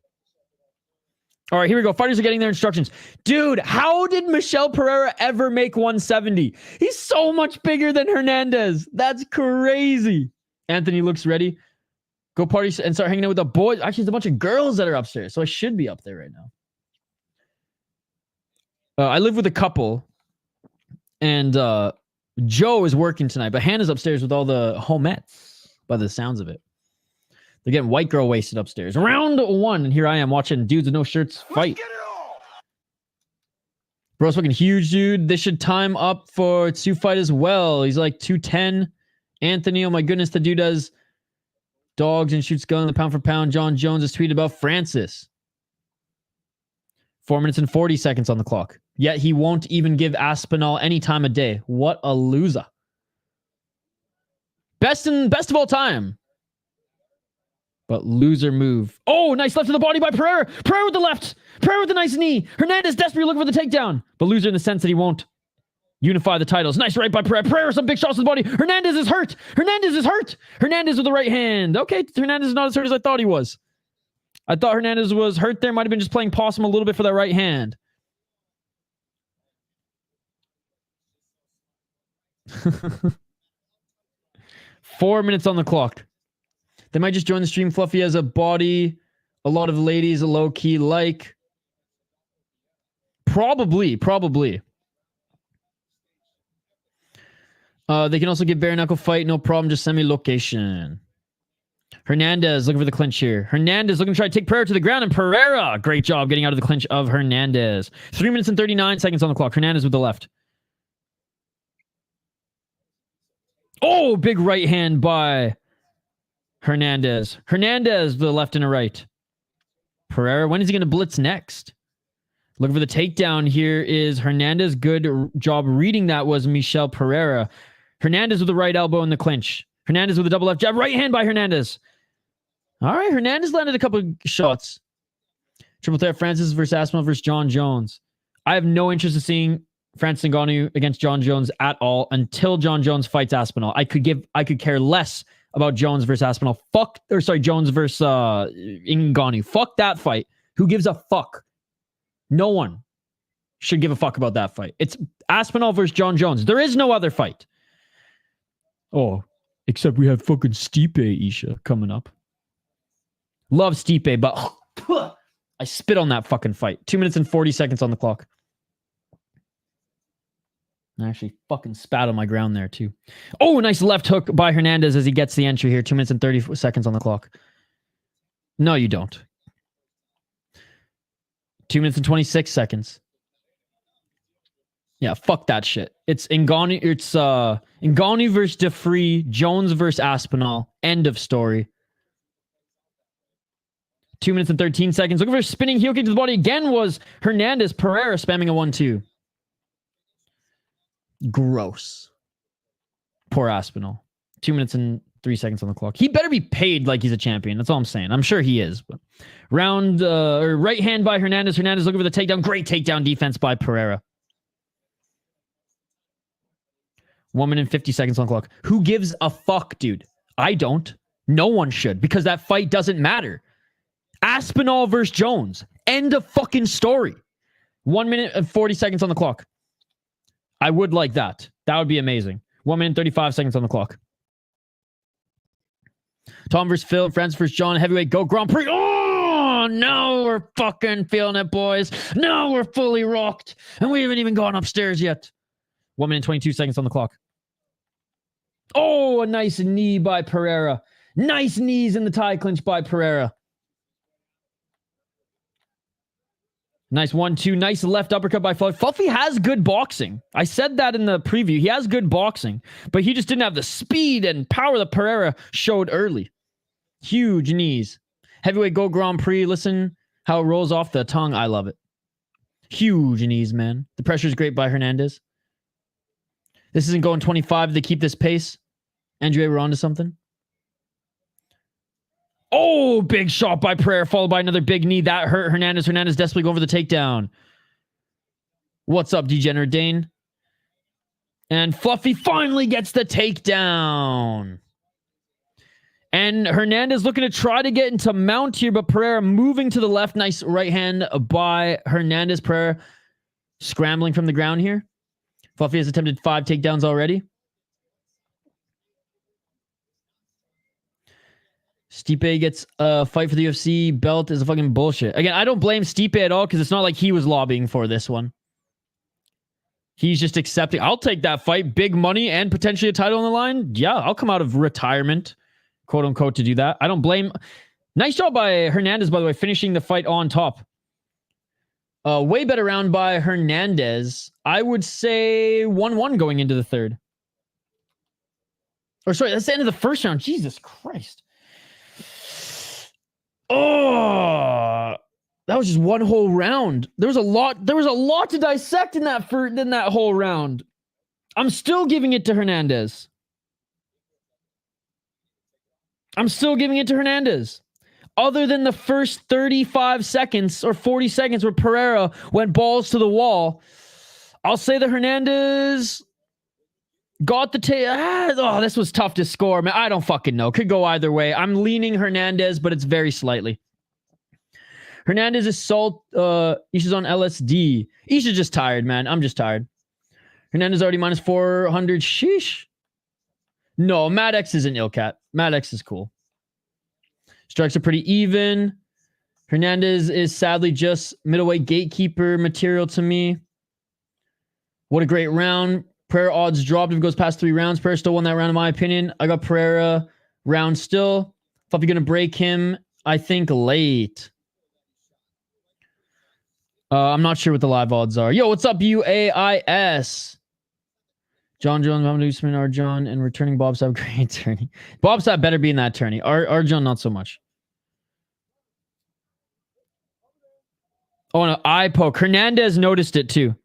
All right, here we go. Fighters are getting their instructions. Dude, how did Michel Pereira ever make 170? He's so much bigger than Hernandez. That's crazy. Anthony looks ready. Go party and start hanging out with the boys. Actually, there's a bunch of girls that are upstairs, so I should be up there right now. I live with a couple, and Joe is working tonight, but Hannah's upstairs with all the homettes, by the sounds of it. They're getting white girl wasted upstairs. Round 1, and here I am watching dudes with no shirts fight. Bro's fucking huge, dude. This should time up for Tsu fight as well. He's like 210. Anthony, oh my goodness, the dude does dogs and shoots gun in the pound for pound. John Jones has tweeted about Francis. 4 minutes and 40 seconds on the clock. Yet he won't even give Aspinall any time of day. What a loser. Best of all time. But loser move. Oh, nice left to the body by Pereira. Pereira with the left. Pereira with a nice knee. Hernandez desperately looking for the takedown. But loser in the sense that he won't unify the titles. Nice right by Pereira. Pereira some big shots to the body. Hernandez is hurt. Hernandez is hurt. Hernandez with the right hand. Okay, Hernandez is not as hurt as I thought he was. I thought Hernandez was hurt there. Might have been just playing possum a little bit for that right hand. Four minutes on the clock. They might just join the stream. Fluffy has a body. A lot of ladies low-key like. Probably. They can also get bare knuckle fight. No problem. Just send me location. Hernandez looking for the clinch here. Hernandez looking to try to take Pereira to the ground. And Pereira, great job getting out of the clinch of Hernandez. 3 minutes and 39 seconds on the clock. Hernandez with the left. Oh, big right hand by Hernandez. Hernandez with the left and a right. Pereira, when is he going to blitz next? Looking for the takedown here is Hernandez. Good job reading that was Michel Pereira. Hernandez with the right elbow in the clinch. Hernandez with a double left jab. Right hand by Hernandez. All right, Hernandez landed a couple of shots. Triple threat Francis versus Aspinall versus John Jones. I have no interest in seeing Francis Ngannou against John Jones at all until John Jones fights Aspinall. I could care less about Jones versus Aspinall. Jones versus Ngannou. Fuck that fight. Who gives a fuck? No one should give a fuck about that fight. It's Aspinall versus John Jones. There is no other fight. Oh, except we have fucking Stipe Isha coming up. Love Stipe, but I spit on that fucking fight. 2 minutes and 40 seconds on the clock. I actually fucking spat on my ground there too. Oh, nice left hook by Hernandez as he gets the entry here. 2 minutes and 30 seconds on the clock. No, you don't. 2 minutes and 26 seconds. Yeah, fuck that shit. It's Ngannou. It's Ngannou versus DeFree, Jones versus Aspinall. End of story. 2 minutes and 13 seconds. Looking for a spinning heel kick to the body again was Hernandez. Pereira spamming a 1-2. Gross. Poor Aspinall. 2 minutes and 3 seconds on the clock. He better be paid like he's a champion. That's all I'm saying. I'm sure he is. But right hand by Hernandez. Hernandez looking for the takedown. Great takedown defense by Pereira. 1 minute and 50 seconds on the clock. Who gives a fuck, dude? I don't. No one should, because that fight doesn't matter. Aspinall versus Jones. End of fucking story. 1 minute and 40 seconds on the clock. I would like that. That would be amazing. 1 minute and 35 seconds on the clock. Tom versus Phil. Francis versus John. Heavyweight go Grand Prix. Oh, now we're fucking feeling it, boys. Now we're fully rocked. And we haven't even gone upstairs yet. 1 minute and 22 seconds on the clock. Oh, a nice knee by Pereira. Nice knees in the tie clinch by Pereira. Nice 1-2. Nice left uppercut by Fluffy. Fluffy has good boxing. I said that in the preview. He has good boxing, but he just didn't have the speed and power that Pereira showed early. Huge knees. Heavyweight go Grand Prix. Listen how it rolls off the tongue. I love it. Huge knees, man. The pressure is great by Hernandez. This isn't going 25. They keep this pace. Andre, we're on to something. Oh, big shot by Pereira, followed by another big knee. That hurt Hernandez. Hernandez desperately going for the takedown. What's up, Degenerate Dane? And Fluffy finally gets the takedown. And Hernandez looking to try to get into mount here, but Pereira moving to the left. Nice right hand by Hernandez. Pereira scrambling from the ground here. Fluffy has attempted 5 takedowns already. Stipe gets a fight for the UFC belt is a fucking bullshit. Again, I don't blame Stipe at all because it's not like he was lobbying for this one. He's just accepting. I'll take that fight. Big money and potentially a title on the line. Yeah, I'll come out of retirement, quote unquote, to do that. I don't blame. Nice job by Hernandez, by the way, finishing the fight on top. Way better round by Hernandez. I would say 1-1 going into the third. Or sorry, that's the end of the first round. Jesus Christ. Oh, that was just one whole round. There was a lot to dissect in that whole round. I'm still giving it to Hernandez. Other than the first 35 seconds or 40 seconds where Pereira went balls to the wall, I'll say that Hernandez got the oh, this was tough to score, man. I don't fucking know. Could go either way. I'm leaning Hernandez, but it's very slightly. Hernandez is Isha's on LSD. Isha's just tired, man. I'm just tired. Hernandez already minus 400. Sheesh. No, Mad X isn't Illcat. Mad X is cool. Strikes are pretty even. Hernandez is sadly just middleweight gatekeeper material to me. What a great round. Pereira odds dropped if it goes past 3 rounds. Pereira still won that round in my opinion. I got Pereira round still. Thought you're going to break him, I think, late. I'm not sure what the live odds are. Yo, what's up, UAIS? John Jones, Mohamed Usman, Arjan, and returning Bob Sapp, great attorney. Bob Sapp better be in that attorney. Arjan, not so much. Oh, no, eye poke. Hernandez noticed it too.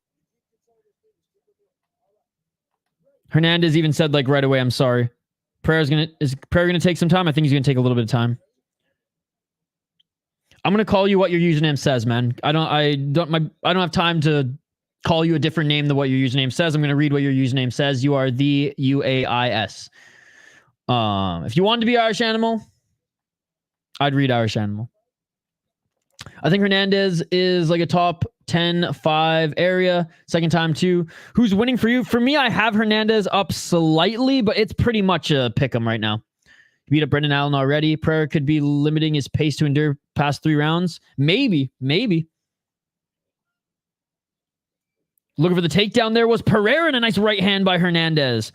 Hernandez even said like right away, I'm sorry. Is Pereira gonna take some time? I think he's gonna take a little bit of time. I'm gonna call you what your username says, man. I don't have time to call you a different name than what your username says. I'm gonna read what your username says. You are the UAIS. If you wanted to be Irish Animal, I'd read Irish Animal. I think Hernandez is like a top 10-5 area. Second time too. Who's winning for you? For me, I have Hernandez up slightly, but it's pretty much a pick 'em right now. He beat up Brendan Allen already. Pereira could be limiting his pace to endure past 3 rounds. Maybe. Looking for the takedown there was Pereira, and a nice right hand by Hernandez.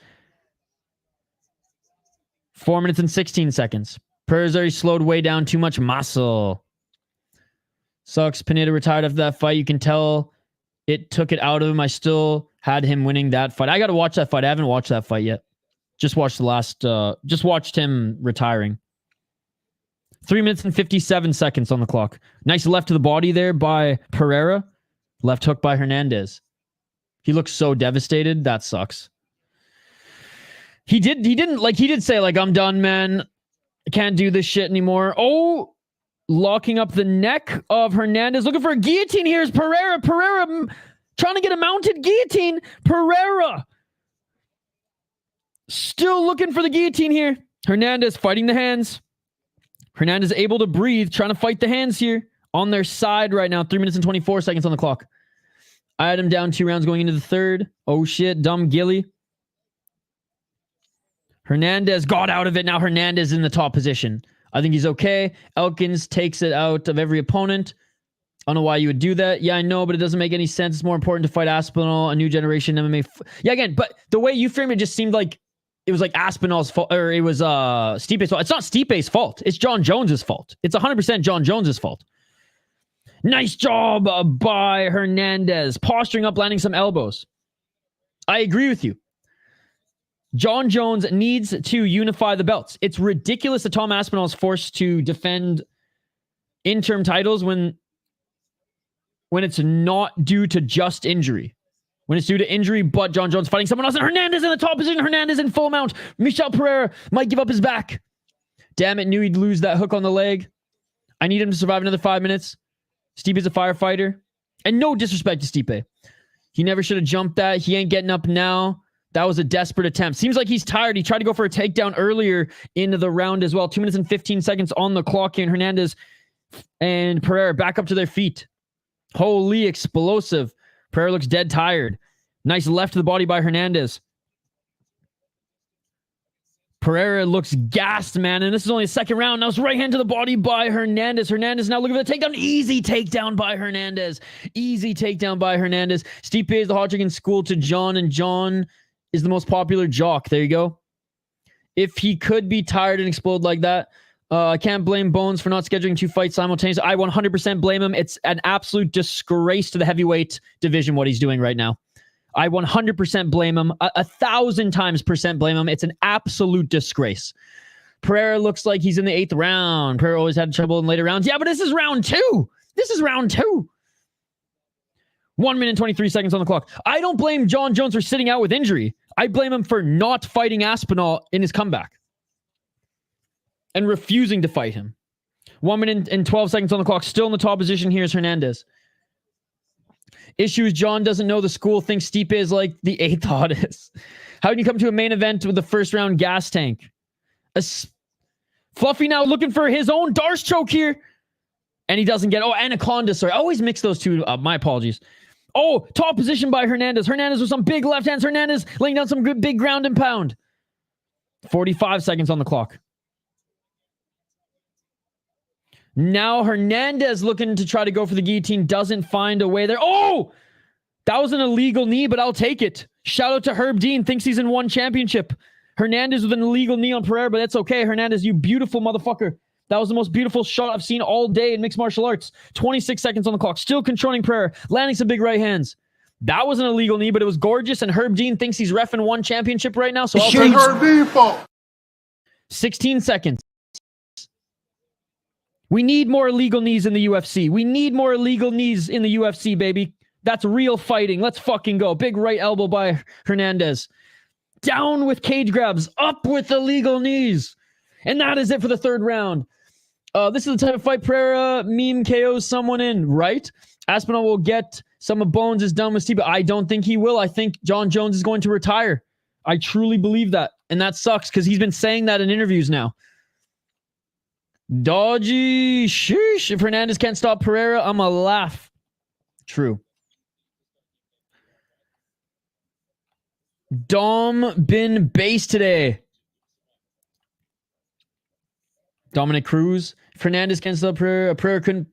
4 minutes and 16 seconds. Pereira's already slowed way down, too much muscle. Sucks. Pineda retired after that fight. You can tell it took it out of him. I still had him winning that fight. I got to watch that fight. I haven't watched that fight yet. Just watched just watched him retiring. 3 minutes and 57 seconds on the clock. Nice left to the body there by Pereira. Left hook by Hernandez. He looks so devastated. That sucks. He did say like, I'm done, man. I can't do this shit anymore. Oh, locking up the neck of Hernandez. Looking for a guillotine here is Pereira. Pereira trying to get a mounted guillotine. Pereira still looking for the guillotine here. Hernandez fighting the hands. Hernandez able to breathe, trying to fight the hands here. On their side right now. 3 minutes and 24 seconds on the clock. I had him down 2 rounds going into the third. Oh shit, dumb Gilly. Hernandez got out of it. Now Hernandez in the top position. I think he's okay. Elkins takes it out of every opponent. I don't know why you would do that. Yeah, I know, but it doesn't make any sense. It's more important to fight Aspinall, a new generation MMA. Yeah, again, but the way you framed it just seemed like it was like Aspinall's fault, or it was Stipe's fault. It's not Stipe's fault. It's John Jones's fault. It's 100% John Jones's fault. Nice job by Hernandez. Posturing up, landing some elbows. I agree with you. John Jones needs to unify the belts. It's ridiculous that Tom Aspinall is forced to defend interim titles when it's not due to just injury. When it's due to injury, but John Jones fighting someone else, and Hernandez in the top position. Hernandez in full mount. Michel Pereira might give up his back. Damn it, knew he'd lose that hook on the leg. I need him to survive another 5 minutes. Stipe is a firefighter. And no disrespect to Stipe. He never should have jumped that. He ain't getting up now. That was a desperate attempt. Seems like he's tired. He tried to go for a takedown earlier into the round as well. 2 minutes and 15 seconds on the clock here. And Hernandez and Pereira back up to their feet. Holy explosive. Pereira looks dead tired. Nice left to the body by Hernandez. Pereira looks gassed, man. And this is only a second round. Now it's right hand to the body by Hernandez. Hernandez now looking for the takedown. Easy takedown by Hernandez. Easy takedown by Hernandez. Stipe is the hot chick in school to John, and John is the most popular jock. There you go. If he could be tired and explode like that, I can't blame Bones for not scheduling 2 fights simultaneously. I 100% blame him. It's an absolute disgrace to the heavyweight division what he's doing right now. I 100% blame him. 1,000 times percent blame him. It's an absolute disgrace. Pereira looks like he's in the 8th round. Pereira always had trouble in later rounds. Yeah, but this is round 2. This is round 2. 1 minute and 23 seconds on the clock. I don't blame John Jones for sitting out with injury. I blame him for not fighting Aspinall in his comeback and refusing to fight him. 1 minute and 12 seconds on the clock. Still in the top position here is Hernandez. Issue is John doesn't know the school, thinks Stipe is like the 8th hottest. How can you come to a main event with the first round gas tank? Fluffy now looking for his own Darce choke here. And he doesn't get... Oh, Anaconda, sorry. I always mix those two up. My apologies. Oh, top position by Hernandez. Hernandez with some big left hands. Hernandez laying down some good big ground and pound. 45 seconds on the clock. Now Hernandez looking to try to go for the guillotine. Doesn't find a way there. Oh! That was an illegal knee, but I'll take it. Shout out to Herb Dean. Thinks he's in one championship. Hernandez with an illegal knee on Pereira, but that's okay. Hernandez, you beautiful motherfucker. That was the most beautiful shot I've seen all day in mixed martial arts. 26 seconds on the clock. Still controlling Pereira. Landing some big right hands. That was an illegal knee, but it was gorgeous, and Herb Dean thinks he's reffing one championship right now, so I'll take it. 16 seconds. We need more illegal knees in the UFC. We need more illegal knees in the UFC, baby. That's real fighting. Let's fucking go. Big right elbow by Hernandez. Down with cage grabs. Up with illegal knees. And that is it for the 3rd round. This is the type of fight Pereira meme KOs someone in, right? Aspinall will get some of Bones is done with Steve, but I don't think he will. I think John Jones is going to retire. I truly believe that. And that sucks because he's been saying that in interviews now. Dodgy. Sheesh. If Hernandez can't stop Pereira, I'm a laugh. True. Dom been base today. Dominic Cruz. Fernandez can't stop Pereira. Pereira couldn't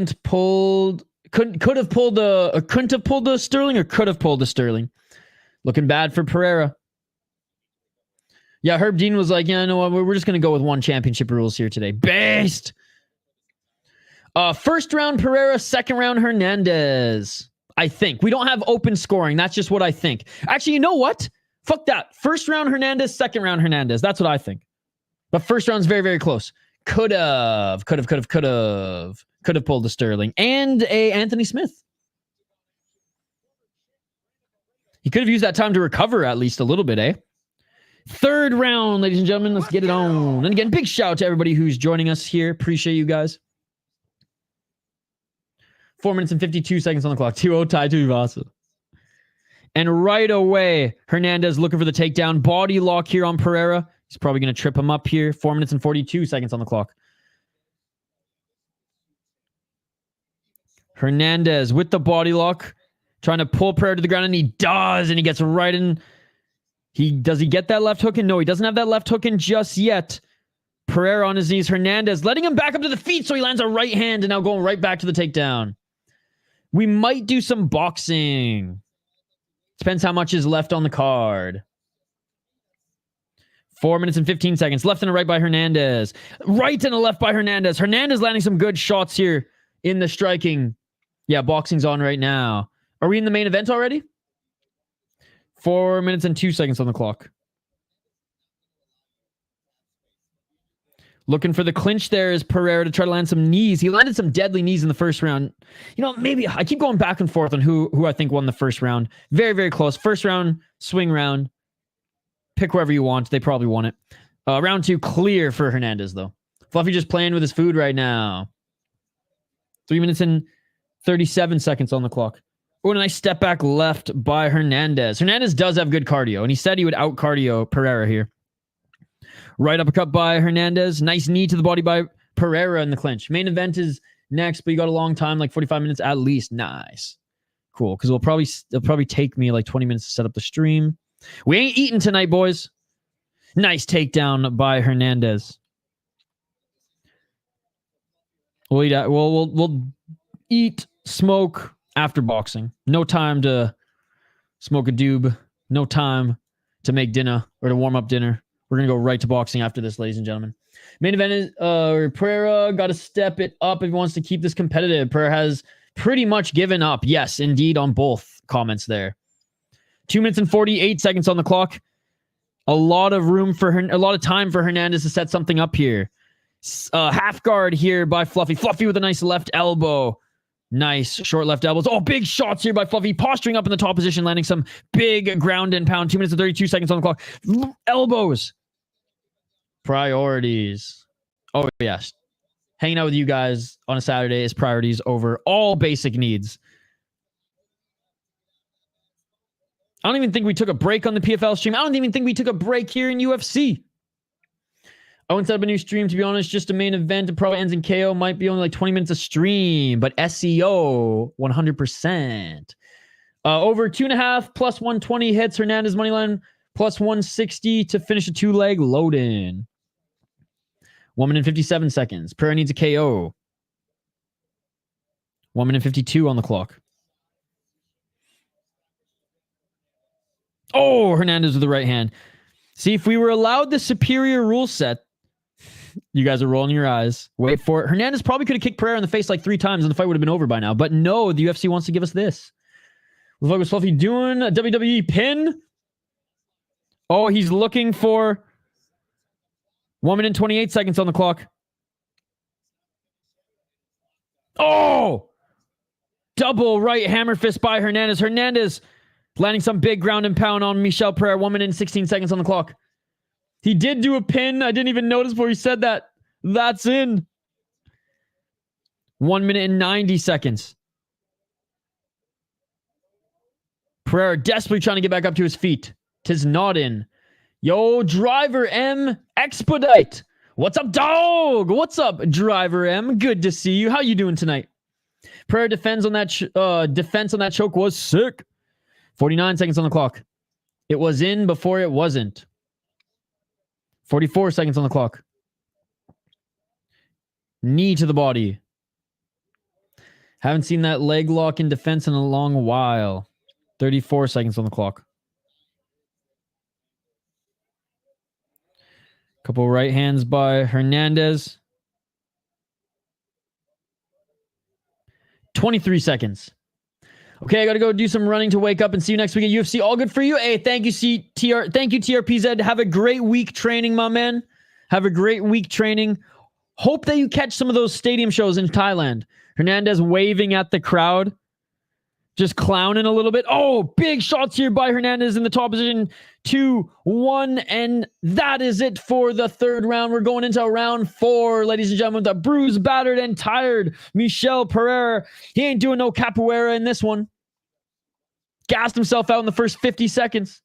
have pulled the Sterling or could have pulled the Sterling. Looking bad for Pereira. Yeah, Herb Dean was like, yeah, no, we're just going to go with one championship rules here today. Based. First round Pereira, second round Hernandez. I think. We don't have open scoring. That's just what I think. Actually, you know what? Fuck that. First round Hernandez, second round Hernandez. That's what I think. But first round's very, very close. Could have pulled the Sterling. And a Anthony Smith. He could have used that time to recover at least a little bit, eh? Third round, ladies and gentlemen. Let's get it on. And again, big shout out to everybody who's joining us here. Appreciate you guys. 4 minutes and 52 seconds on the clock. 2-0 tie to Ivasa. And right away, Hernandez looking for the takedown. Body lock here on Pereira. He's probably going to trip him up here. 4 minutes and 42 seconds on the clock. Hernandez with the body lock. Trying to pull Pereira to the ground, and he does. And he gets right in. Does he get that left hook in? No, he doesn't have that left hook in just yet. Pereira on his knees. Hernandez letting him back up to the feet, so he lands a right hand and now going right back to the takedown. We might do some boxing. Depends how much is left on the card. 4 minutes and 15 seconds. Left and a right by Hernandez. Right and a left by Hernandez. Hernandez landing some good shots here in the striking. Yeah, boxing's on right now. Are we in the main event already? 4 minutes and 2 seconds on the clock. Looking for the clinch there is Pereira to try to land some knees. He landed some deadly knees in the first round. You know, maybe I keep going back and forth on who I think won the first round. Very, very close. First round, swing round. Pick whoever you want. They probably won it. Round 2, clear for Hernandez, though. Fluffy just playing with his food right now. 3 minutes and 37 seconds on the clock. Oh, and a nice step back left by Hernandez. Hernandez does have good cardio, and he said he would out cardio Pereira here. Right uppercut by Hernandez. Nice knee to the body by Pereira in the clinch. Main event is next, but you got a long time, like 45 minutes at least. Nice. Cool, because it'll probably take me like 20 minutes to set up the stream. We ain't eating tonight, boys. Nice takedown by Hernandez. We'll eat, smoke after boxing. No time to smoke a doob. No time to make dinner or to warm up dinner. We're going to go right to boxing after this, ladies and gentlemen. Main event is Pereira got to step it up if he wants to keep this competitive. Pereira has pretty much given up. Yes, indeed, on both comments there. 2 minutes and 48 seconds on the clock. A lot of time for Hernandez to set something up here. Half guard here by Fluffy. Fluffy with a nice left elbow. Nice short left elbows. Oh, big shots here by Fluffy. Posturing up in the top position, landing some big ground and pound. 2 minutes and 32 seconds on the clock. Elbows. Priorities. Oh, yes. Hanging out with you guys on a Saturday is priorities over all basic needs. I don't even think we took a break on the PFL stream. I don't even think we took a break here in UFC. I wouldn't set up a new stream, to be honest. Just a main event. It probably ends in KO. Might be only like 20 minutes of stream. But SEO, 100%. Over 2.5 plus 120 hits. Hernandez moneyline plus 160 to finish a 2-leg load-in. 1 minute and 57 seconds. Pereira needs a KO. 1 minute and 52 on the clock. Oh, Hernandez with the right hand. See, if we were allowed the superior rule set, you guys are rolling your eyes. Wait for it. Hernandez probably could have kicked Pereira in the face like 3 times and the fight would have been over by now. But no, the UFC wants to give us this. What was Fluffy doing? A WWE pin? Oh, he's looking for 1 minute and 28 seconds on the clock. Oh! Double right hammer fist by Hernandez. Hernandez landing some big ground and pound on Michel Pereira. 1 minute and 16 seconds on the clock. He did do a pin. I didn't even notice before he said that. That's in. 1 minute and 90 seconds. Pereira desperately trying to get back up to his feet. 'Tis not in. Yo, Driver M, expedite. What's up, dog? What's up, Driver M? Good to see you. How you doing tonight? Pereira defense on that choke was sick. 49 seconds on the clock. It was in before it wasn't. 44 seconds on the clock. Knee to the body. Haven't seen that leg lock in defense in a long while. 34 seconds on the clock. Couple right hands by Hernandez. 23 seconds. Okay, I got to go do some running to wake up and see you next week at UFC. All good for you? Hey, thank you, Thank you, TRPZ. Have a great week training, my man. Have a great week training. Hope that you catch some of those stadium shows in Thailand. Hernandez waving at the crowd. Just clowning a little bit. Oh, big shots here by Hernandez in the top position. 2-1. And that is it for the third round. We're going into round 4, ladies and gentlemen. The bruised, battered, and tired Michel Pereira. He ain't doing no capoeira in this one. Gassed himself out in the first 50 seconds.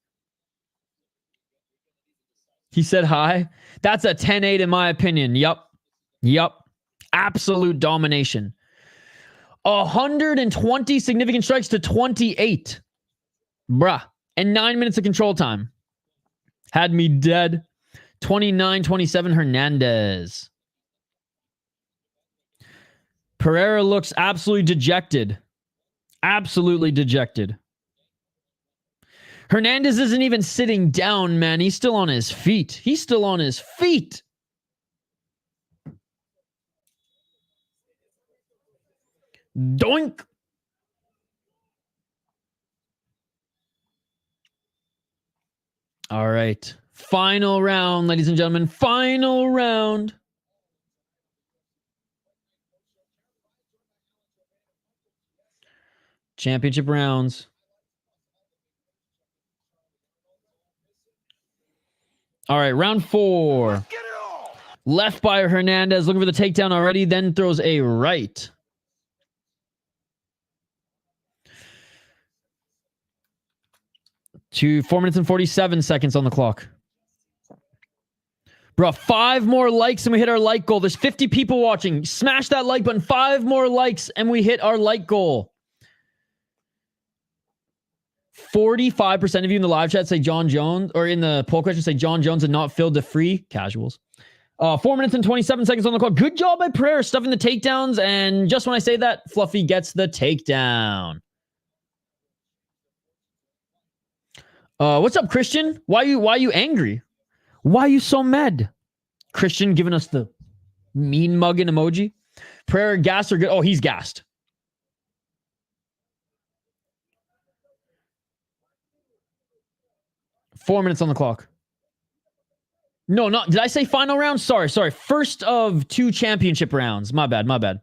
He said hi. That's a 10-8 in my opinion. Yup. Absolute domination. 120 significant strikes to 28. Bruh. And 9 minutes of control time. Had me dead. 29-27 Hernandez. Pereira looks absolutely dejected. Absolutely dejected. Hernandez isn't even sitting down, man. He's still on his feet. He's still on his feet. Doink. All right. Final round, ladies and gentlemen. Final round. Championship rounds. All right, round 4. Left by Hernandez, looking for the takedown already, then throws a right. 4 minutes and 47 seconds on the clock. Bro, 5 more likes and we hit our like goal. There's 50 people watching. Smash that like button. 5 more likes and we hit our like goal. 45% of you in the live chat say John Jones, or in the poll question say John Jones and not Phil DeFree. Casuals. 4 minutes and 27 seconds on the clock. Good job by Pereira stuffing the takedowns. And just when I say that, Fluffy gets the takedown. What's up, Christian? Why are you angry? Why are you so mad? Christian giving us the mean mugging emoji. Pereira gassed or good? Oh, he's gassed. Four minutes on the clock. No, not. Did I say final round? Sorry. First of 2 championship rounds. My bad.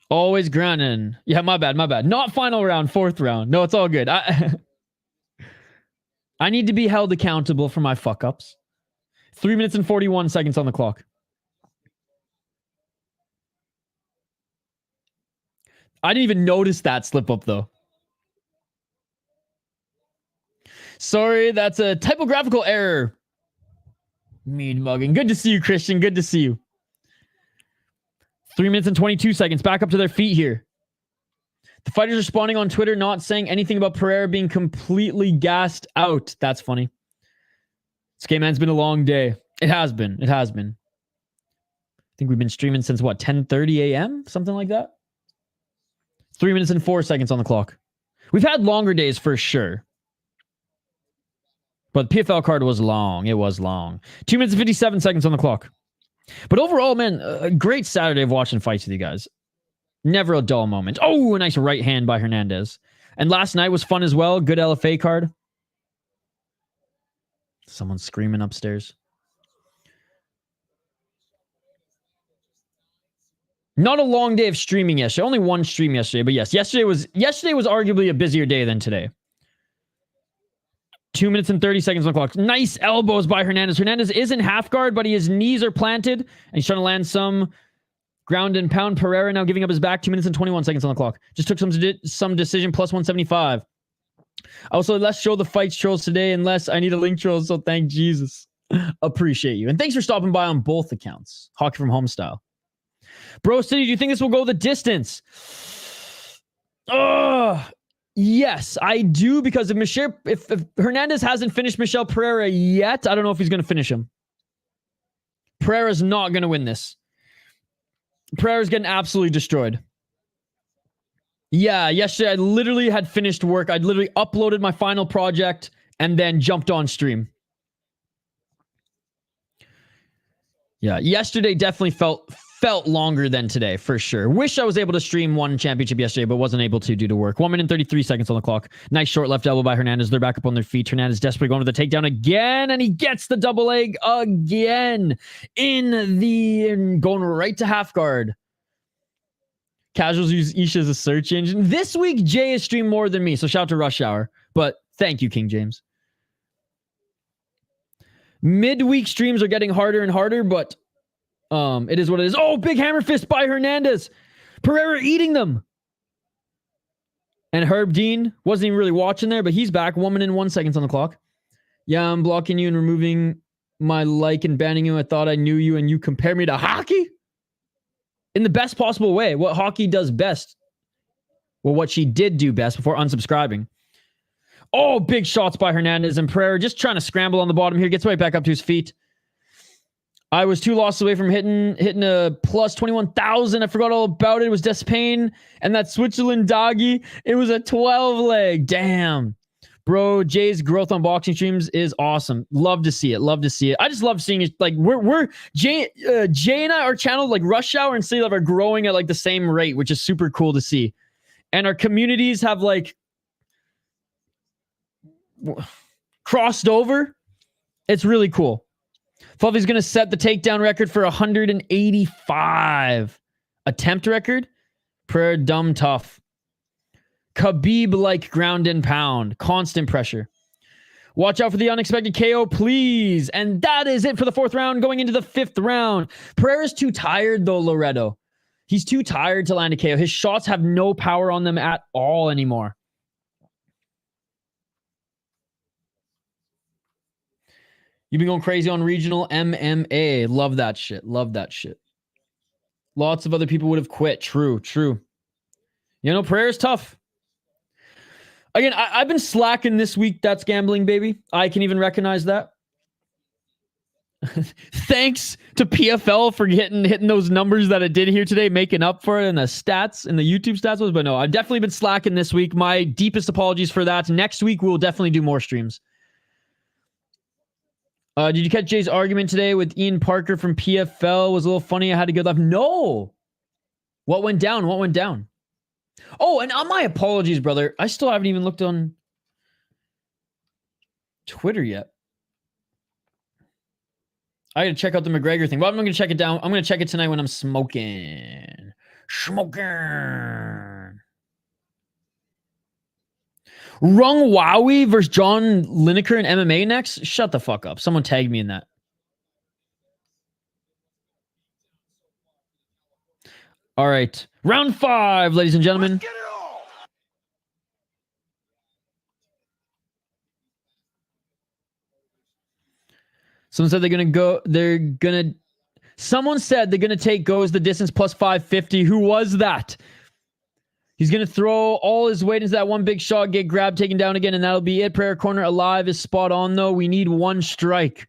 Always grounding. Yeah, my bad. Not final round, 4th round. No, it's all good. I need to be held accountable for my fuck-ups. 3 minutes and 41 seconds on the clock. I didn't even notice that slip up, though. Sorry, that's a typographical error. Mean mugging. Good to see you, Christian. Good to see you. 3 minutes and 22 seconds. Back up to their feet here. The fighters are responding on Twitter, not saying anything about Pereira being completely gassed out. That's funny. This game man's been a long day. It has been. I think we've been streaming since what, 10:30 a.m.? Something like that. 3 minutes and 4 seconds on the clock. We've had longer days for sure. But the PFL card was long. It was long. 2 minutes and 57 seconds on the clock. But overall, man, a great Saturday of watching fights with you guys. Never a dull moment. Oh, a nice right hand by Hernandez. And last night was fun as well. Good LFA card. Someone's screaming upstairs. Not a long day of streaming yesterday. Only one stream yesterday. But yes, yesterday was arguably a busier day than today. 2 minutes and 30 seconds on the clock. Nice elbows by Hernandez. Hernandez is in half guard, but his knees are planted. And he's trying to land some ground and pound. Pereira now giving up his back. 2 minutes and 21 seconds on the clock. Just took some decision. Plus 175. Also, let's show the fights trolls today. Unless I need a link troll. So thank Jesus. Appreciate you. And thanks for stopping by on both accounts. Hockey from Home style. Bro City, do you think this will go the distance? Yes, I do, because if Hernandez hasn't finished Michel Pereira yet, I don't know if he's going to finish him. Pereira's not going to win this. Pereira's getting absolutely destroyed. Yeah, yesterday I literally had finished work. I'd literally uploaded my final project and then jumped on stream. Yeah, yesterday definitely felt longer than today, for sure. Wish I was able to stream one championship yesterday, but wasn't able to due to work. 1 minute and 33 seconds on the clock. Nice short left elbow by Hernandez. They're back up on their feet. Hernandez desperately going for the takedown again, and he gets the double leg again. Going right to half guard. Casuals use Isha as a search engine. This week, Jay has streamed more than me, so shout out to Rush Hour. But thank you, King James. Midweek streams are getting harder and harder, but it is what it is. Oh, big hammer fist by Hernandez. Pereira eating them. And Herb Dean wasn't even really watching there, but he's back. 1 minute and 1 second on the clock. Yeah, I'm blocking you and removing my like and banning you. I thought I knew you and you compare me to hockey? In the best possible way. What hockey does best. Well, what she did do best before unsubscribing. Oh, big shots by Hernandez, and Pereira just trying to scramble on the bottom here. Gets right back up to his feet. I was 2 losses away from hitting a plus 21,000. I forgot all about it. It was Despaigne and that Switzerland doggy. It was a 12 leg. Damn. Bro, Jay's growth on boxing streams is awesome. Love to see it. I just love seeing it. Like we're Jay and I, our channel, like Rush Hour and City Love, are growing at like the same rate, which is super cool to see. And our communities have like crossed over. It's really cool. Fluffy's going to set the takedown record for 185. Attempt record? Pereira dumb tough. Khabib-like ground and pound. Constant pressure. Watch out for the unexpected KO, please. And that is it for the 4th round. Going into the 5th round. Pereira's too tired, though, Loretto. He's too tired to land a KO. His shots have no power on them at all anymore. You've been going crazy on regional MMA. Love that shit. Love that shit. Lots of other people would have quit. True, true. You know, Pereira's tough. Again, I've been slacking this week. That's gambling, baby. I can even recognize that. Thanks to PFL for hitting those numbers that it did here today, making up for it in the stats, in the YouTube stats was. But no, I've definitely been slacking this week. My deepest apologies for that. Next week, we'll definitely do more streams. Did you catch Jay's argument today with Ian Parker from PFL? Was a little funny. I had to go left. No. What went down? What went down? Oh, and my apologies, brother. I still haven't even looked on Twitter yet. I gotta check out the McGregor thing. Well, I'm gonna check it down. I'm gonna check it tonight when I'm smoking. Rung Wowie versus John Lineker in MMA next? Shut the fuck up. Someone tagged me in that. All right. Round 5, ladies and gentlemen. Someone said someone said they're gonna take goes the distance plus 550. Who was that? He's going to throw all his weight into that one big shot, get grabbed, taken down again, and that'll be it. Pereira corner alive is spot on, though. We need one strike.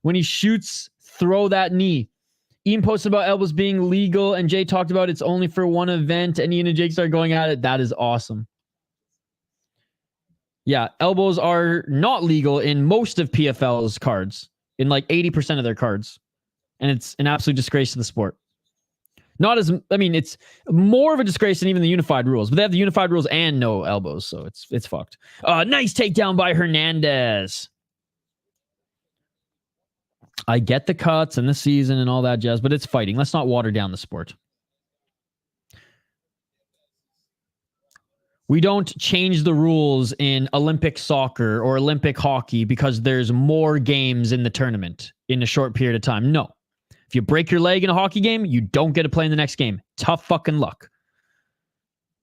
When he shoots, throw that knee. Ian posted about elbows being legal, and Jay talked about it's only for one event, and Ian and Jake started going at it. That is awesome. Yeah, elbows are not legal in most of PFL's cards, in like 80% of their cards. And it's an absolute disgrace to the sport. It's more of a disgrace than even the unified rules, but they have the unified rules and no elbows, so it's fucked. Nice takedown by Hernandez. I get the cuts and the season and all that jazz, but it's fighting. Let's not water down the sport. We don't change the rules in Olympic soccer or Olympic hockey because there's more games in the tournament in a short period of time. No. If you break your leg in a hockey game, you don't get to play in the next game. Tough fucking luck.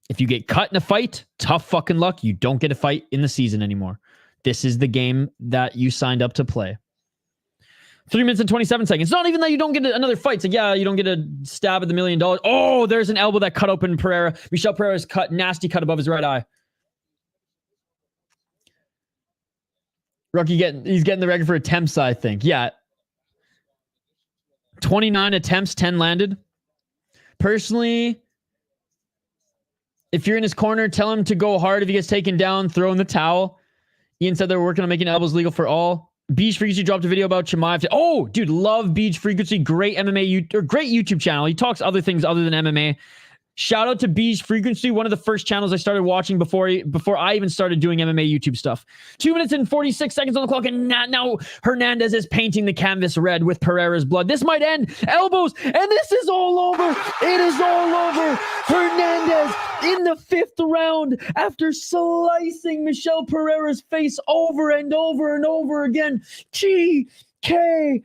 If you get cut in a fight, tough fucking luck. You don't get a fight in the season anymore. This is the game that you signed up to play. 3 minutes and 27 seconds. It's not even that you don't get another fight. It's like, yeah, you don't get a stab at the $1 million. Oh, there's an elbow that cut open Pereira. Michel Pereira's cut, nasty cut above his right eye. Rookie he's getting the record for attempts, I think. Yeah. 29 attempts, 10 landed. Personally, if you're in his corner, tell him to go hard. If he gets taken down, throw in the towel. Ian said they're working on making elbows legal for all. Beach Frequency dropped a video about Chimaev. Oh, dude, love Beach Frequency. Great MMA, great YouTube channel. He talks other things other than MMA. Shout out to Beach Frequency, one of the first channels I started watching before I even started doing MMA YouTube stuff. 2 minutes and 46 seconds on the clock, and now Hernandez is painting the canvas red with Pereira's blood. This might end. Elbows, and this is all over. It is all over. Hernandez in the 5th round after slicing Michel Pereira's face over and over and over again. TKO.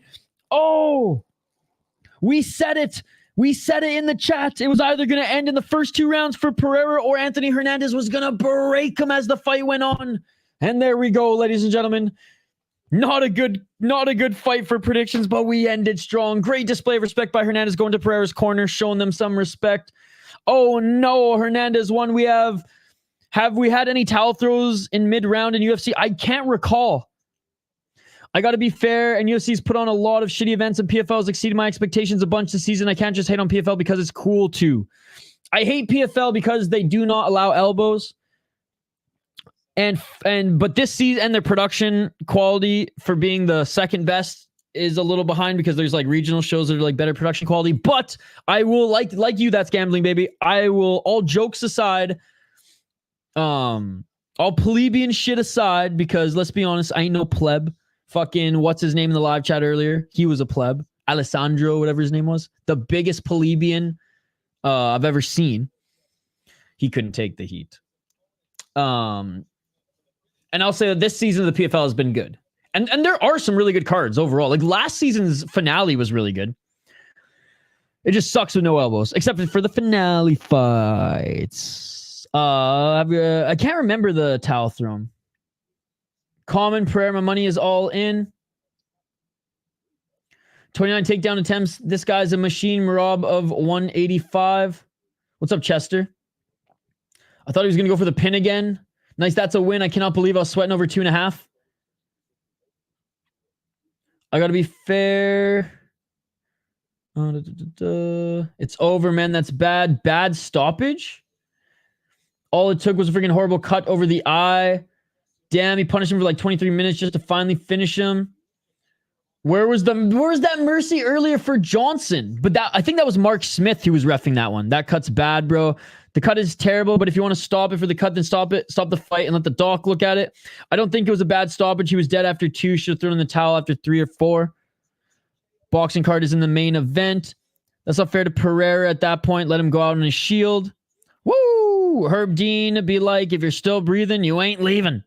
We said it. We said it in the chat. It was either going to end in the first 2 rounds for Pereira or Anthony Hernandez was going to break him as the fight went on. And there we go, ladies and gentlemen. Not a good fight for predictions, but we ended strong. Great display of respect by Hernandez going to Pereira's corner, showing them some respect. Oh no, Hernandez won. Have we had any towel throws in mid-round in UFC? I can't recall. I got to be fair, and UFC's put on a lot of shitty events, and PFL has exceeded my expectations a bunch this season. I can't just hate on PFL because it's cool too. I hate PFL because they do not allow elbows, but this season and their production quality for being the second best is a little behind because there's like regional shows that are like better production quality. But I will like you. That's gambling, baby. I will, all jokes aside, all plebeian shit aside, because let's be honest, I ain't no pleb. Fucking, what's his name in the live chat earlier? He was a pleb. Alessandro, whatever his name was. The biggest plebeian I've ever seen. He couldn't take the heat. And I'll say that this season of the PFL has been good. And there are some really good cards overall. Like last season's finale was really good. It just sucks with no elbows. Except for the finale fights. I can't remember the towel thrown. Common prayer, my money is all in. 29 takedown attempts. This guy's a machine. Marab of 185. What's up, Chester? I thought he was going to go for the pin again. Nice, that's a win. I cannot believe I was sweating over 2.5. I got to be fair. It's over, man. That's bad. Bad stoppage. All it took was a freaking horrible cut over the eye. Damn, he punished him for like 23 minutes just to finally finish him. Where was that mercy earlier for Johnson? But I think that was Mark Smith who was reffing that one. That cut's bad, bro. The cut is terrible, but if you want to stop it for the cut, then stop it. Stop the fight and let the doc look at it. I don't think it was a bad stoppage. He was dead after 2. Should have thrown in the towel after 3 or 4. Boxing card is in the main event. That's not fair to Pereira at that point. Let him go out on his shield. Woo! Herb Dean be like, if you're still breathing, you ain't leaving.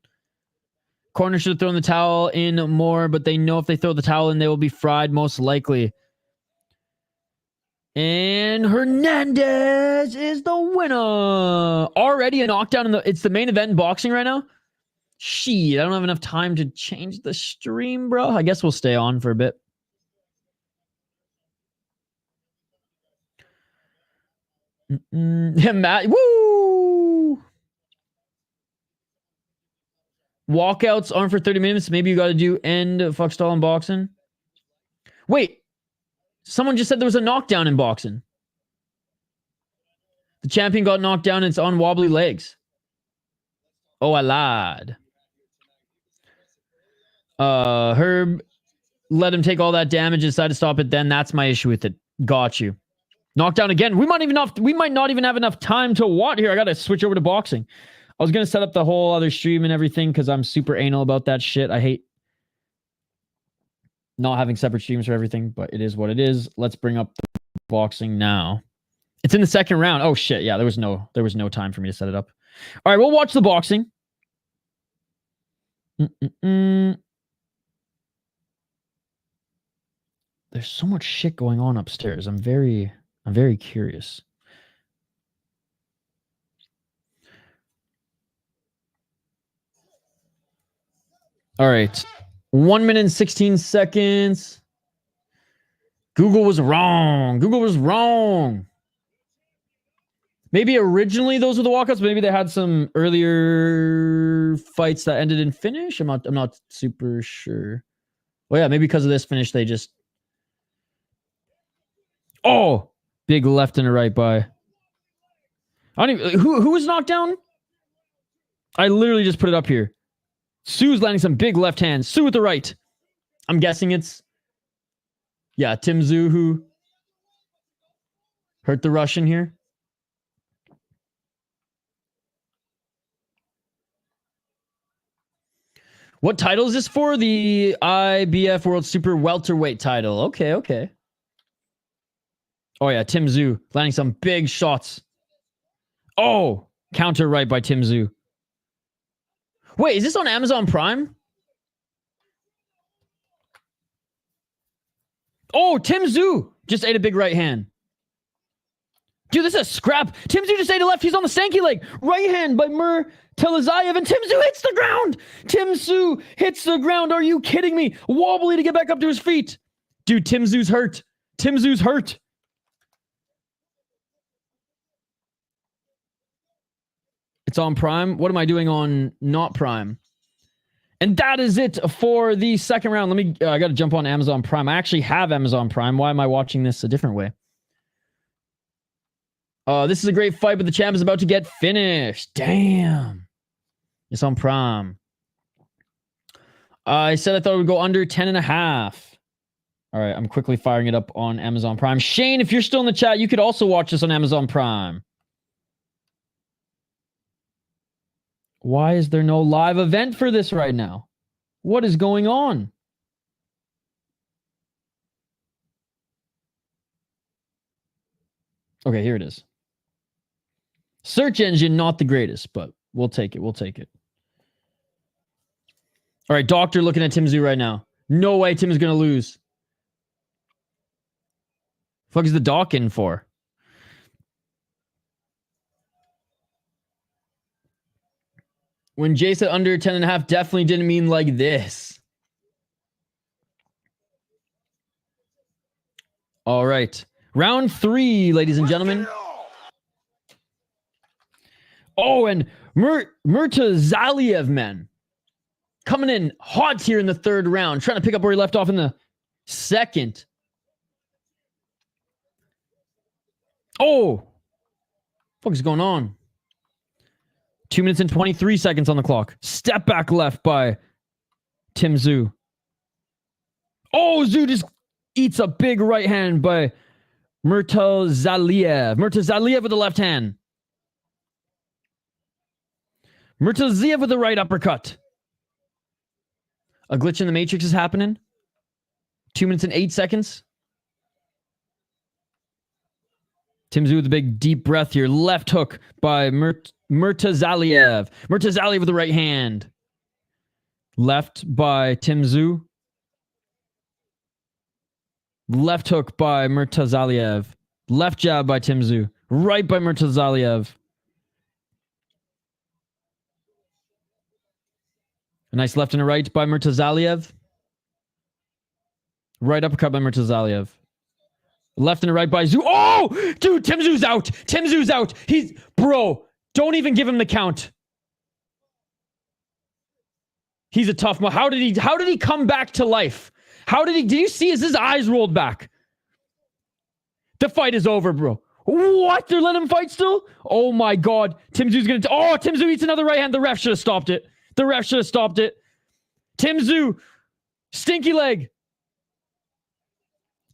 Corner should have thrown the towel in more, but they know if they throw the towel in, they will be fried most likely. And Hernandez is the winner. Already a knockdown it's the main event in boxing right now. Shit, I don't have enough time to change the stream, bro. I guess we'll stay on for a bit. Matt, woo! Walkouts aren't for 30 minutes. Maybe you got to do end fuck stall in boxing. Wait, someone just said there was a knockdown in boxing. The champion got knocked down and it's on wobbly legs. Oh, I lied. Herb let him take all that damage and decided to stop it then. That's my issue with it. Got you. Knockdown again. We might not even have enough time to watch here. I got to switch over to boxing. I was going to set up the whole other stream and everything because I'm super anal about that shit. I hate not having separate streams for everything, but it is what it is. Let's bring up the boxing now. It's in the second round. Oh shit. Yeah, there was no time for me to set it up. All right, we'll watch the boxing. There's so much shit going on upstairs. I'm very curious. All right. 1 minute and 16 seconds. Google was wrong. Google was wrong. Maybe originally those were the walkouts. Maybe they had some earlier fights that ended in finish. I'm not super sure. Well, yeah, maybe because of this finish, they just... Oh! Big left and a right by. I don't even... Who was knocked down? I literally just put it up here. Sue's landing some big left hands. Sue with the right. I'm guessing it's... Yeah, Tim Zhu who hurt the Russian here. What title is this for? The IBF World Super Welterweight title. Okay. Oh, yeah, Tim Zhu landing some big shots. Oh, counter right by Tim Zhu. Wait, is this on Amazon Prime? Oh, Tim Zhu just ate a big right hand. Dude, this is a scrap. Tim Zhu just ate a left. He's on the stanky leg. Right hand by Murtazaliev, and Tim Zhu hits the ground. Tim Zhu hits the ground. Are you kidding me? Wobbly to get back up to his feet. Dude, Tim Zhu's hurt. Tim Zhu's hurt. It's on Prime. What am I doing on not Prime? And that is it for the second round. Let me, I got to jump on Amazon Prime. I actually have Amazon Prime. Why am I watching this a different way? This is a great fight, but the champ is about to get finished. Damn. It's on Prime. I said I thought it would go under 10.5. All right, I'm quickly firing it up on Amazon Prime. Shane, if you're still in the chat, you could also watch this on Amazon Prime. Why is there no live event for this right now? What is going on? Okay, here it is. Search engine, not the greatest, but we'll take it. We'll take it. All right, doctor looking at Tim Zhu right now. No way Tim is going to lose. Fuck is the doc in for? When Jay said under 10.5, definitely didn't mean like this. All right. Round 3, ladies and gentlemen. Oh, and Murtazaliev, man. Coming in hot here in the 3rd round. Trying to pick up where he left off in the 2nd. Oh! What the fuck is going on? 2 minutes and 23 seconds on the clock. Step back left by Tim Tszyu. Oh, Tszyu just eats a big right hand by Murtazaliev. Murtazaliev with the left hand. Murtazaliev with the right uppercut. A glitch in the matrix is happening. 2 minutes and 8 seconds. Tim Tszyu with a big deep breath here. Left hook by Murtazaliev. Murtazaliev with the right hand. Left by Tim Tszyu. Left hook by Murtazaliev. Left jab by Tim Tszyu. Right by Murtazaliev. A nice left and a right by Murtazaliev. Right uppercut by Murtazaliev. Left and a right by Tszyu. Oh! Dude, Tim Tszyu's out. Tim Tszyu's out. Bro, don't even give him the count. He's a tough man. How did he come back to life? Did you see his eyes rolled back? The fight is over, bro. What? They're letting him fight still? Oh my God. Tim Tszyu's gonna... Oh, Tim Tszyu eats another right hand. The ref should have stopped it. The ref should have stopped it. Tim Tszyu. Stinky leg.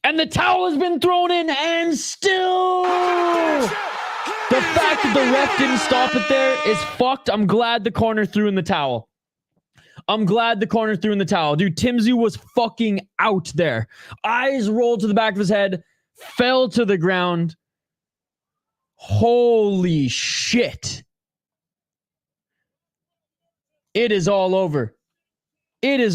And the towel has been thrown in and still... The fact that the ref didn't stop it there is fucked. I'm glad the corner threw in the towel. Dude, Tim Tszyu was fucking out there. Eyes rolled to the back of his head. Fell to the ground. Holy shit. It is all over. And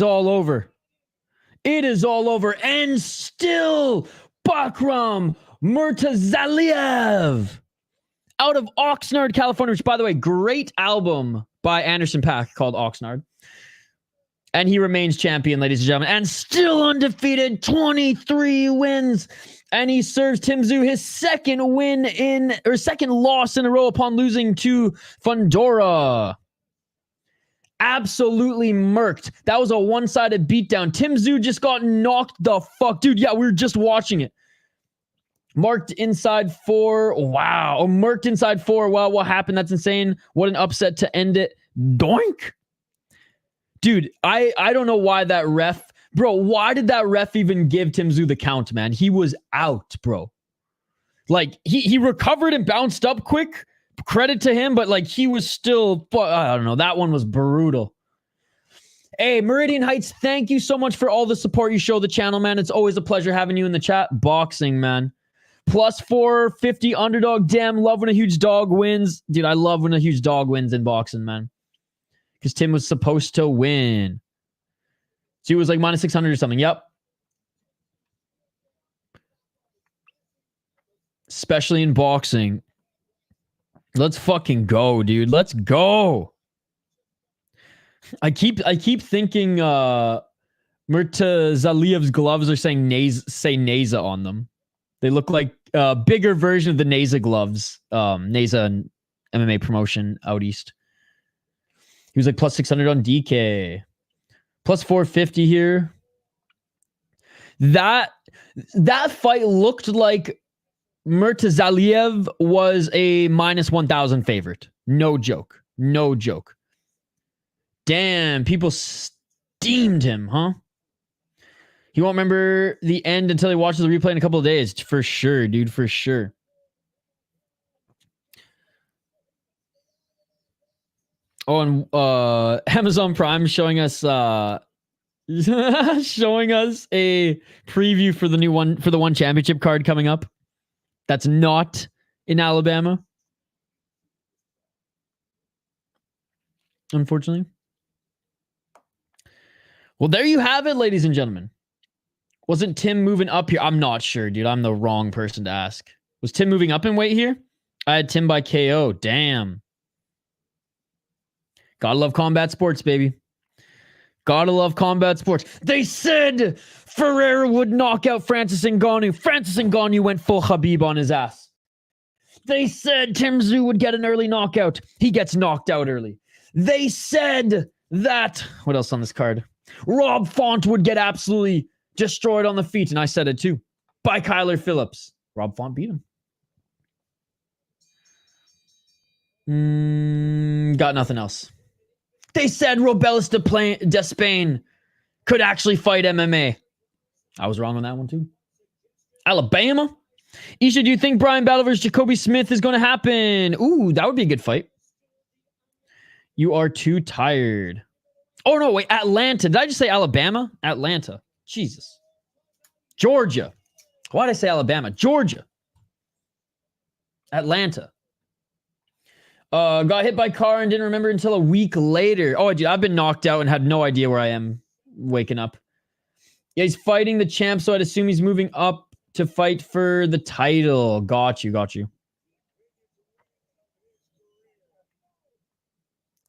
still Bakram Murtazaliev out of Oxnard, California, which, by the way, great album by Anderson .Paak called Oxnard. And he remains champion, ladies and gentlemen, and still undefeated, 23 wins. And he serves Tim Tszyu his second loss in a row upon losing to Fundora. Absolutely murked. That was a one-sided beatdown. Tim Tszyu just got knocked the fuck. Dude, yeah, we were just watching it. Marked inside 4. Wow. Oh, murked inside 4. Wow, what happened? That's insane. What an upset to end it. Doink. Dude, I don't know why that ref... Bro, why did that ref even give Tim Tszyu the count, man? He was out, bro. Like, he recovered and bounced up quick. Credit to him, but like he was still... I don't know. That one was brutal. Hey, Meridian Heights, thank you so much for all the support you show the channel, man. It's always a pleasure having you in the chat. Boxing, man. Plus 450 underdog. Damn, love when a huge dog wins. Dude, I love when a huge dog wins in boxing, man. Because Tim was supposed to win. So he was like minus 600 or something. Yep. Especially in boxing. Let's fucking go, dude. Let's go. I keep thinking Murtazaliev's gloves are saying Neza on them. They look like a bigger version of the Neza gloves. Neza MMA promotion out east. He was like plus 600 on DK. Plus 450 here. That fight looked like Murtazaliev was a minus 1,000 favorite. No joke. Damn, people steamed him, huh? He won't remember the end until he watches the replay in a couple of days. For sure, dude, for sure. Oh, and Amazon Prime showing us a preview for the one championship card coming up. That's not in Alabama. Unfortunately. Well, there you have it, ladies and gentlemen. Wasn't Tim moving up here? I'm not sure, dude. I'm the wrong person to ask. Was Tim moving up in weight here? I had Tim by KO. Damn. Gotta love combat sports, baby. Gotta love combat sports. They said Ferreira would knock out Francis Ngannou. Francis Ngannou went full Khabib on his ass. They said Tim Tszyu would get an early knockout. He gets knocked out early. They said that... What else on this card? Rob Font would get absolutely destroyed on the feet, and I said it too, by Kyler Phillips. Rob Font beat him. Got nothing else. They said Robelis Despaigne could actually fight MMA. I was wrong on that one too. Alabama? Isha, do you think Brian Battle versus Jacoby Smith is going to happen? Ooh, that would be a good fight. You are too tired. Oh, no, wait. Atlanta. Did I just say Alabama? Atlanta. Jesus. Georgia. Why did I say Alabama? Georgia. Atlanta. Got hit by car and didn't remember until a week later. Oh, dude, I've been knocked out and had no idea where I am waking up. Yeah, he's fighting the champ, so I'd assume he's moving up to fight for the title. Got you, got you.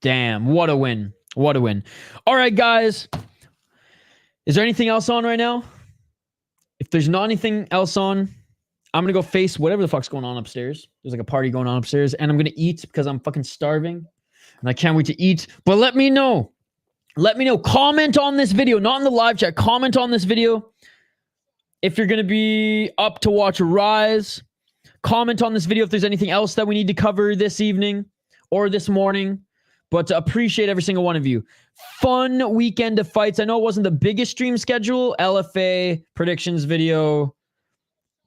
Damn, what a win. What a win. All right, guys. Is there anything else on right now? If there's not anything else on, I'm going to go face whatever the fuck's going on upstairs. There's like a party going on upstairs, and I'm going to eat because I'm fucking starving, and I can't wait to eat. But let me know. Let me know. Comment on this video, not in the live chat. Comment on this video if you're going to be up to watch Rise. Comment on this video if there's anything else that we need to cover this evening or this morning. But appreciate every single one of you. Fun weekend of fights. I know it wasn't the biggest stream schedule. LFA, predictions video,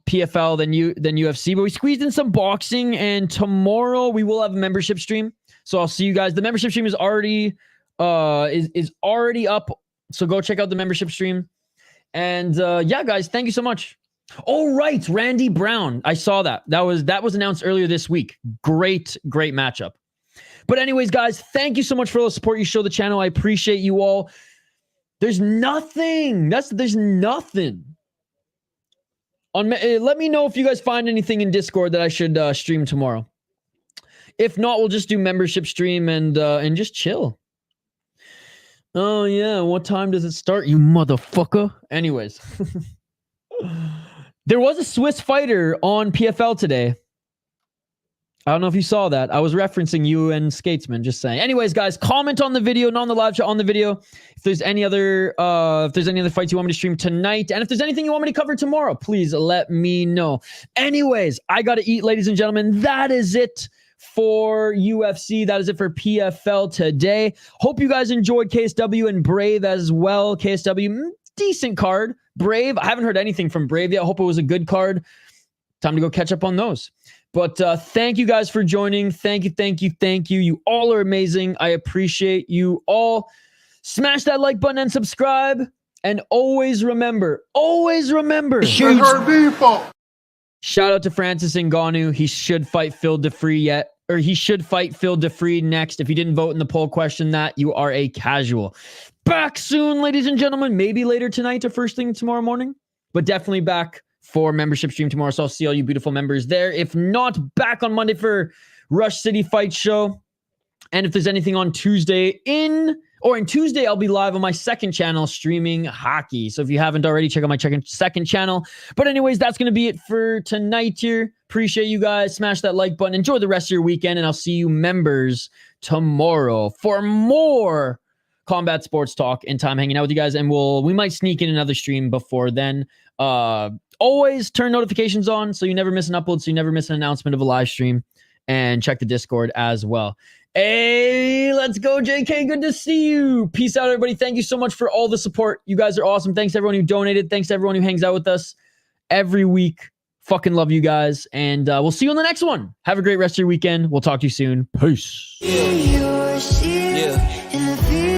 PFL, then UFC. But we squeezed in some boxing. And tomorrow we will have a membership stream. So I'll see you guys. The membership stream is already already up. So go check out the membership stream. And yeah, guys, thank you so much. Oh, right. Randy Brown. I saw that. That was announced earlier this week. Great matchup. But anyways, guys, thank you so much for all the support you show the channel. I appreciate you all. There's nothing. There's nothing. Let me know if you guys find anything in Discord that I should stream tomorrow. If not, we'll just do membership stream and just chill. Oh, yeah. What time does it start, you motherfucker? Anyways. There was a Swiss fighter on PFL today. I don't know if you saw that. I was referencing you and Skatesman, just saying. Anyways, guys, comment on the video, not on the live chat, on the video. If there's any other fights you want me to stream tonight, and if there's anything you want me to cover tomorrow, please let me know. Anyways, I gotta eat, ladies and gentlemen. That is it for UFC. That is it for PFL today. Hope you guys enjoyed KSW and Brave as well. KSW, decent card. Brave, I haven't heard anything from Brave yet. Hope it was a good card. Time to go catch up on those. But thank you guys for joining. Thank you. You all are amazing. I appreciate you all. Smash that like button and subscribe. And always remember. Shout out to Francis Ngannou. He should fight Phil Defree he should fight Phil Defree next. If you didn't vote in the poll question that, you are a casual. Back soon, ladies and gentlemen. Maybe later tonight or first thing tomorrow morning. But definitely back for membership stream tomorrow. So I'll see all you beautiful members there. If not, back on Monday for Rush City Fight Show. And if there's anything on Tuesday in Tuesday, I'll be live on my second channel streaming hockey. So if you haven't already, check out my second channel. But anyways, that's going to be it for tonight here. Appreciate you guys. Smash that like button. Enjoy the rest of your weekend. And I'll see you members tomorrow for more combat sports talk and time hanging out with you guys. And we might sneak in another stream before then. Always turn notifications on so you never miss an upload, so you never miss an announcement of a live stream, and check the Discord as well. Hey, let's go, JK. Good to see you. Peace out, everybody. Thank you so much for all the support. You guys are awesome. Thanks to everyone who donated. Thanks to everyone who hangs out with us every week. Fucking love you guys. And we'll see you on the next one. Have a great rest of your weekend. We'll talk to you soon. Peace. Yeah.